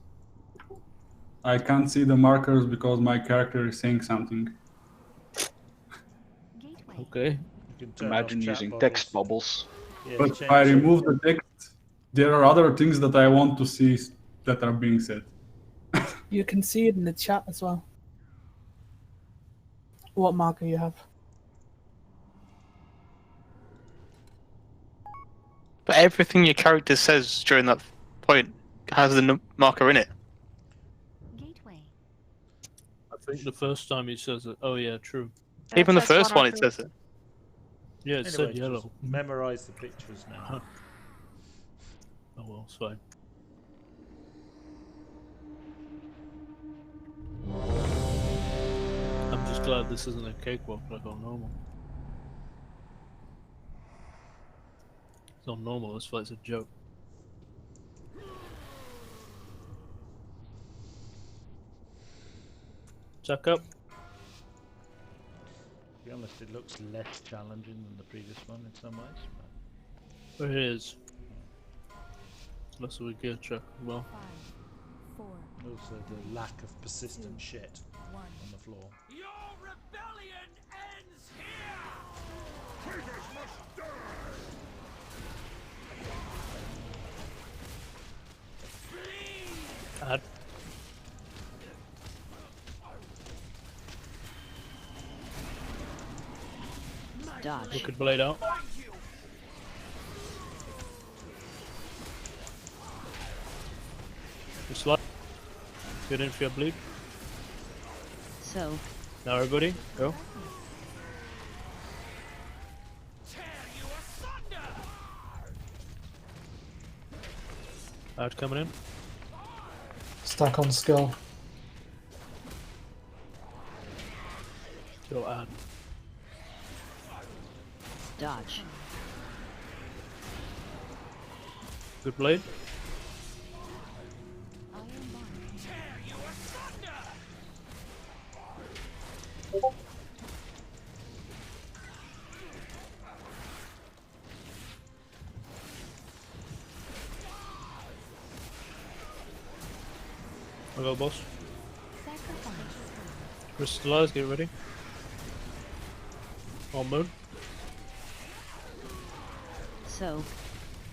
I can't see the markers because my character is saying something. Okay. Imagine using text bubbles. Yeah, But if I remove the text, there are other things that I want to see that are being said. You can see it in the chat as well. What marker you have. But everything your character says during that point has the marker in it. I think the first time he says it. Oh yeah, true. Even the first one, it says it. Yeah, it Anyway, said just yellow. Memorize the pictures now. Oh well, it's fine. I'm just glad this isn't a cakewalk like on normal. It's on normal, this fight's a joke. Chuck up. To be honest, it looks less challenging than the previous one in some ways. It is. Less of a gear check as well. 5, 4, Also, the lack of persistent shit 1. on the floor. Your rebellion ends here! Traitors must die! Add. Dodge. Look at blade out. Just like. Get in for your bleed. So. Now everybody, go. Out coming in. Stack on skull. Go add. Dodge. Good blade. Go, boss. Crystallize, get ready. On moon. So.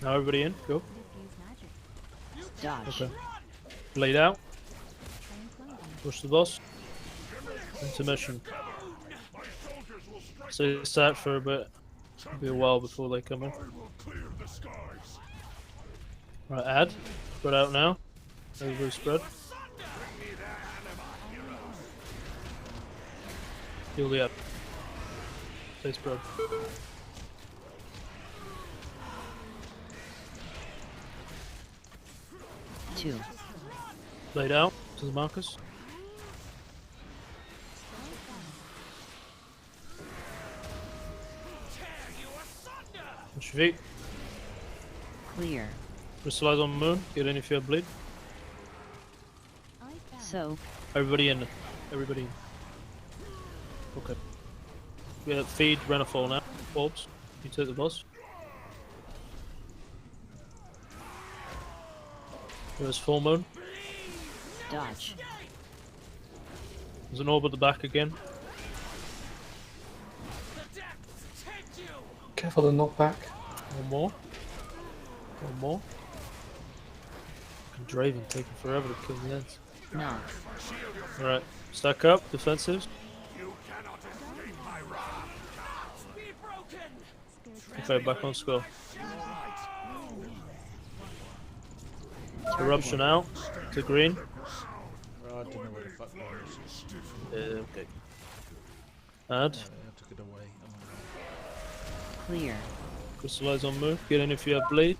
Now everybody in, go. Dodge. Okay. Blade out. Push the boss. Intermission. Stay sat for a bit. It'll be a while before they come in. Right, add. Spread out now. Everybody spread. Heal the up. Stay spread. Two. Lay down to the markers. Push your feet. Clear. Crystallize on the moon. Get in if you have bleed. So. Everybody in. Everybody in. Okay. We have feed Renafall now. Orbs. You take the boss. There's full moon. Dodge. There's an orb at the back again. Careful the knockback. One more. One more. Draven taking forever to kill the ends. No. Alright. Stack up. Defensives. Okay, back on score. Eruption out to green. Oh, I don't know where the fuck that is. Okay. Add. I took it away. Clear. Crystallize on move. Get in if you have bleed.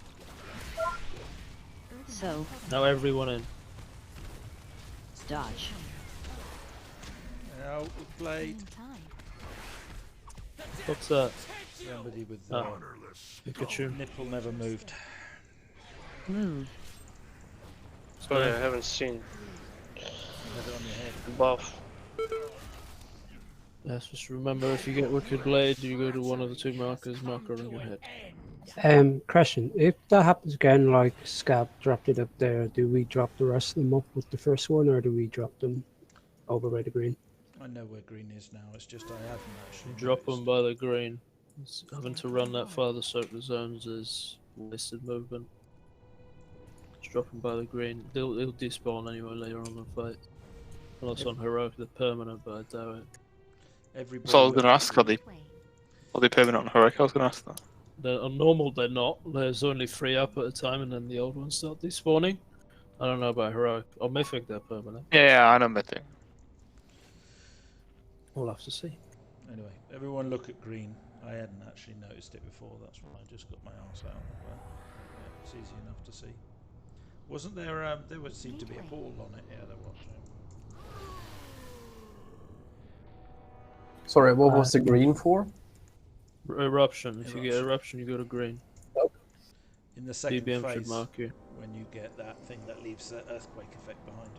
So. Now everyone in. Dodge. Out with blade. What's that? Somebody with Pikachu. Nipple never moved. Move. Sorry, I haven't seen. Have it on your head. Buff. Yes, just remember if you get Wicked Blade, you go to one of the two markers, marker on your head. Question. If that happens again, like Scab dropped it up there, do we drop the rest of them up with the first one, or do we drop them over by the green? I know where green is now, it's just I haven't actually. Drop them by the green. Having to run that far to soak the zones is wasted movement. Just drop them by the green. They'll despawn anyway later on in the fight. Unless on heroic they're permanent, but I doubt it. Everybody So I was going to ask, are they permanent on heroic? I was going to ask that. On normal they're not. There's only 3 up at a time and then the old ones start despawning. I don't know about heroic. Or mythic they're permanent. Yeah, I know mythic. We'll have to see. Anyway, everyone look at green. I hadn't actually noticed it before, that's why I just got my arse out. But, yeah, it's easy enough to see. Wasn't there, there would seem to be a ball on it, yeah, there was. Sorry, what was the green for? Eruption. If you get eruption, you go to green. In the second DBM phase, should mark you. when you get that thing that leaves the earthquake effect behind.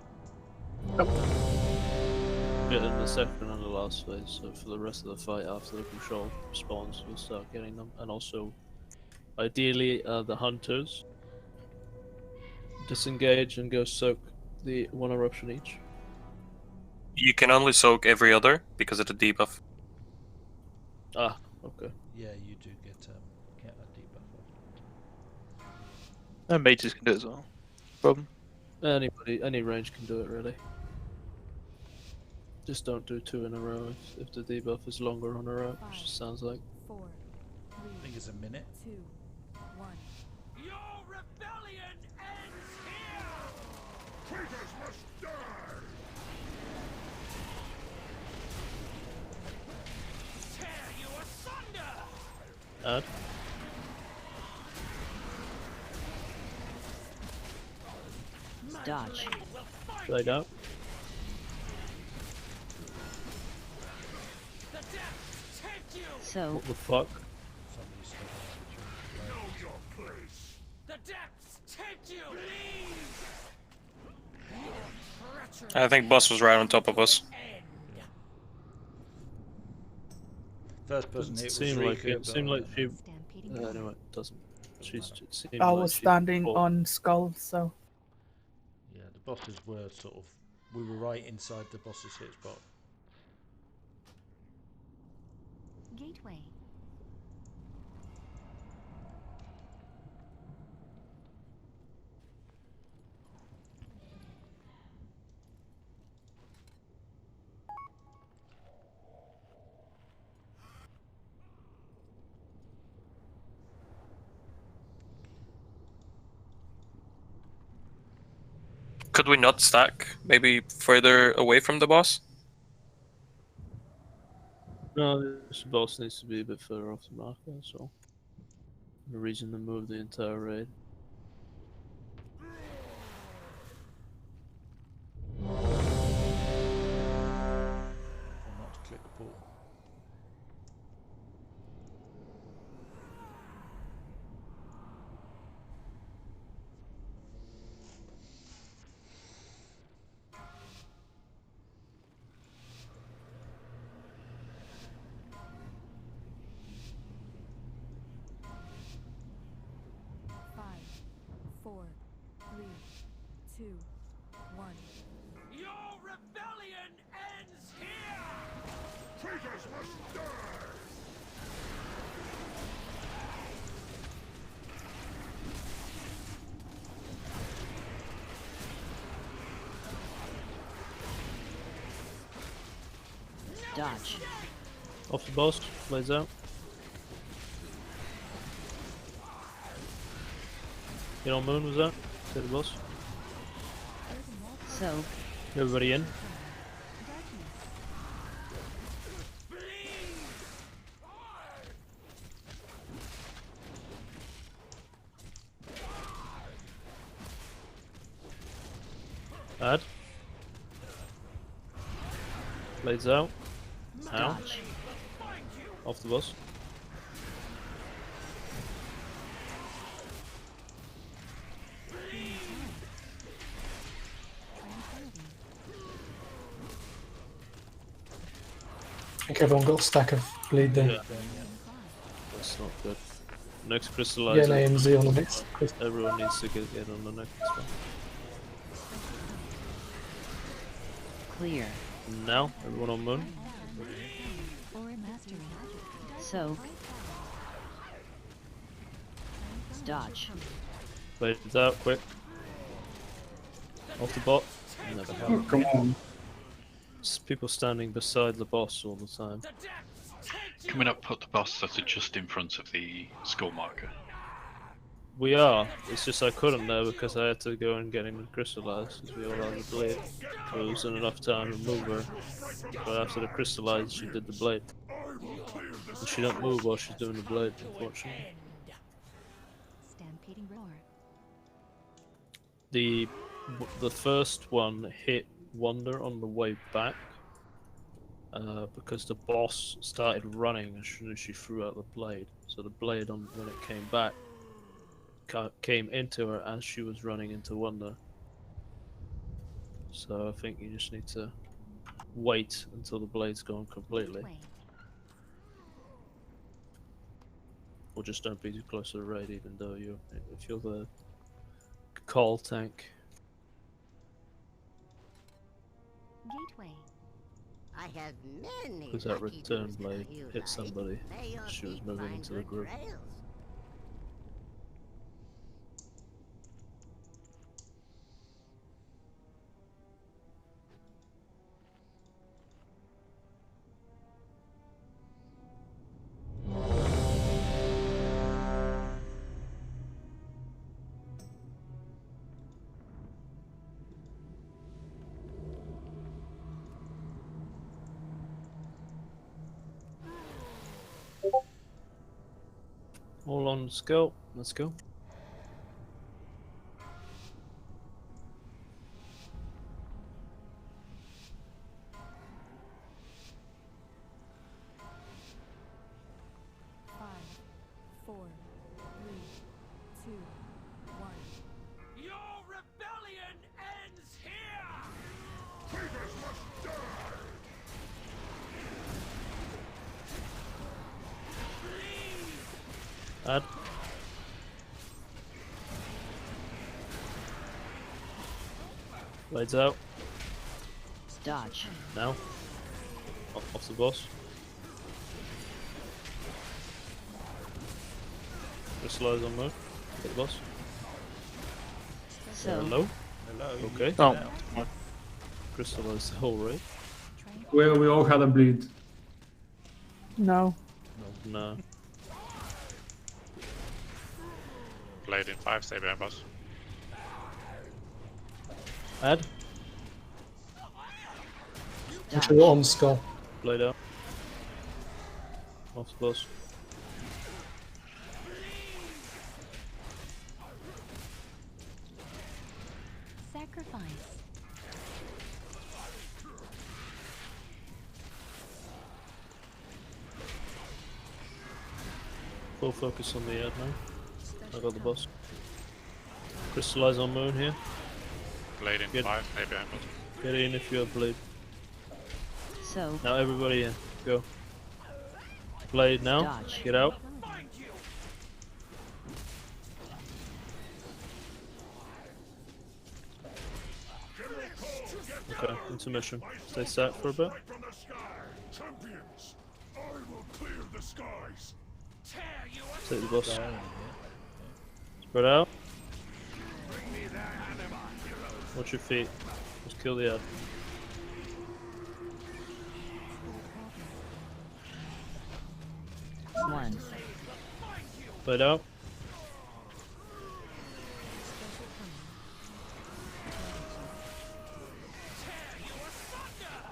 Get in the second and the last phase, so for the rest of the fight after the control spawns, you'll start getting them. And also, ideally, the hunters disengage and go soak the 1 eruption each. You can only soak every other because of the debuff. Ah, okay. Yeah, you do get that debuff. And mages can do it as well. Problem. Anybody, any range can do it really. Just don't do 2 in a row if the debuff is longer on a row, which sounds like. 4, 3, I think it's a minute. 2, 1. Your rebellion ends here! Traitors must die! Tear you asunder! Add. Dodge. Blade out. So. What the fuck? Know your place. The depths tempt you. I think boss was right on top of us. First person hit It was seemed like Rika, it seemed like she. Stampeding Anyway, it doesn't. She's. It seemed I like was she standing fought. on Skull, so. Yeah, the bosses were sort of we were right inside the boss's hit spot. Gateway. Could we not stack maybe further away from the boss? No, this boss needs to be a bit further off the marker, so no reason to move the entire raid. Or not to click the portal. Your rebellion ends here! Traitors must die! Dodge. Off the boss, blades out. Get on moon, was that? Hit the boss. So. Everybody in. Add. Blades out. Now. Off the boss. I think everyone got a stack of bleed there. Yeah. That's not good. Next crystallizer. Yeah, an AMZ on the next. Everyone needs to get on the next one. Clear. Now, everyone on moon. So. Dodge. Blades out, quick. Off the bot. Never Oh, happened. come on. It's people standing beside the boss all the time. Can we not put the boss that's just in front of the skull marker? We are. It's just I couldn't there because I had to go and get him crystallized because we all had the blade. There wasn't enough time to move her. But after the crystallized, she did the blade. And she don't move while she's doing the blade, unfortunately. Stampeding roar. The first one hit Wonder on the way back because the boss started running as soon as she threw out the blade. So the blade, when it came back, came into her as she was running into Wonder. So I think you just need to wait until the blade's gone completely. Or just don't be too close to the raid, even though if you're the call tank. Gateway. I have many. Because that return blade hit somebody as she was moving into the group. All on scope. Let's go. Your rebellion ends here! Traitors must die! Add. Blades out. Dodge. Now. Off the boss. Crystallize on mode. Hit the boss. So. Hello? Hello. Okay. Oh. Crystallize the whole raid. Well, we all had a bleed. No. No. Blade in 5, stay behind boss. Add. Actually, we're on skull. Blade out. Off the boss. Sacrifice. Full focus on the ad now. I got the boss. Crystallize on moon here. Blade in 5, stay behind boss. Get in if you have blade. So. Now everybody in. Go. Blade now. Dodge. Get out. Okay, intermission. Stay sat for a bit. Champions, I will clear the skies. Take the boss. Spread out. Watch your feet. Just kill the ad. One. Blade out.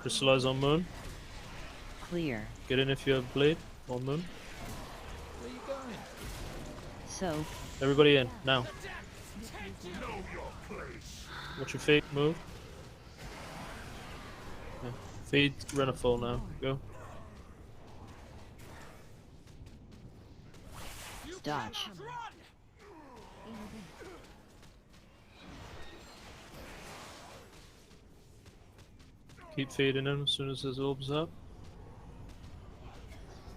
Crystallize on moon. Clear. Get in if you have blade on moon. Where you going? So. Everybody in now. Watch your feet. Move. Yeah. Feed Renafall now. Go. Dodge. Keep feeding him as soon as his orbs up.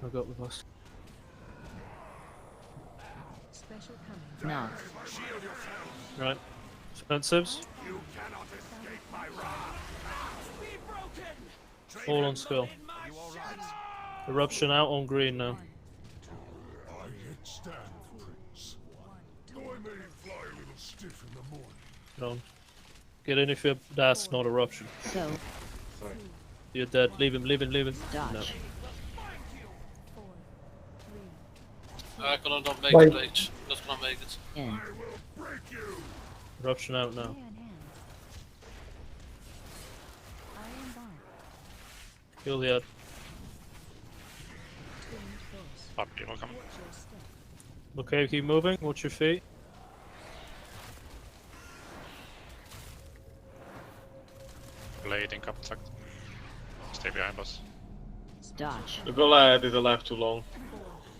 I got the boss. No. Right. Defensives. All on skull. Eruption out on green now. I yet stand, Prince. Though I may fly a little stiff in the morning. Get on. Get in if you're. That's not eruption. So. Sorry. You're dead. Leave him, leave him, leave him. Dodge. No. I'm gonna not make Wait. it, Blade. Not gonna make it. In. Eruption out now. Kill the ad. Up, people coming. Okay, keep moving. Watch your feet. Blade in contact. Stay behind boss. Dodge. The Goliath is alive too long.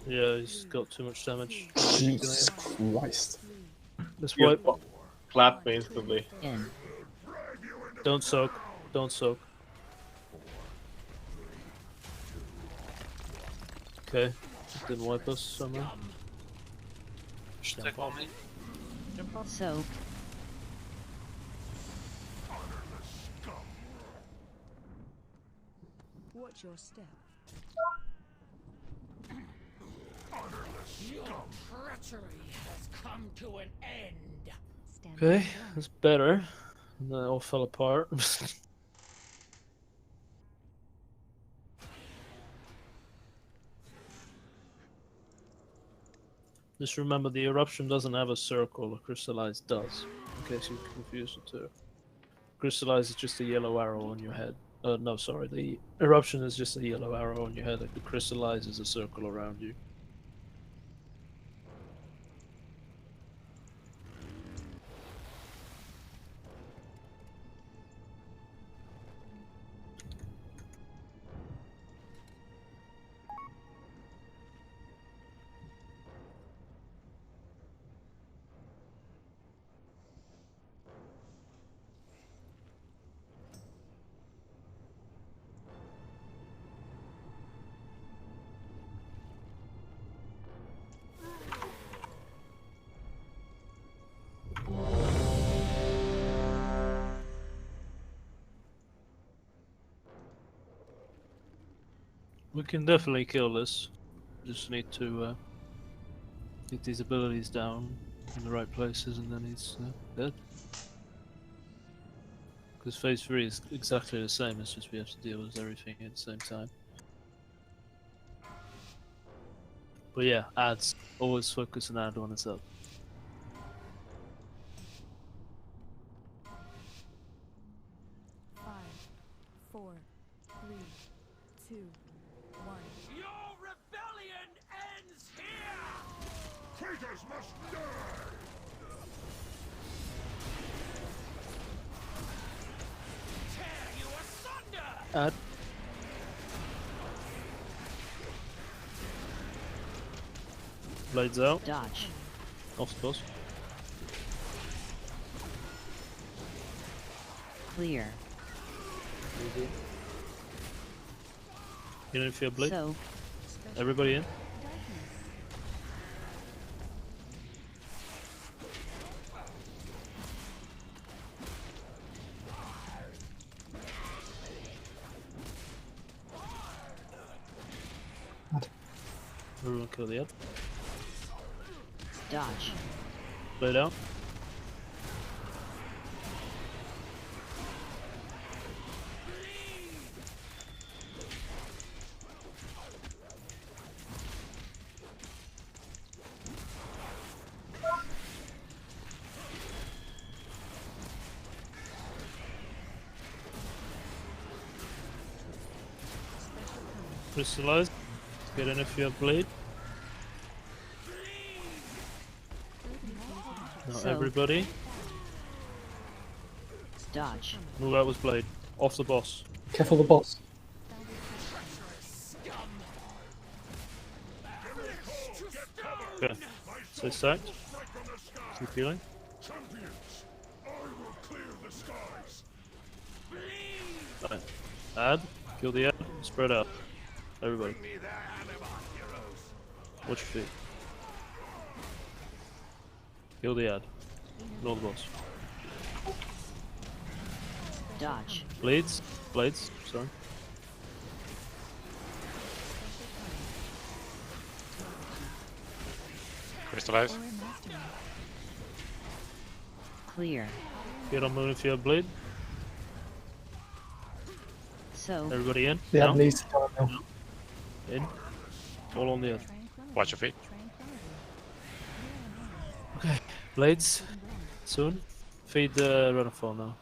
Yeah, he's got too much damage. Jesus Christ. Let's You wipe. clap me instantly. In. Don't soak. Don't soak. Okay. Didn't wipe us somehow. Take on me. So. Watch your step. Your treachery has come to an end. Okay, that's better. And then it all fell apart. Just remember the eruption doesn't have a circle, a crystallize does. In case you're confused the two. Crystallize is just a yellow arrow on your head. No, sorry, the eruption is just a yellow arrow on your head. The crystallize is a circle around you. We can definitely kill this. Just need to get these abilities down in the right places, and then he's dead. Because phase 3 is exactly the same, it's just we have to deal with everything at the same time. But yeah, ads. Always focus on ad when it's up. Your rebellion ends here! Traitors must die! Tear you asunder! Ad. Blades out. Dodge. Off the boss. Clear. You know if you have blade? So. Everybody in? Everyone kill the ad. Dodge. Blade out. Crystallize. Get in if you have blade. Now So. everybody. Dodge. Move out with blade. Off the boss. Careful the boss. Okay. Stay stacked. Keep healing. Champions, I will clear the skies. Right. Add. Kill the ad. Spread out. Everybody. Watch your feet. Kill the ad. Ignore the boss. Dodge. Blades. Blades. Sorry. Crystallize. Clear. Get on moon if you have blade. So. Everybody in? The Now? ad needs to die now. In. All on the ad. Watch your feet. Okay. Blades. Soon. Feed the Renafall now.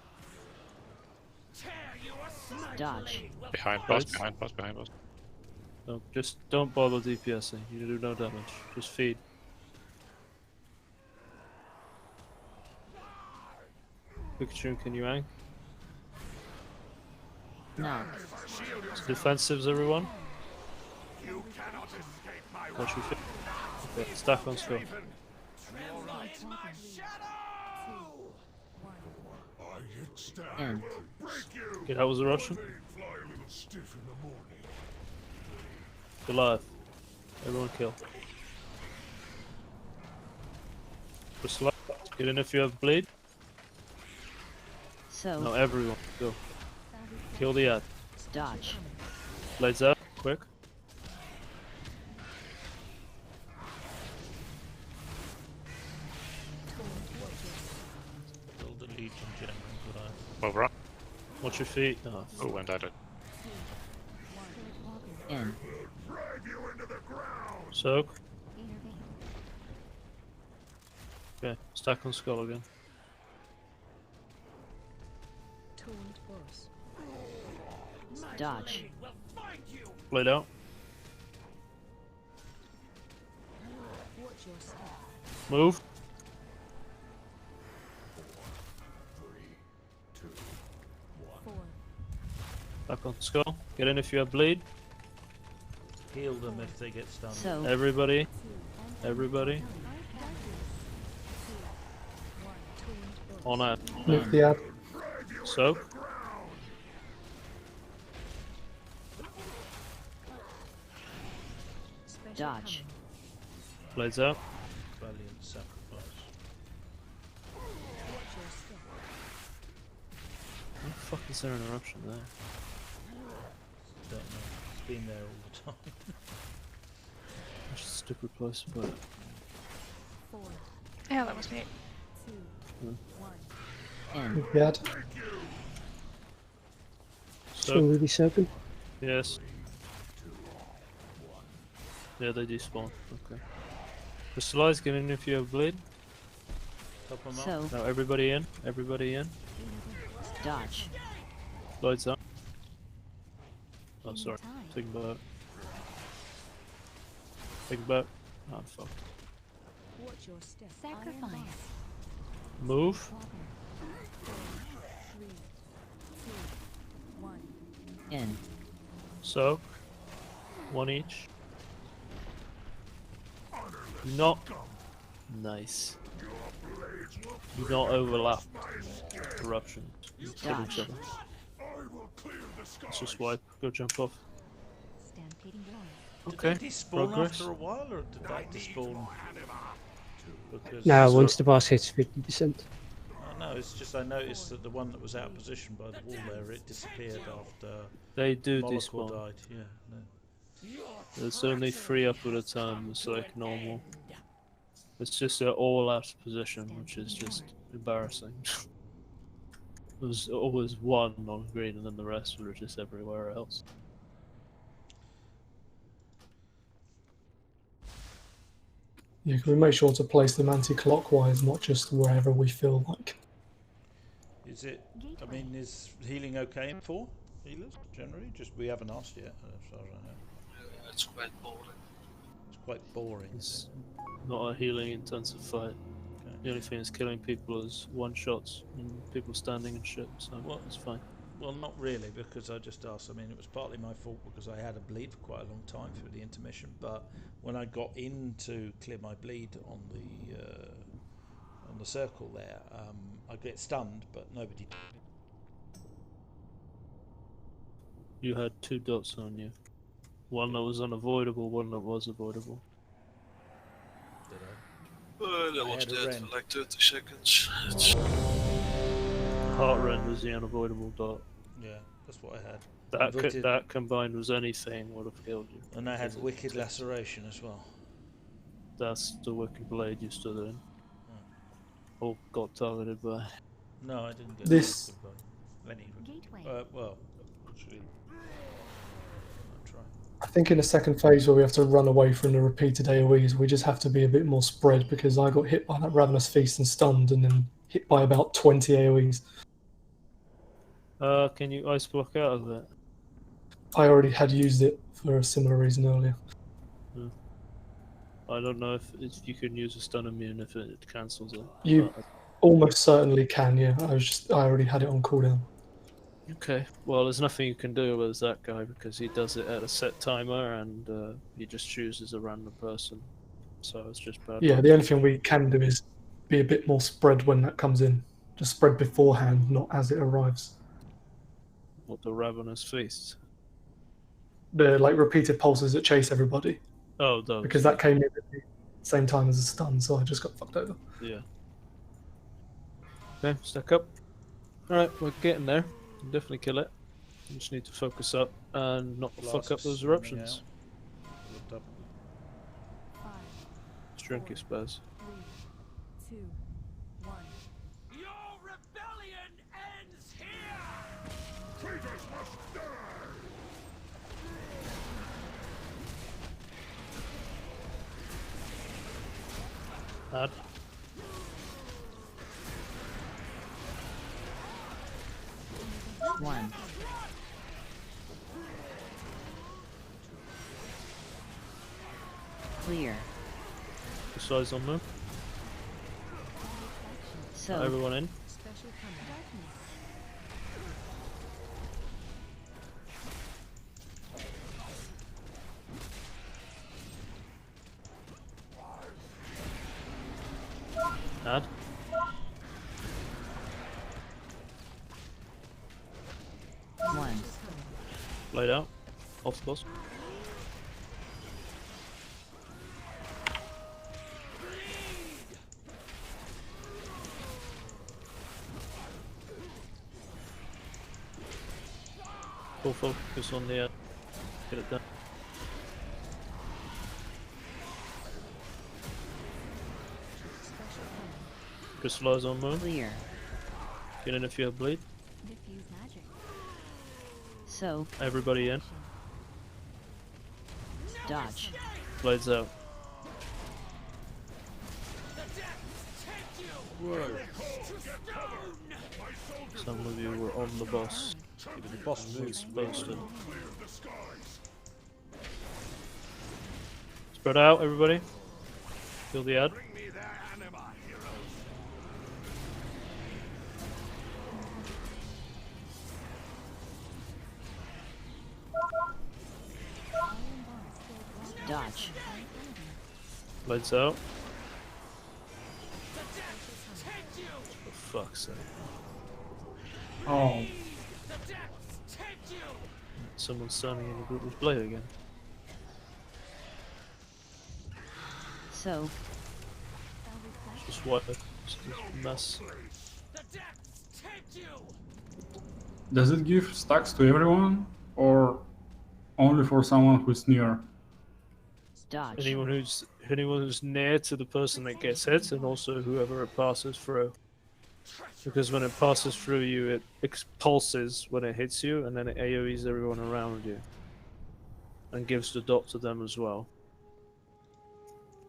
Dodge. Behind boss, Blades. behind boss, behind boss. No, just don't bother DPSing. You do no damage. Just feed. Pikachu, can you hang? No. Defensives, everyone. Watch your feet. Okay, stack on skull. End. Okay, that was a Russian. Goliath. Everyone kill. Crystal. Get in if you have blade. So. No, everyone. Go. Kill the ad. Dodge. Blades out. Quick. Kill the Legion General. Over. Watch your feet. Oh, Oh, and I did. In. Soak. Okay, stack on skull again. Dodge. Blade out. Move. Back on skull. Get in if you have bleed. Heal them if they get stunned. So. Everybody. Everybody. On ad. Move the ad. Soak. Dodge. Blades out. Valiant sacrifice. What the fuck is there an eruption there? Don't know. been there all the time. Just stupid place, but Yeah, that was me. Yad. So will be serpent. Yes. Yeah, they despawn. Okay. Crystallize, get in if you have bleed. Top them So- up. Now everybody in. Everybody in. Dodge. Lights up. Oh, sorry. Take back. Take back. Oh, fuck. Watch your step. Sacrifice. Move. In. So. One each. Not. Nice. Do not overlap eruptions. You kill each other. Let's just wipe. Go jump off. Stampeding blow. Okay. Did they despawn Progress. after a while, or did that despawn? Because No, once the boss hits 50%. Oh, no, it's just I noticed that the one that was out of position by the wall there, it disappeared after They do Molecule despawn. died. Yeah. No. There's only 3 up at a time. It's like normal. It's just they're all out of position, which is just embarrassing. There's always one on green, and then the rest were just everywhere else. Yeah, can we make sure to place them anti-clockwise, not just wherever we feel like? Is it? I mean, is healing okay in 4 healers generally? Just we haven't asked yet, as far as I know. It's quite boring. It's quite boring. It's not a healing intensive fight. The only thing that's killing people is one-shots and people standing and shit, so it's fine. Well, not really, because I just asked. I mean, it was partly my fault because I had a bleed for quite a long time through the intermission. But when I got in to clear my bleed on the circle there, I get stunned, but nobody. You had 2 dots on you. One that was unavoidable, one that was avoidable. Did I? I watched had a that rend. for like 30 seconds. It's... Heart rend was the unavoidable dot. Yeah, that's what I had. That Wicked- that combined with anything would have killed you. And I had Because wicked laceration as well. That's the wicked blade you stood in. Or got targeted by. No, I didn't get This- wicked blade. Any. Gateway. Well, actually, I'll try. I think in the second phase where we have to run away from the repeated AoEs, we just have to be a bit more spread because I got hit by that Ravenous Feast and stunned and then hit by about 20 AoEs. Can you ice block out of it? I already had used it for a similar reason earlier. I don't know if you can use a stun immune if it cancels it. You but- almost certainly can, yeah. I already had it on cooldown. Okay, well, there's nothing you can do with that guy because he does it at a set timer and he just chooses a random person. So it's just bad. Yeah, luck. the only thing we can do is be a bit more spread when that comes in. Just spread beforehand, not as it arrives. What, the Ravenous Feast? The like repeated pulses that chase everybody. Oh, those. Because that came in at the same time as a stun, so I just got fucked over. Yeah. Okay, stack up. Alright, we're getting there. Can definitely kill it. We just need to focus up and not fuck up Flasks those running eruptions. out. Looked up. Just drink your spaz. 3, 2, 1. Your rebellion ends here! Traitors must die! Add. One. Clear. Precise on move. So Everyone in. Special coming. Darkness. Add. one. Laid out. Off the boss. Full focus on the Get it done. Crystallize on moon. Clear. Get in if you have bleed. Diffuse magic. So. Everybody in. Dodge. Blades out. Whoa. Some of you were on the boss. Even the boss moves supposed to. Spread out, everybody. Kill the ad. Dodge. Lights out. For fuck's sake. Oh. Someone's standing in the group with blade again. So. Just what a mess. Does it give stacks to everyone, or only for someone who's near? Dodge. Anyone who's near to the person that gets hit, and also whoever it passes through. Because when it passes through you, it expulses when it hits you, and then it AoEs everyone around you. And gives the dot to them as well.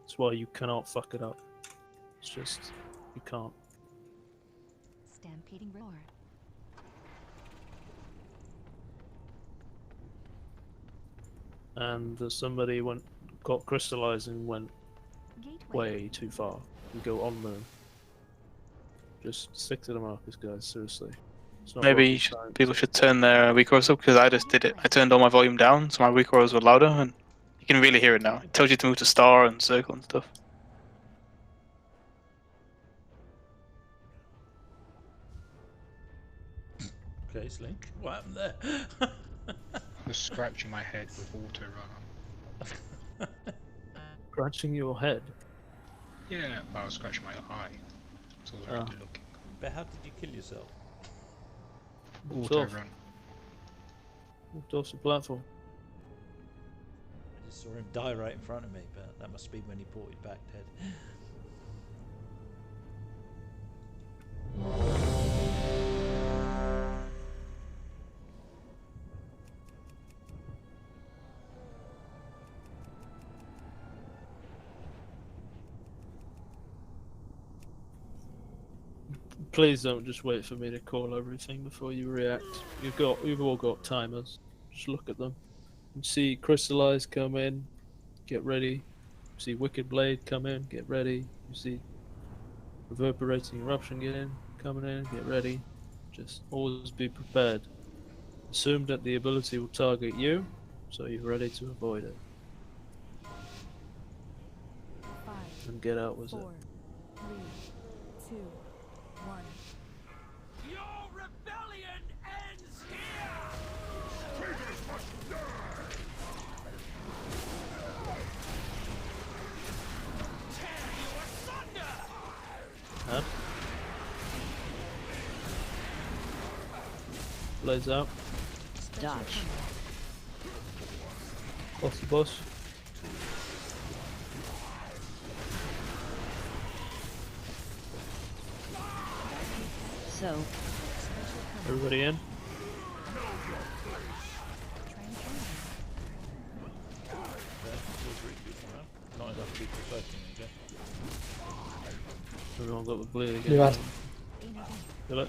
That's why you cannot fuck it up. It's just, you can't. Stampeding roar. And somebody got crystallizing went way too far. You go on moon. Just stick to the markers, guys. Seriously. It's not Maybe people should turn their recoils up, because I just did it. I turned all my volume down, so my recoils were louder, and you can really hear it now. It tells you to move to star and circle and stuff. Okay, Slink. What happened there? I was scratching my head with auto run on. Scratching your head? Yeah, I was scratching my eye. So I was already looking. But how did you kill yourself? Auto run. Walked off the platform. I just saw him die right in front of me, but that must be when he brought it back dead. Please don't just wait for me to call everything before you react. You've all got timers. Just look at them. You see Crystallize come in, get ready. You see Wicked Blade come in, get ready. You see Reverberating Eruption coming in, get ready. Just always be prepared. Assume that the ability will target you, so you're ready to avoid it. 5, And get out with 4, it. 3, 2, 1. Your rebellion ends here! Traitors must die! Tear you asunder! Huh? Blades out. Dodge. Off the boss. So. Everybody in? Not enough people fighting, okay? Everyone got the bleed again. You had. Feel it?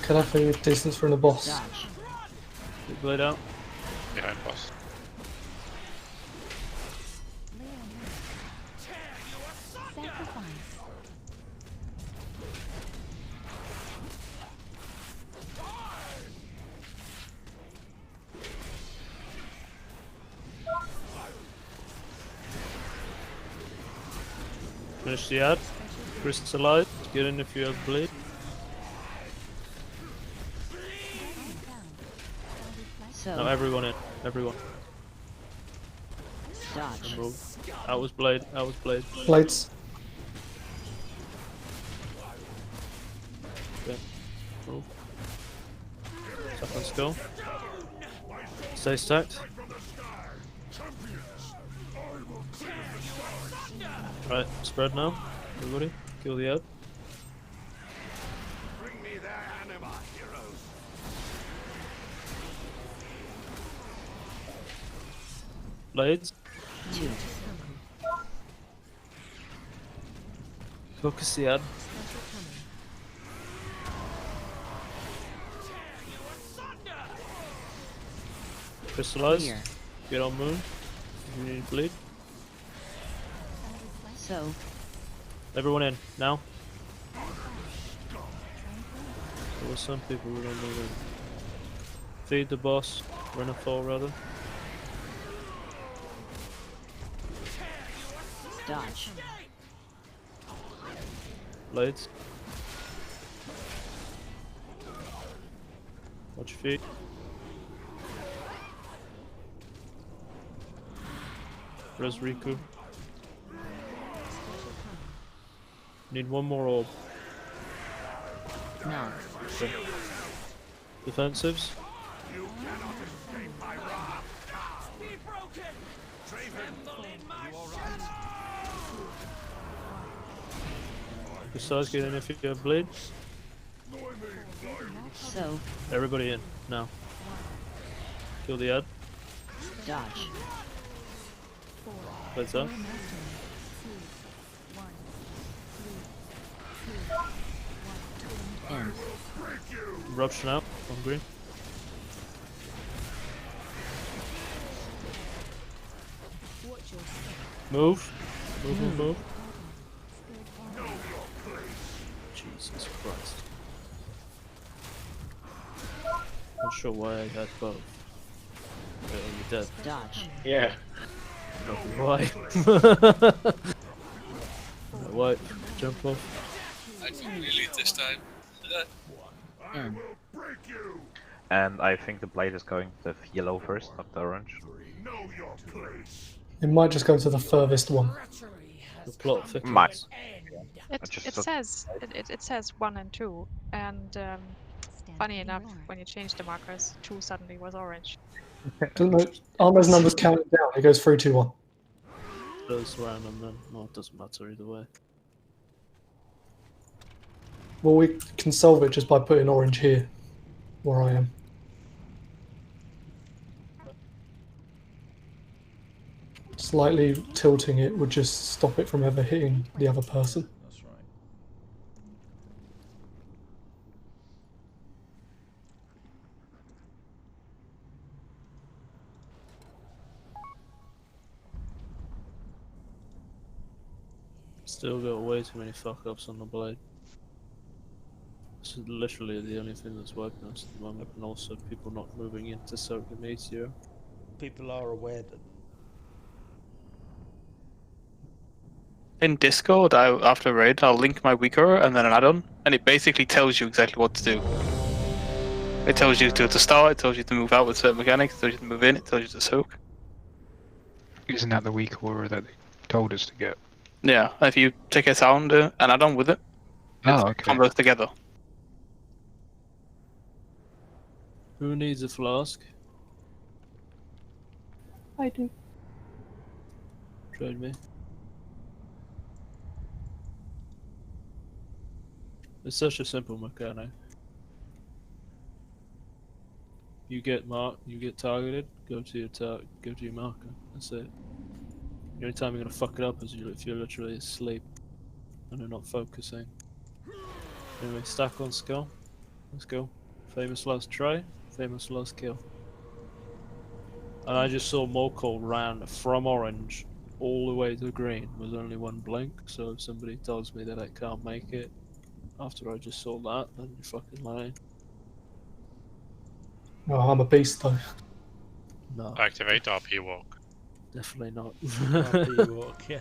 Can I feel your distance from the boss? Get blade out. Behind boss. Sacrifice. Finish the ad. Crystallize. Get in if you have bleed. So. No, everyone in. Everyone. Dodge. And move. Out was blade. Out was blade. Blades. Okay. Move. Tap on skull. Stay stacked. Right, spread now. Everybody, kill the ad. Bring me their anima, heroes. Blades. Focus the ad. Crystallize. Here. Get on moon. You need bleed. So. Everyone in now. There were some people who don't move in. Feed the boss. Run a fall rather. Dodge. Blades. Watch your feet. Res Riku. Need one more orb. No. Okay. Defensives. You cannot escape my wrath. Be broken. Tremble in my Besides, get in if you have bleed. So. Everybody in now. Kill the ad. Dodge. Blades up. In. Eruption out on green. Move. Move. Jesus Christ. Not sure why I had both. Okay, you're dead. Dodge. Yeah. Why? What? Jump off. I think really this time. In. And I think the blade is going the yellow first, not the orange. Know your place. It might just go to the furthest one. The plot thickens. Might. It says 1 and 2, and funny enough, when you change the markers, 2 suddenly was orange. Aren't those numbers counting down? It goes 3, 2, 1. Those random then. No, it doesn't matter either way. Well, we can solve it just by putting orange here, where I am. Slightly tilting it would just stop it from ever hitting the other person. That's right. Still got way too many fuck ups on the blade. This is literally the only thing that's working us at the moment, and also people not moving in to soak the meteor. People are aware that In Discord, after raid, I'll link my weaker and then an add-on, and it basically tells you exactly what to do. It tells you to start, it tells you to move out with certain mechanics, it tells you to move in, it tells you to soak. Isn't that the weak aura that they told us to get? Yeah, if you take a sound and add-on with it, Oh, okay. combos together. Who needs a flask? I do. Trade me. It's such a simple mechanic. You get targeted, go to your marker. That's it. The only time you're gonna fuck it up is if you're literally asleep and you're not focusing. Anyway, stack on skill. Let's go. Famous last try, famous last kill. And I just saw Morkel ran from orange all the way to green with only one blink, so if somebody tells me that I can't make it after I just saw that, then you're fucking lying. No, I'm a beast though. No. Activate RP walk. Definitely not. RP walk, yeah.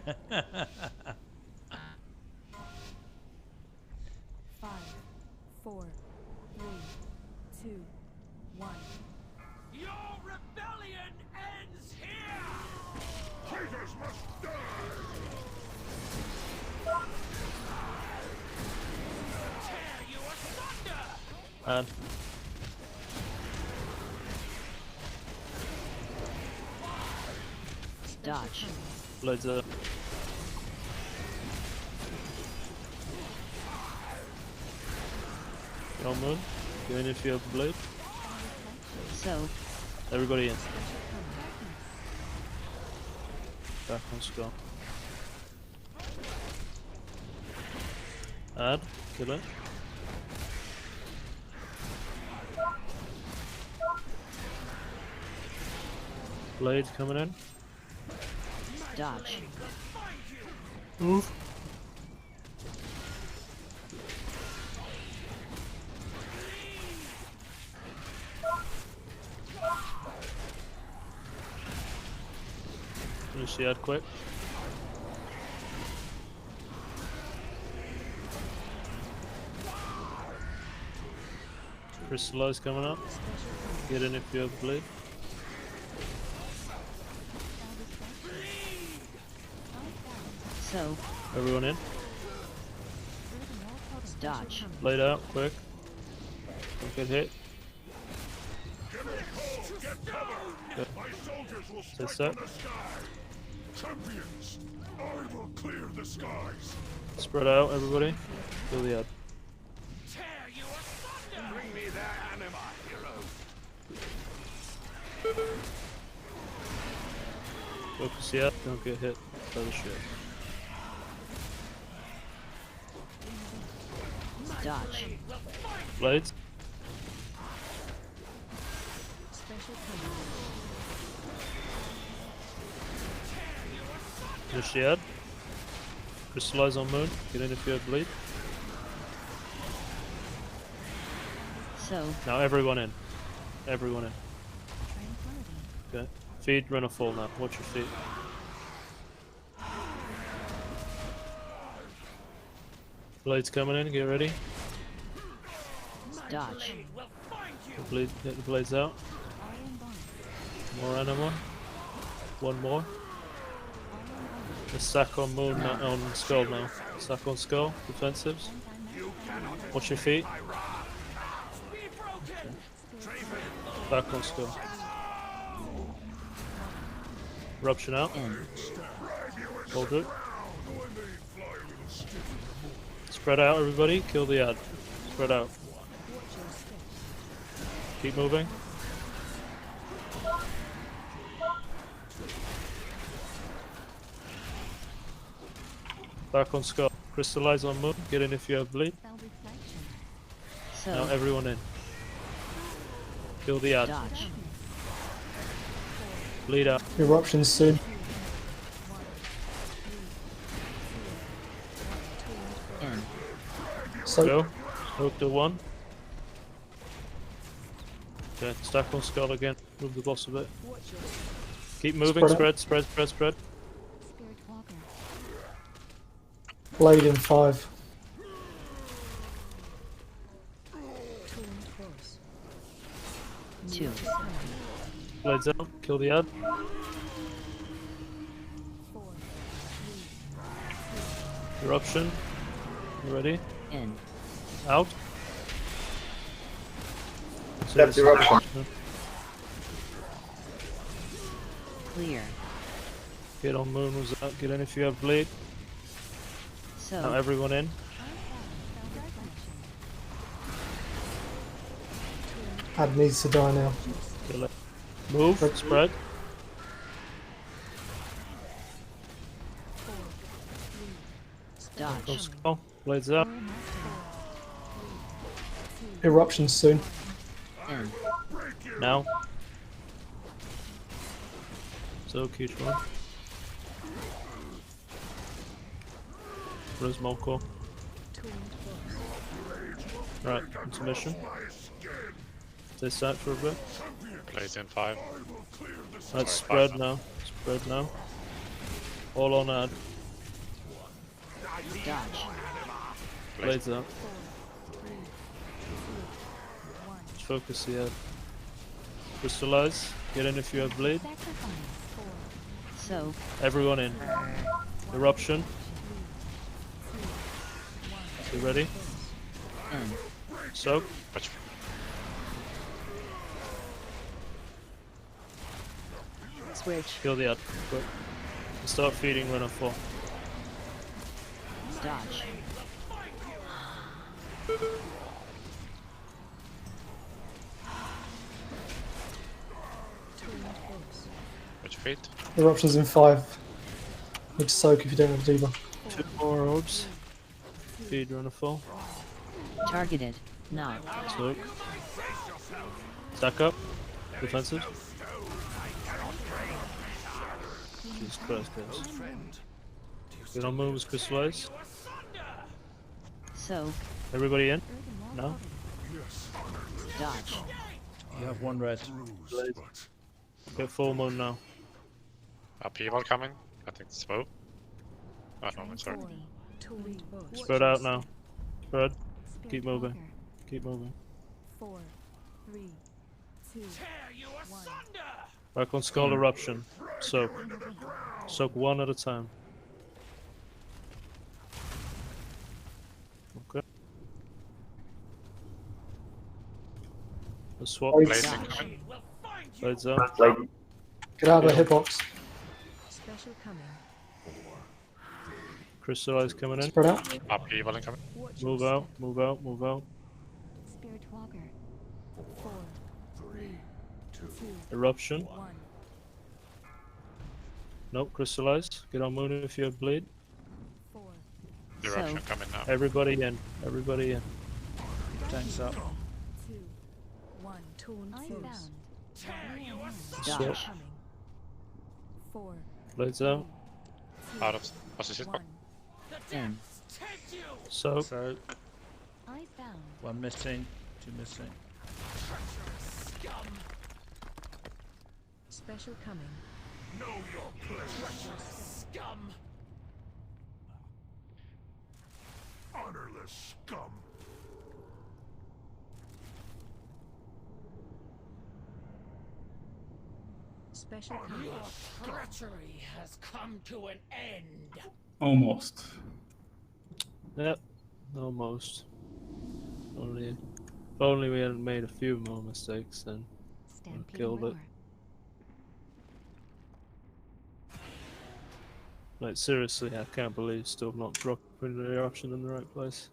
5, 4, 3, 2, 1. Your rebellion ends here! Traitors must die! Tear you asunder! And Dodge. Blades up. Come on, go in if you have blade. So. Everybody in. Back on skull. Add, kill it. Blade coming in. Dodge. Move. Finish the ad quick. Crystallize coming up. Get in if you have blade. So. Everyone in. Dodge. Blade out quick. Don't get hit. Good. Stay set. Champions, I will clear the skies. Spread out, everybody. Kill the ad. Bring me their anima, hero. Focus the ad. Don't get hit by the ship. Dodge. Blades. Finish the ad. Crystallize on moon. Get in if you have bleed. So. Now everyone in. Everyone in. Okay. Feed, run or fall now. Watch your feet. Blades coming in. Get ready. Dodge. Get the blades out. More anima. One more. Let's sack on moon on skull now. Sack on skull. Defensives. Watch your feet. Back on skull. Eruption out. Hold it. Spread out, everybody. Kill the ad. Spread out. Keep moving. Back on skull. Crystallize on moon. Get in if you have bleed. So. Now everyone in. Kill the ad. Dodge. Bleed out. Eruptions soon. So go. Hook to one. Okay, stack on skull again. Move the boss a bit. Keep moving. Spread. Blade in 5. Two. Blades out. Kill the ad. Eruption. You ready? In. Out. Step eruption. Clear. Get on moon was out. Get in if you have bleed. So. Now everyone in. Ad needs to die now. Kill it. Move. Spread. Dodge. On skull. Blades out. Eruptions soon. In. Now. So huge one. Where's Molko? Right, intermission. Stay set for a bit. Plays in 5. Let's spread now. Spread now. All on ad. Dodge. Blades up. Let's focus the ad. Crystallize. Get in if you have bleed. So. Everyone in. Eruption. You ready? Soak. Switch. Kill the ad. Quick. Start feeding when I fall. Dodge. Which feet? Eruption's in 5. Need to soak if you don't have Diva. 2 more orbs. Feed when I fall. Targeted. Not. Soak. Stack up. Defensive. Jesus Christ, guys. Get on moves, crystallize. So. Everybody in? No? Dodge. You have 1 red. Get full mode now. Upheaval coming. I think it's both. Oh no, it's her. Spread out now. Spread. Keep moving. Keep moving. 4, 3, 2, 1. Back on Skull Eruption. Soak. Soak 1 at a time. Okay. Let's swap. Blades out. Get out of the hitbox. Special coming. Crystallize coming in. Spread out. Upheaval incoming. Move out, move out, move out. Spirit Walker. 4, 3, 2, Eruption. 1. Nope, crystallize. Get on moon if you have bleed. 4. Eruption coming now. Everybody in. Everybody in. Tanks up. 2, 1. Torn foes. Swap. Coming. 4. Blades out. Out of position. In. So. I found. 1 missing. 2 missing. Special coming. Know your place, scum! Honorless scum! Special coming. Your treachery has come to an end. Almost. Yep. Almost. Only. If only we hadn't made a few more mistakes, then Stampede killed it. roar. Like seriously, I can't believe still not dropping the eruption in the right place.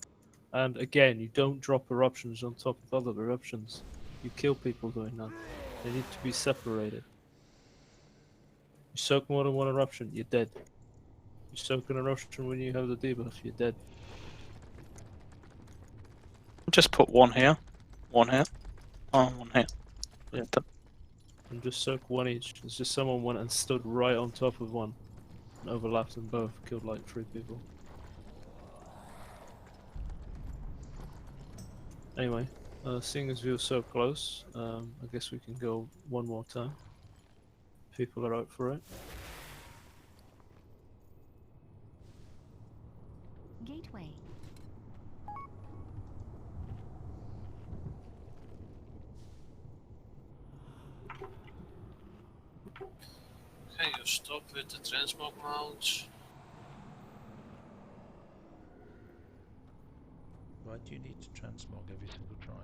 And again, you don't drop eruptions on top of other eruptions. You kill people doing that. They need to be separated. You soak more than 1 eruption, you're dead. You soak an eruption when you have the debuff, you're dead. Just put 1 here. 1 here. Oh, 1 here. Yeah. And just soak 1 each. It's just someone went and stood right on top of 1. And overlapped them both, killed like 3 people. Anyway, seeing as we were so close, I guess we can go 1 more time. People are out for it. Gateway. Okay, you stop with the transmog mounts. Why do you need to transmog every single try?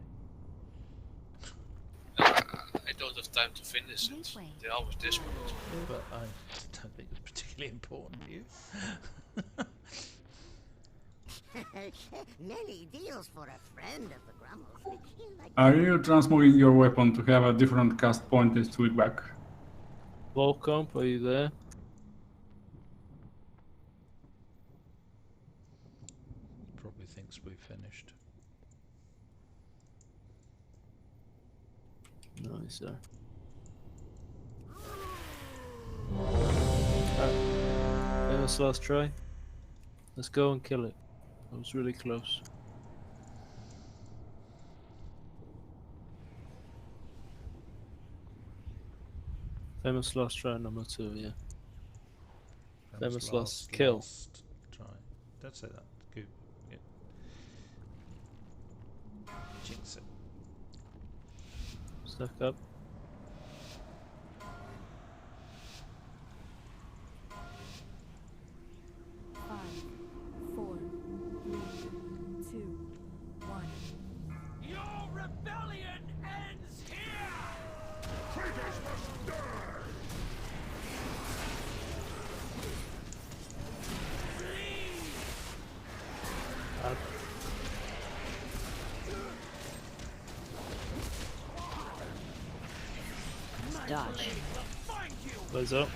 I don't have time to finish it. They always dismount. But I don't think it's particularly important to you. Many deals for a friend of the Grummles. Are you transmogging your weapon to have a different cast point and to it back? Volcomp, are you there? Probably thinks we've finished. Nice, sir. Famous last try. Let's go and kill it. That was really close. Famous last try number 2, yeah. Famous last kill. Last try. Don't say that. Good. Yeah. Jinx it. Stack up. Your rebellion ends here! Traitors must die! Dodge. Blaze up.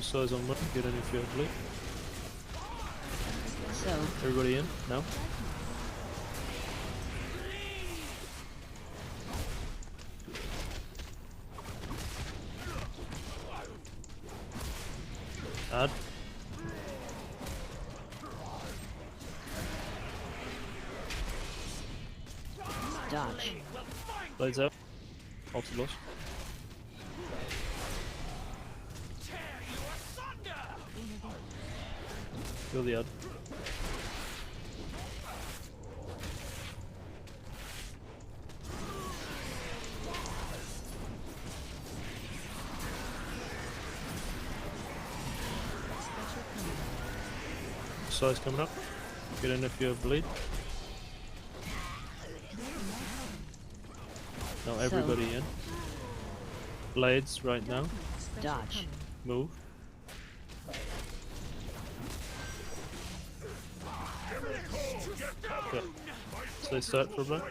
Size on one, get in if you have blue. So. Everybody in? No? Add. Dodge. Blades out. Ulti loss. Kill the ad. Size coming up. Get in if you have bleed. Now everybody in. Blades right now. Dodge. Move. Okay. Stay set for a bit.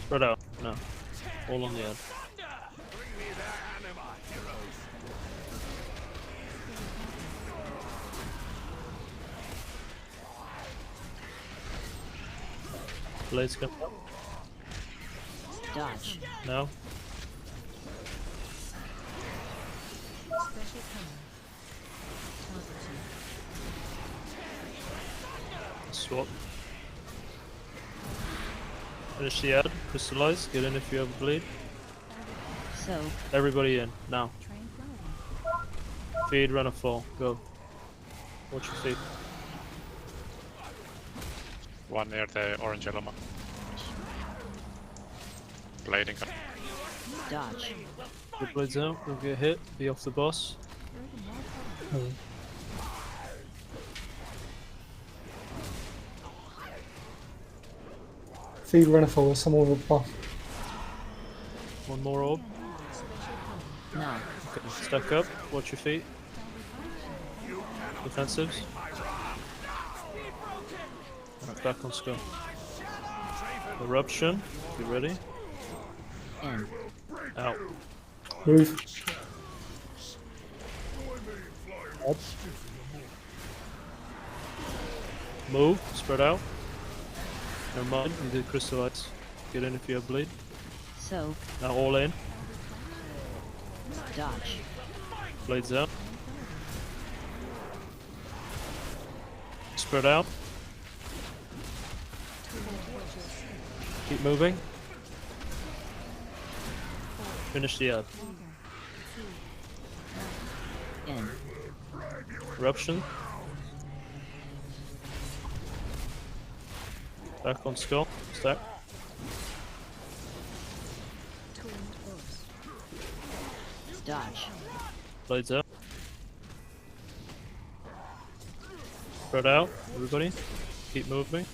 Spread out. No. All on the end. Blades come up. Dodge. No. Swap. Finish the ad. Crystallize. Get in if you have a bleed. So. Everybody in. Now. Feed, run a fall. Go. Watch your feet. One near the orange yellow mark. Blading. Dodge. Good blades out. We'll get hit. Be off the boss. Feed Renifal with some orb buff. One more orb. No. Okay. Stack up. Watch your feet. Defensives. Right, back on skull. Eruption. Get ready. In. Out. Move. Up. Move. Spread out. Never mind. You did crystallize. Get in if you have bleed. So. Now all in. Dodge. Blades out. Spread out. Keep moving. Finish the ad. In. Eruption. Back on skull. Stack. Dodge. Blades out. Spread out, everybody. Keep moving.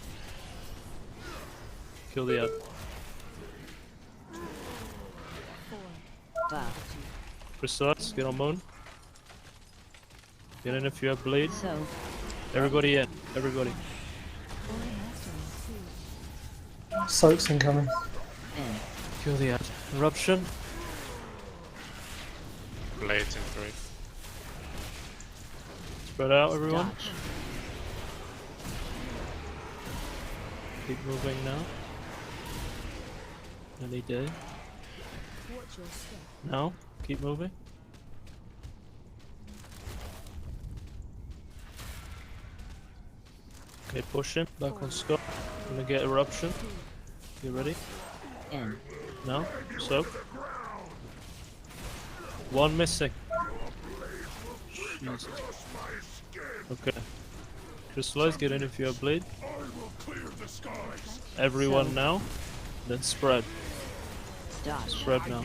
Kill the ad. Crystallize, get on moon. Get in if you have bleed. So. Everybody in. Everybody. Soak's incoming. In. Kill the ad. Eruption. Blades in 3. Spread out, everyone. Dodge. Keep moving now. Any day. No. Keep moving. Okay, push him. Back on Scott. Gonna get eruption. You ready? In. No? Soak. One missing. Jesus. Okay. Crystallize, get in if you have bleed. Everyone now. Then spread. Dodge. Spread now.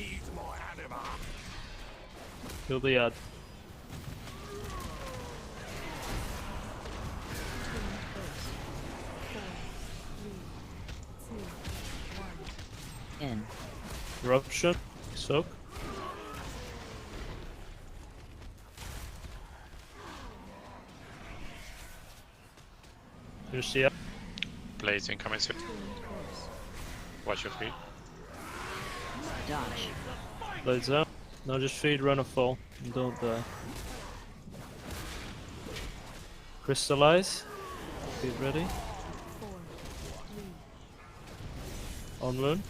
Kill the ad. In. Eruption. Soak. Just see up. Blades incoming soon. Watch your feet. Dodge. Blades out. Now just feed, run a full, and don't die. Crystallize. Feed ready. On moon.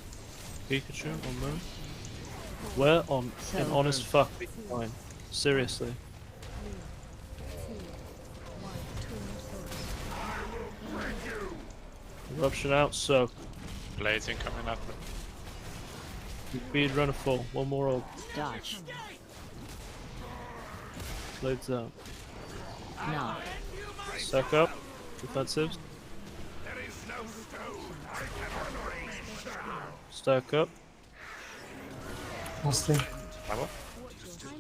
Pikachu on moon. Where on an honest fuck we fine. Seriously. Eruption out, soak. Blades incoming after. Feed, run a full. One more orb. Dodge. Blades out. No. Suck up. Defensives. Stack up. Last thing.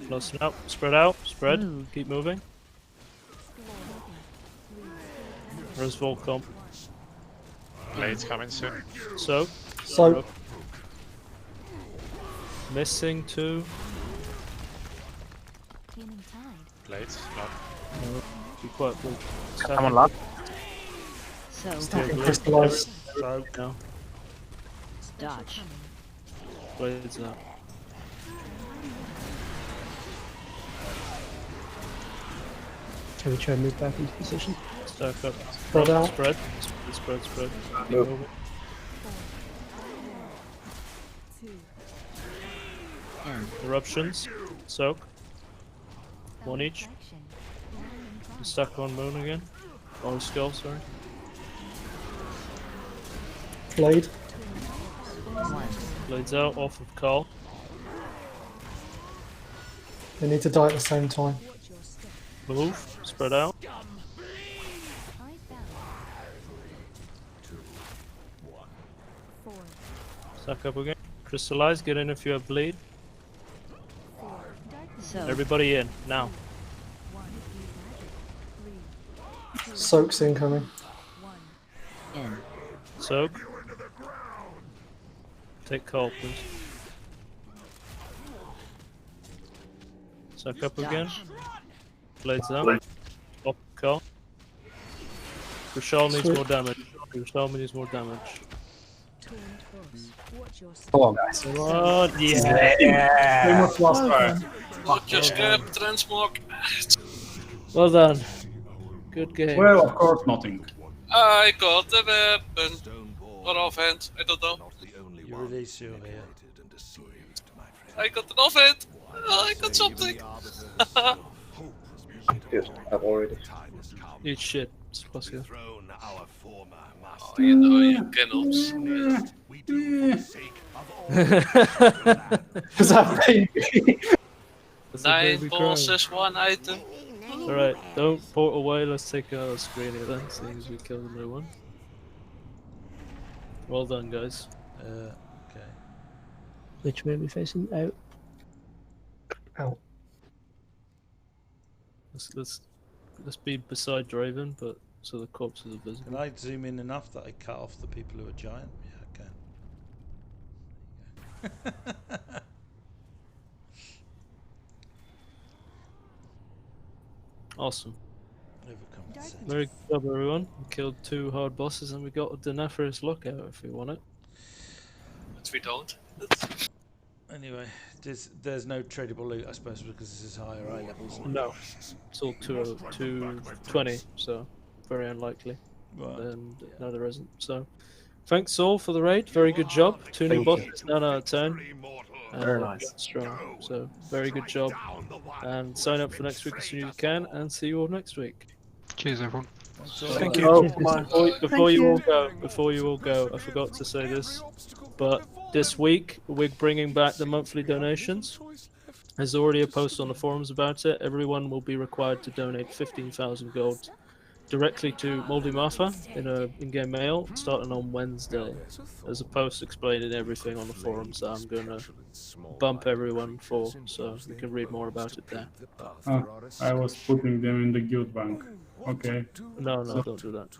Close out. Spread out. Spread. Keep moving. Where's Volcom? Blades coming soon. Soak. Soak. Missing 2. Blades, not. No. Be quite good. Come on, lad. Stacking crystallize. Soak now. Dodge. Blades out. Can we try and move back into position? Stack up. Spread out. Spread. Spread. Keep Move. moving. Eruptions. Soak. 1 each. Stuck on moon again. On skull, sorry. Blade. Blades out, off of Carl. They need to die at the same time. Move. Spread out. Stack up again. Crystallize, get in if you have bleed. Everybody in, now. Soak's incoming. In. Soak. Take call, please. Suck up again. Blades out. Up call. Rochelle needs more damage. Rochelle needs more damage. Come on, guys. Come on, yeah. Not just grab transmog. Well done. Good game. Well, of course, nothing. I got the weapon. Or offhand, I don't know. You release your here. I got an offhand. Oh, I got something. Good, I've already. Eat shit. It's possible. Oh, you know, you cannot. Is that baby? 9 bosses, 1 item. Alright, don't port away, let's take another screen here then, seeing as we killed a new one. Well done, guys. Okay. Which way are we facing? Out. Out. Let's be beside Draven, but so the corpses are visible. Can I zoom in enough that I cut off the people who are giant? Yeah, I can. Awesome. Overcome. Very good job, everyone. We killed 2 hard bosses and we got a Nathria's lockout if we want it. But we don't. Anyway, there's no tradable loot, I suppose, because this is higher eye levels. No. It's all 220, so very unlikely. Right. And no, there isn't. So, thanks all for the raid. Very good job. 2 new bosses, 9 out of 10. Very nice. Strong. So, very good job. And sign up for next week as soon as you can, and see you all next week. Cheers, everyone. Thank you. Before you all go, I forgot to say this, but this week we're bringing back the monthly donations. There's already a post on the forums about it. Everyone will be required to donate 15,000 gold directly to Moldy Martha in a in-game mail starting on Wednesday. There's a post explaining everything on the forums that I'm going to bump everyone for, so you can read more about it there. I was putting them in the guild bank. Okay. No, don't do that.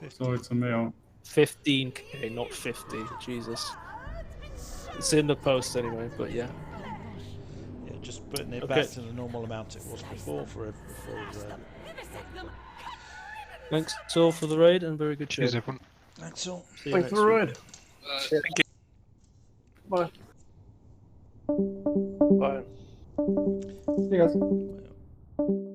So it's a mail. 15k, not 50. Jesus. It's in the post anyway, but yeah. Yeah, just putting it back to the normal amount it was before. Thanks all for the raid and very good show. Cheers, everyone. Thanks all. See you Thanks next for the week. ride. Thank you. Bye. Bye. See you guys.